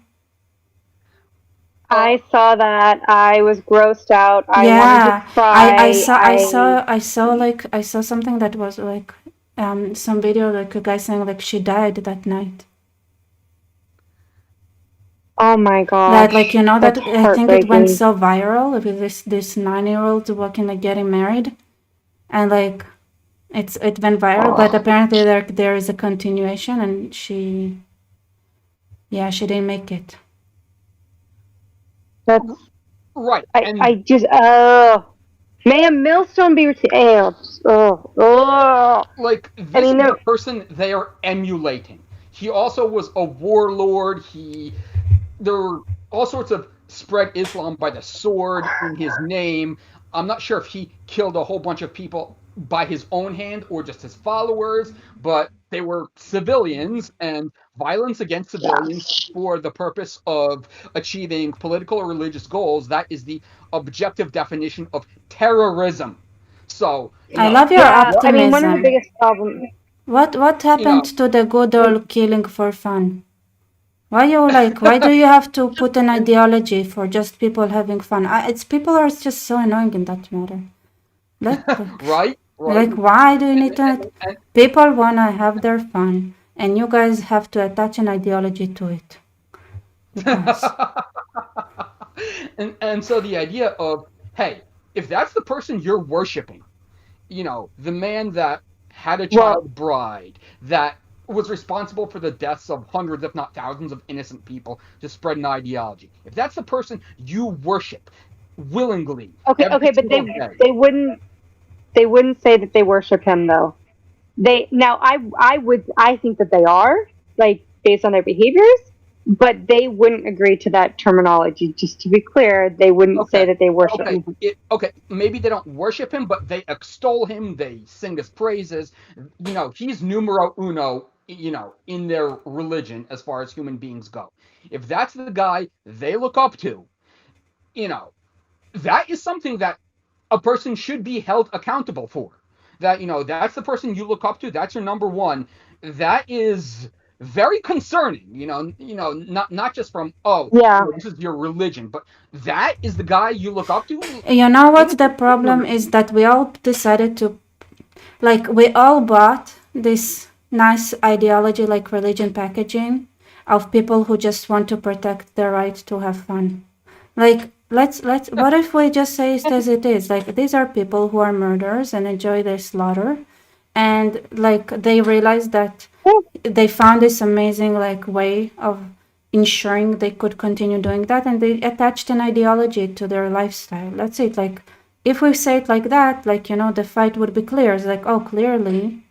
I saw that. I was grossed out. I wanted Yeah, to cry. I saw something that was like some video like a guy saying like she died that night. Oh my gosh. Like you know that that's I think it went heartbreaking. so viral with this 9-year-old walking like getting married, and like it went viral, but apparently there is a continuation, and she didn't make it. That's right. I just may a millstone be retailed. Like this is the person they are emulating. He also was a warlord. There were all sorts of spread Islam by the sword in his name. I'm not sure if he killed a whole bunch of people by his own hand or just his followers, but they were civilians, and violence against civilians for the purpose of achieving political or religious goals, that is the objective definition of terrorism. So I love your optimism. I mean, one of the biggest problems. What happened to the good old killing for fun? Why do you have to put an ideology for just people having fun? People are just so annoying in that matter. Right? Like, why do you need to? People wanna have their fun, and you guys have to attach an ideology to it. And so the idea of, hey, if that's the person you're worshiping, the man that had a child bride, that was responsible for the deaths of hundreds, if not thousands, of innocent people to spread an ideology. If that's the person you worship willingly, but they wouldn't say that they worship him though. I think that they are, like, based on their behaviors, but they wouldn't agree to that terminology. Just to be clear, they wouldn't say that they worship him. Maybe they don't worship him, but they extol him. They sing his praises. He's numero uno. In their religion, as far as human beings go. If that's the guy they look up to, that is something that a person should be held accountable for. That, that's the person you look up to. That's your number one. That is very concerning, not just from, this is your religion, but that is the guy you look up to. You know what's the problem is that we all decided to, we all bought this nice ideology, like religion packaging, of people who just want to protect their right to have fun. Like, what if we just say it as it is? Like, these are people who are murderers and enjoy their slaughter, and they realize that they found this amazing way of ensuring they could continue doing that, and they attached an ideology to their lifestyle. That's it. If we say it like that, the fight would be clear. It's clearly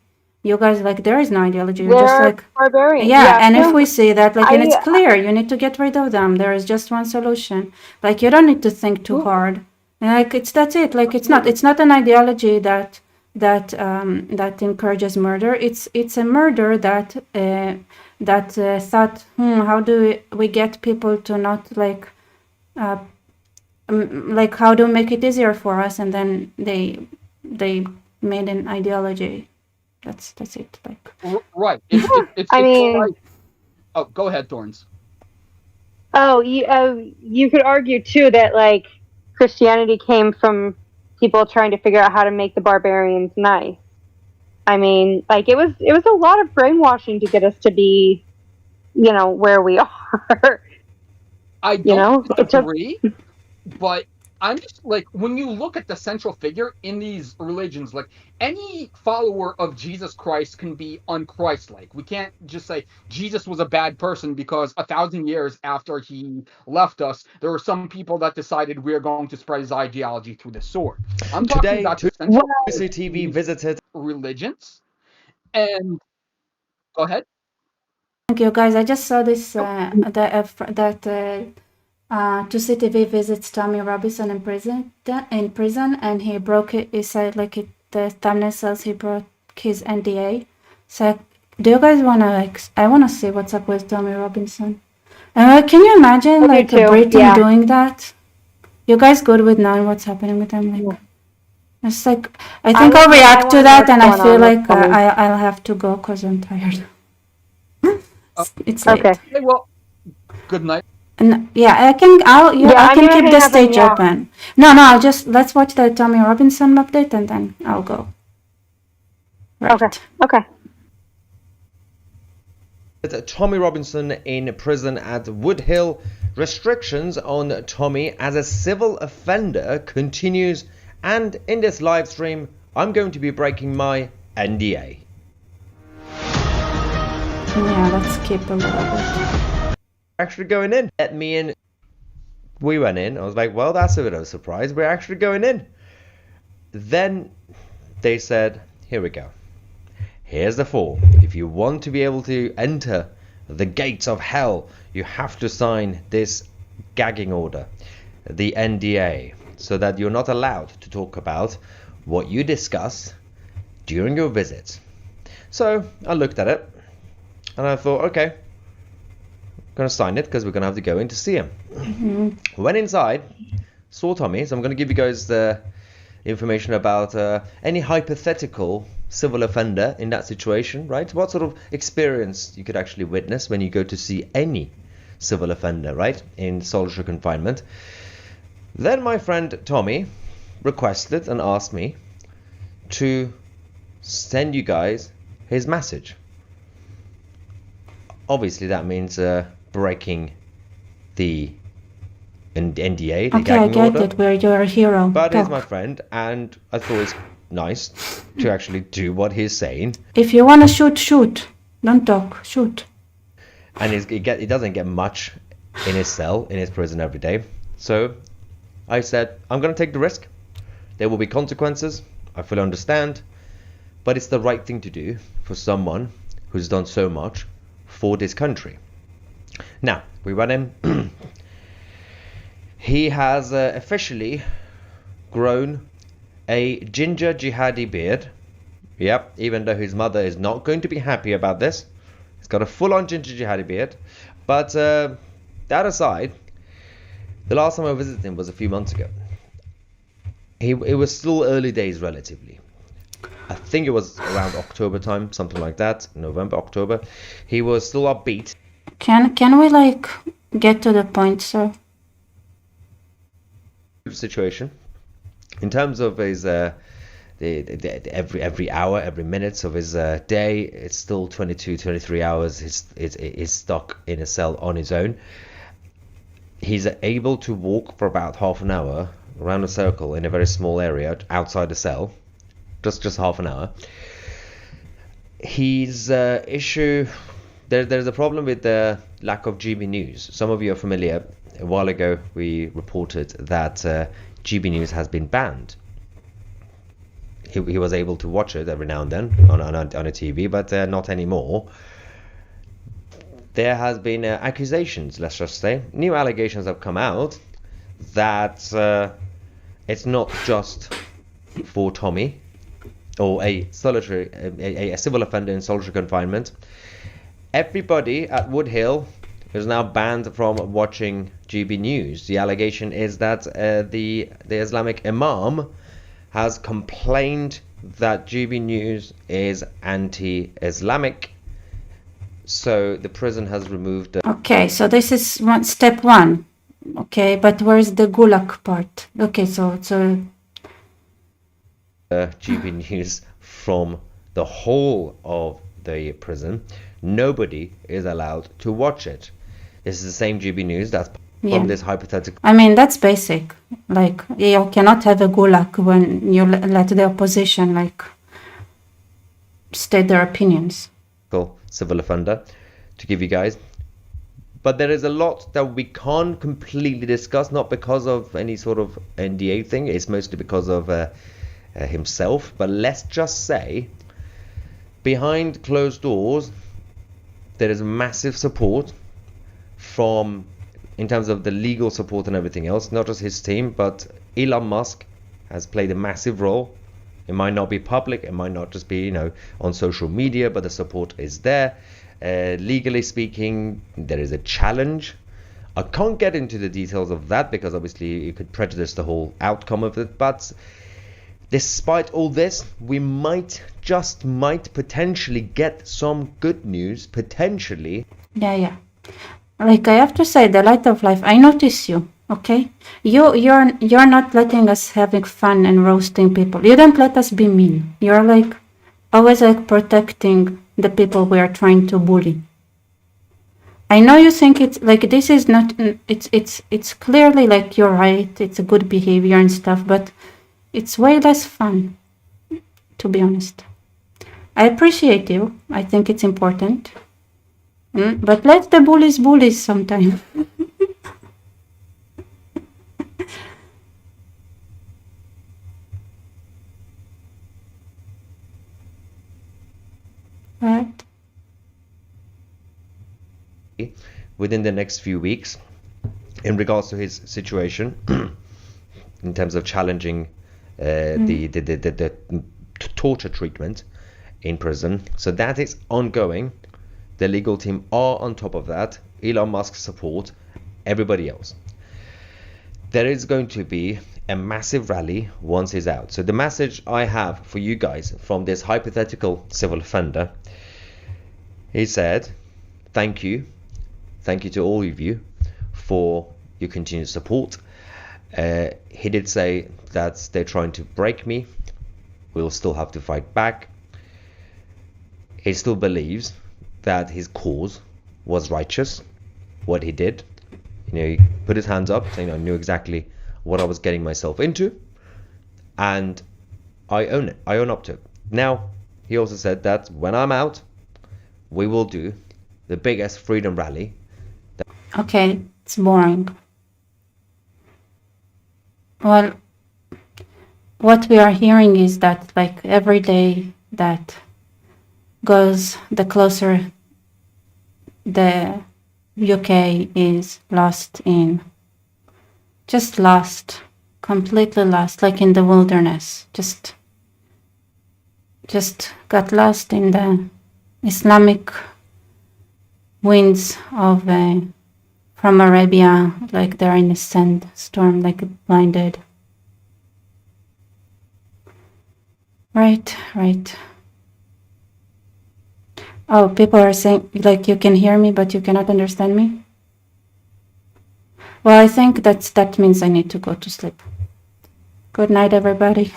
you guys there is no ideology. You're just barbarians. And if we say that and it's clear, you need to get rid of them. There is just one solution. You don't need to think too hard. And that's it. It's not an ideology that encourages murder. It's a murder that thought, how do we get people to not how do we make it easier for us, and then they made an ideology. That's it. Right. It's oh, go ahead, Thorns. Oh, you could argue too that Christianity came from people trying to figure out how to make the barbarians nice. I mean, it was a lot of brainwashing to get us to be, where we are. I don't agree, but I'm just when you look at the central figure in these religions, any follower of Jesus Christ can be unchristlike. We can't just say Jesus was a bad person because 1,000 years after he left us, there were some people that decided we're going to spread his ideology through the sword. I'm talking about the central TV visited religions. And go ahead. Thank you, guys. I just saw this that 2CTV visits Tommy Robinson in prison, and he broke it. He said the thumbnail says he broke his NDA. So, do you guys wanna I wanna see what's up with Tommy Robinson. Can you imagine Britain doing that? You guys good with knowing what's happening with them? It's I think I'll react to that, and I feel I'll have to go because I'm tired. It's late. Okay. Well, good night. Yeah, I can. I can keep the stage open. No, let's watch the Tommy Robinson update and then I'll go. Right. Okay. Tommy Robinson in prison at Woodhill. Restrictions on Tommy as a civil offender continues, and in this live stream, I'm going to be breaking my NDA. Yeah, let's skip a little bit. Actually going in. Let me in. We went in. I was like, well, that's a bit of a surprise. We're actually going in. Then they said, here we go. Here's the form. If you want to be able to enter the gates of hell, you have to sign this gagging order, the NDA, so that you're not allowed to talk about what you discuss during your visits. So I looked at it and I thought, okay, I'm going to sign it because we're going to have to go in to see him. Mm-hmm. Went inside, saw Tommy, so I'm going to give you guys the information about any hypothetical civil offender in that situation, right? What sort of experience you could actually witness when you go to see any civil offender, right, in solitary confinement. Then my friend Tommy requested and asked me to send you guys his message. Obviously that means breaking the NDA, the gagging order. Okay, I get it, where you're a hero. But he's my friend, and I thought it's nice to actually do what he's saying. If you want to shoot, shoot. Don't talk, shoot. And he doesn't get much in his cell, in his prison every day. So I said, I'm going to take the risk. There will be consequences. I fully understand. But it's the right thing to do for someone who's done so much for this country. Now, we went in. He has officially grown a ginger jihadi beard. Yep, even though his mother is not going to be happy about this. He's got a full-on ginger jihadi beard. But that aside, the last time I visited him was a few months ago. It was still early days relatively. I think it was around October time, something like that. November, October. He was still upbeat. Can we like get to the point, sir? Situation in terms of his every hour, every minute of his day, it's still 23 hours he's stuck in a cell on his own. He's able to walk for about half an hour around a circle in a very small area outside the cell, just half an hour. His issue, there's a problem with the lack of GB News. Some of you are familiar. A while ago, we reported that GB News has been banned. He was able to watch it every now and then on a TV, but not anymore. There has been accusations, let's just say. New allegations have come out that it's not just for Tommy or a civil offender in solitary confinement. Everybody at Woodhill is now banned from watching GB News. The allegation is that the Islamic Imam has complained that GB News is anti-Islamic, so the prison has removed. Okay, so this is step one. Okay, but where's the gulag part? Okay, so GB News from the whole of the prison. Nobody is allowed to watch it. This is the same GB News that's from this hypothetical. I mean, that's basic. Like, you cannot have a gulag when you let the opposition, like, state their opinions. Civil offender to give you guys. But there is a lot that we can't completely discuss, not because of any sort of NDA thing. It's mostly because of himself. But let's just say, behind closed doors, there is massive support from, in terms of the legal support and everything else, not just his team, but Elon Musk has played a massive role. It might not be public, it might not just be, on social media, but the support is there. Legally speaking, there is a challenge. I can't get into the details of that because obviously it could prejudice the whole outcome of it, but despite all this, we might potentially get some good news, potentially. Yeah. like I have to say, the light of life, I notice you, okay? You're not letting us having fun and roasting people. You don't let us be mean. You're like always like protecting the people we are trying to bully. I know you think it's like this is not, it's clearly like you're right, it's a good behavior and stuff, but it's way less fun, to be honest. I appreciate you. I think it's important. But let the bullies bully sometime. Right. Within the next few weeks, in regards to his situation, in terms of challenging the torture treatment in prison. So that is ongoing. The legal team are on top of that. Elon Musk's support, everybody else. There is going to be a massive rally once he's out. So the message I have for you guys from this hypothetical civil offender, he said, thank you to all of you for your continued support. He did say that they're trying to break me. We'll still have to fight back. He still believes that his cause was righteous, what he did. He put his hands up, saying I knew exactly what I was getting myself into, and I own it. I own up to it. Now, he also said that when I'm out, we will do the biggest freedom rally. Okay, it's boring. Well, what we are hearing is that like every day that goes, the closer the UK is lost in, just lost, completely lost, like in the wilderness, just got lost in the Islamic winds of from Arabia, like they're in a sandstorm, like blinded. Right. Oh, people are saying, like, you can hear me, but you cannot understand me? Well, I think that means I need to go to sleep. Good night, everybody.